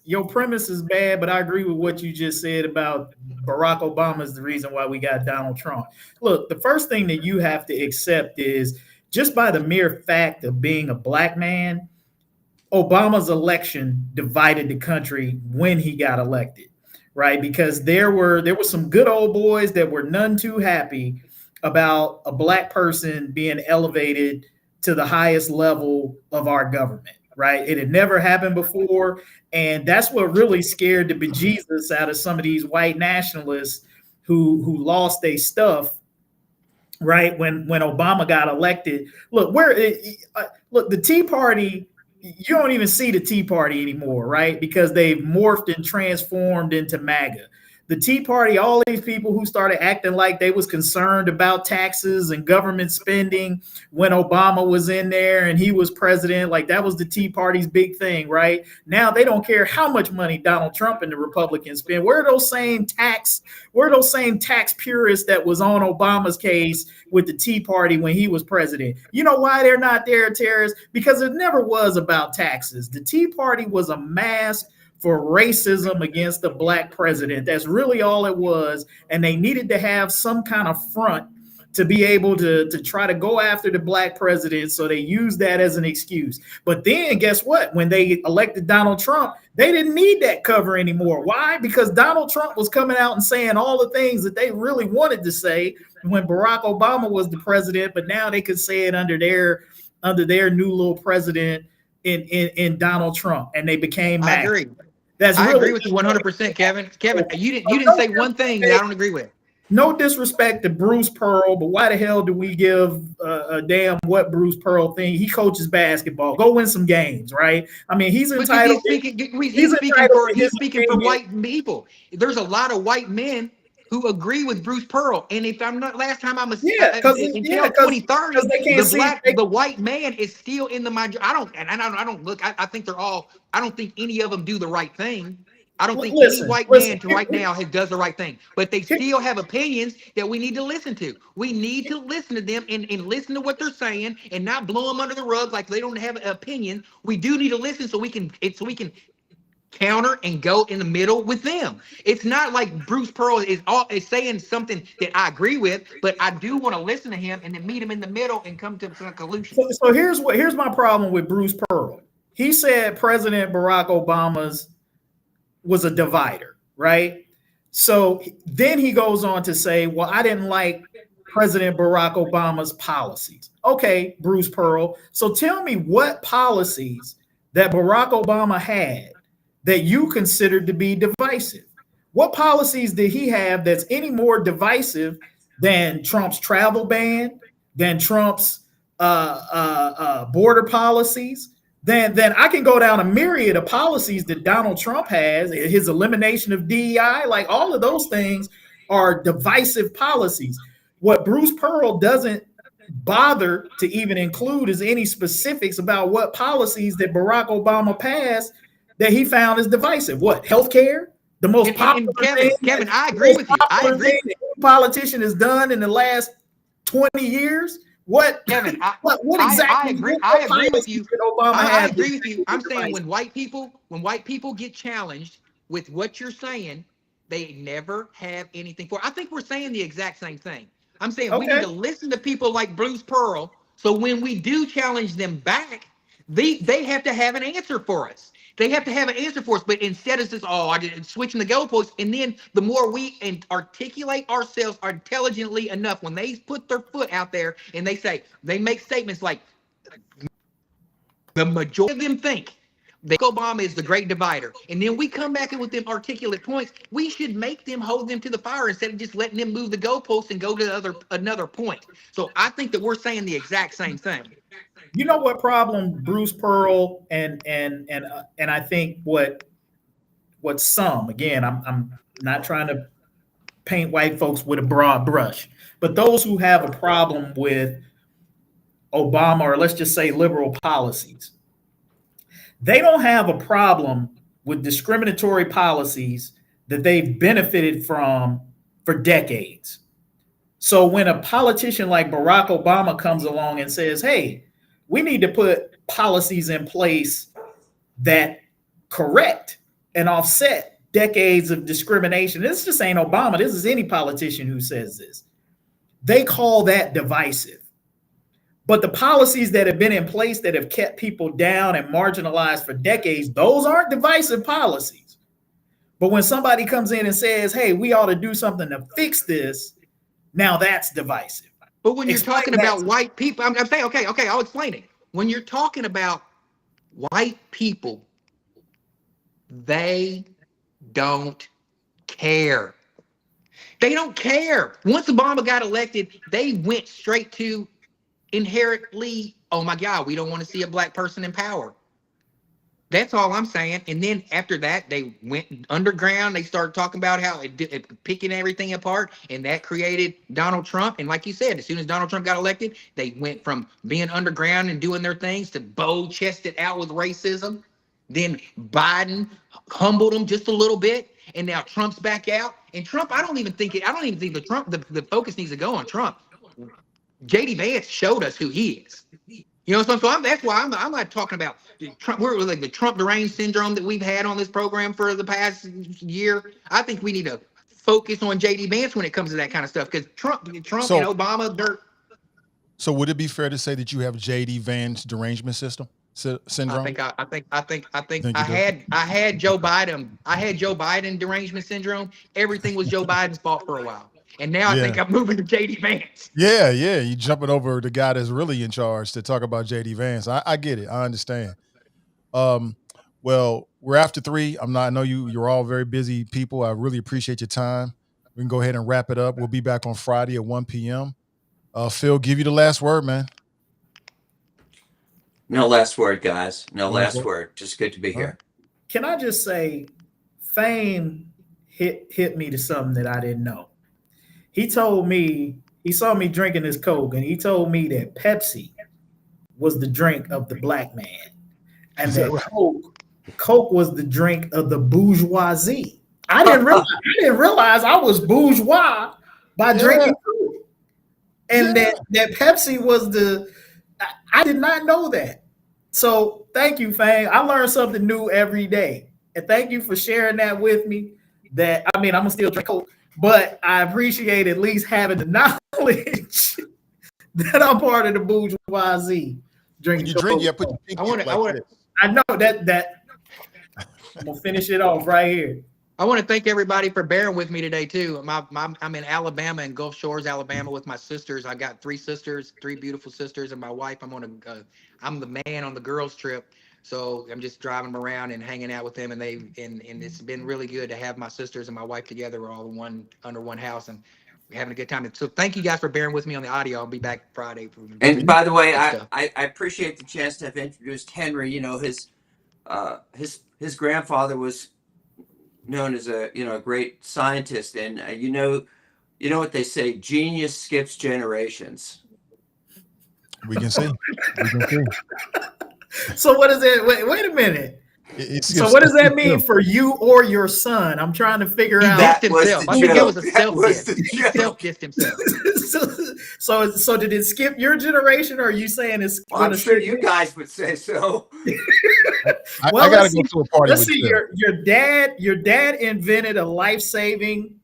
S3: your premise is bad, but I agree with what you just said about Barack Obama is the reason why we got Donald Trump. Look, the first thing that you have to accept is just by the mere fact of being a black man, Obama's election divided the country when he got elected. Right, because there were some good old boys that were none too happy about a black person being elevated to the highest level of our government. Right, it had never happened before, and that's what really scared the bejesus out of some of these white nationalists who lost their stuff. Right, when Obama got elected, look the Tea Party. You don't even see the Tea Party anymore, right? Because they've morphed and transformed into MAGA. The Tea Party, all these people who started acting like they was concerned about taxes and government spending when Obama was in there and he was president, like that was the Tea Party's big thing, right? Now they don't care how much money Donald Trump and the Republicans spend. Where are those same tax purists that was on Obama's case with the Tea Party when he was president? You know why they're not there, Tarris? Because it never was about taxes. The Tea Party was a mask for racism against the black president. That's really all it was. And they needed to have some kind of front to be able to try to go after the black president. So they used that as an excuse. But then guess what? When they elected Donald Trump, they didn't need that cover anymore. Why? Because Donald Trump was coming out and saying all the things that they really wanted to say when Barack Obama was the president, but now they could say it under their new little president in Donald Trump, and they became mad.
S5: I agree.
S3: I
S5: agree with you 100%, Kevin. Kevin, you didn't say one thing that I don't agree with.
S3: No disrespect to Bruce Pearl, but why the hell do we give a damn what Bruce Pearl thinks? He coaches basketball. Go win some games, right? I mean, he's entitled.
S5: He's speaking for white people. There's a lot of white men who agree with Bruce Pearl, and if I'm not, last time I was until 2030, the white man is still in the majority. I don't look. I think they're all. I don't think any of them do the right thing. I don't think any white man right now does the right thing, but they still have opinions that we need to listen to. We need to listen to them and listen to what they're saying and not blow them under the rug like they don't have an opinion. We do need to listen so we can counter and go in the middle with them. It's not like Bruce Pearl is saying something that I agree with, but I do want to listen to him and then meet him in the middle and come to a conclusion.
S3: So here's my problem with Bruce Pearl. He said President Barack Obama's was a divider, right? So then he goes on to say, well, I didn't like President Barack Obama's policies. Okay, Bruce Pearl. So tell me what policies that Barack Obama had that you considered to be divisive. What policies did he have that's any more divisive than Trump's travel ban, than Trump's border policies? Then I can go down a myriad of policies that Donald Trump has, his elimination of DEI, like all of those things are divisive policies. What Bruce Pearl doesn't bother to even include is any specifics about what policies that Barack Obama passed that he found is divisive. What, healthcare? The most popular thing.
S5: Kevin, I agree with you. I agree.
S3: Any politician has done in the last 20 years. What,
S5: Kevin?
S3: what exactly?
S5: I agree with you. I agree with you. I'm saying when white people get challenged with what you're saying, they never have anything for. I think we're saying the exact same thing. I'm saying we need to listen to people like Bruce Pearl. So when we do challenge them back, they have to have an answer for us. They have to have an answer for us, but instead it's just, I did switching the goalposts. And then the more we articulate ourselves intelligently enough, when they put their foot out there and they make statements like the majority of them think that Obama is the great divider, and then we come back in with them articulate points, we should make them hold them to the fire instead of just letting them move the goalposts and go to another point. So I think that we're saying the exact same thing.
S3: You know what problem Bruce Pearl and I think what some, again, I'm not trying to paint white folks with a broad brush, but those who have a problem with Obama, or let's just say liberal policies, they don't have a problem with discriminatory policies that they've benefited from for decades. So when a politician like Barack Obama comes along and says, hey, we need to put policies in place that correct and offset decades of discrimination. This just ain't Obama. This is any politician who says this. They call that divisive. But the policies that have been in place that have kept people down and marginalized for decades, those aren't divisive policies. But when somebody comes in and says, hey, we ought to do something to fix this, now that's divisive.
S5: But when you're talking about white people, I'm saying, okay, I'll explain it. When you're talking about white people, they don't care. They don't care. Once Obama got elected, they went straight to inherently, oh my God, we don't want to see a black person in power. That's all I'm saying. And then after that, they went underground. They started talking about how picking everything apart, and that created Donald Trump. And like you said, as soon as Donald Trump got elected, they went from being underground and doing their things to bow-chested out with racism. Then Biden humbled them just a little bit, and now Trump's back out. And Trump, I don't even think the focus needs to go on Trump. JD Vance showed us who he is. You know, that's why I'm not talking about Trump. We're like the Trump deranged syndrome that we've had on this program for the past year. I think we need to focus on JD Vance when it comes to that kind of stuff, because Trump and Obama.
S1: So would it be fair to say that you have JD Vance derangement syndrome?
S5: I think I had Joe Biden. I had Joe Biden derangement syndrome. Everything was Joe Biden's fault for a while. And now I think I'm moving to JD Vance.
S1: Yeah. You jumping over the guy that's really in charge to talk about JD Vance. I get it. I understand. Well, we're after 3. I know you're all very busy people. I really appreciate your time. We can go ahead and wrap it up. We'll be back on Friday at 1 p.m. Phil, give you the last word, man.
S4: No last word, guys. No last word. Just good to be here.
S3: Can I just say, Fame hit me to something that I didn't know. He told me, he saw me drinking this Coke, and he told me that Pepsi was the drink of the black man, and that Coke was the drink of the bourgeoisie. I didn't realize I was bourgeois by drinking Coke, and that Pepsi was I did not know that. So thank you, Fang. I learned something new every day, and thank you for sharing that with me. I'm gonna still drink Coke, but I appreciate at least having the knowledge that I'm part of the bourgeoisie.
S1: When you drink, you put your pinky
S3: I know that. I'm gonna finish it off right here.
S5: I want to thank everybody for bearing with me today too. I'm in Alabama, in Gulf Shores, Alabama, with my sisters. I got 3 sisters, 3 beautiful sisters, and my wife. I'm the man on the girls' trip, so I'm just driving them around and hanging out with them. And it's been really good to have my sisters and my wife together. We're all under one house, and we're having a good time. So thank you guys for bearing with me on the audio. I'll be back Friday.
S4: And by the way, I appreciate the chance to have introduced Henry. You know, his grandfather was known as a great scientist, and you know what they say: genius skips generations.
S1: We can see.
S3: So what is it? Wait a minute. So what does that mean for you or your son? I'm trying to figure out.
S5: That himself. I think it was a self-gift. He self-gift himself.
S3: So did it skip your generation, or are you saying it's?
S4: Well, I'm sure you guys would say so.
S1: I gotta go to a party.
S3: Let's see. Your dad invented a life-saving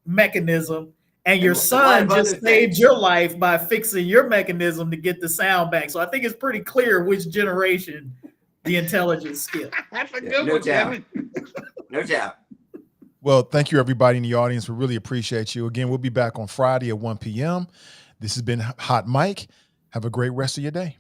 S3: mechanism, and your son just saved your life by fixing your mechanism to get the sound back. So I think it's pretty clear which generation the intelligence skipped.
S5: That's a good one, Kevin.
S4: No doubt.
S1: Well, thank you, everybody in the audience. We really appreciate you. Again, we'll be back on Friday at 1 p.m. This has been Hot Mike. Have a great rest of your day.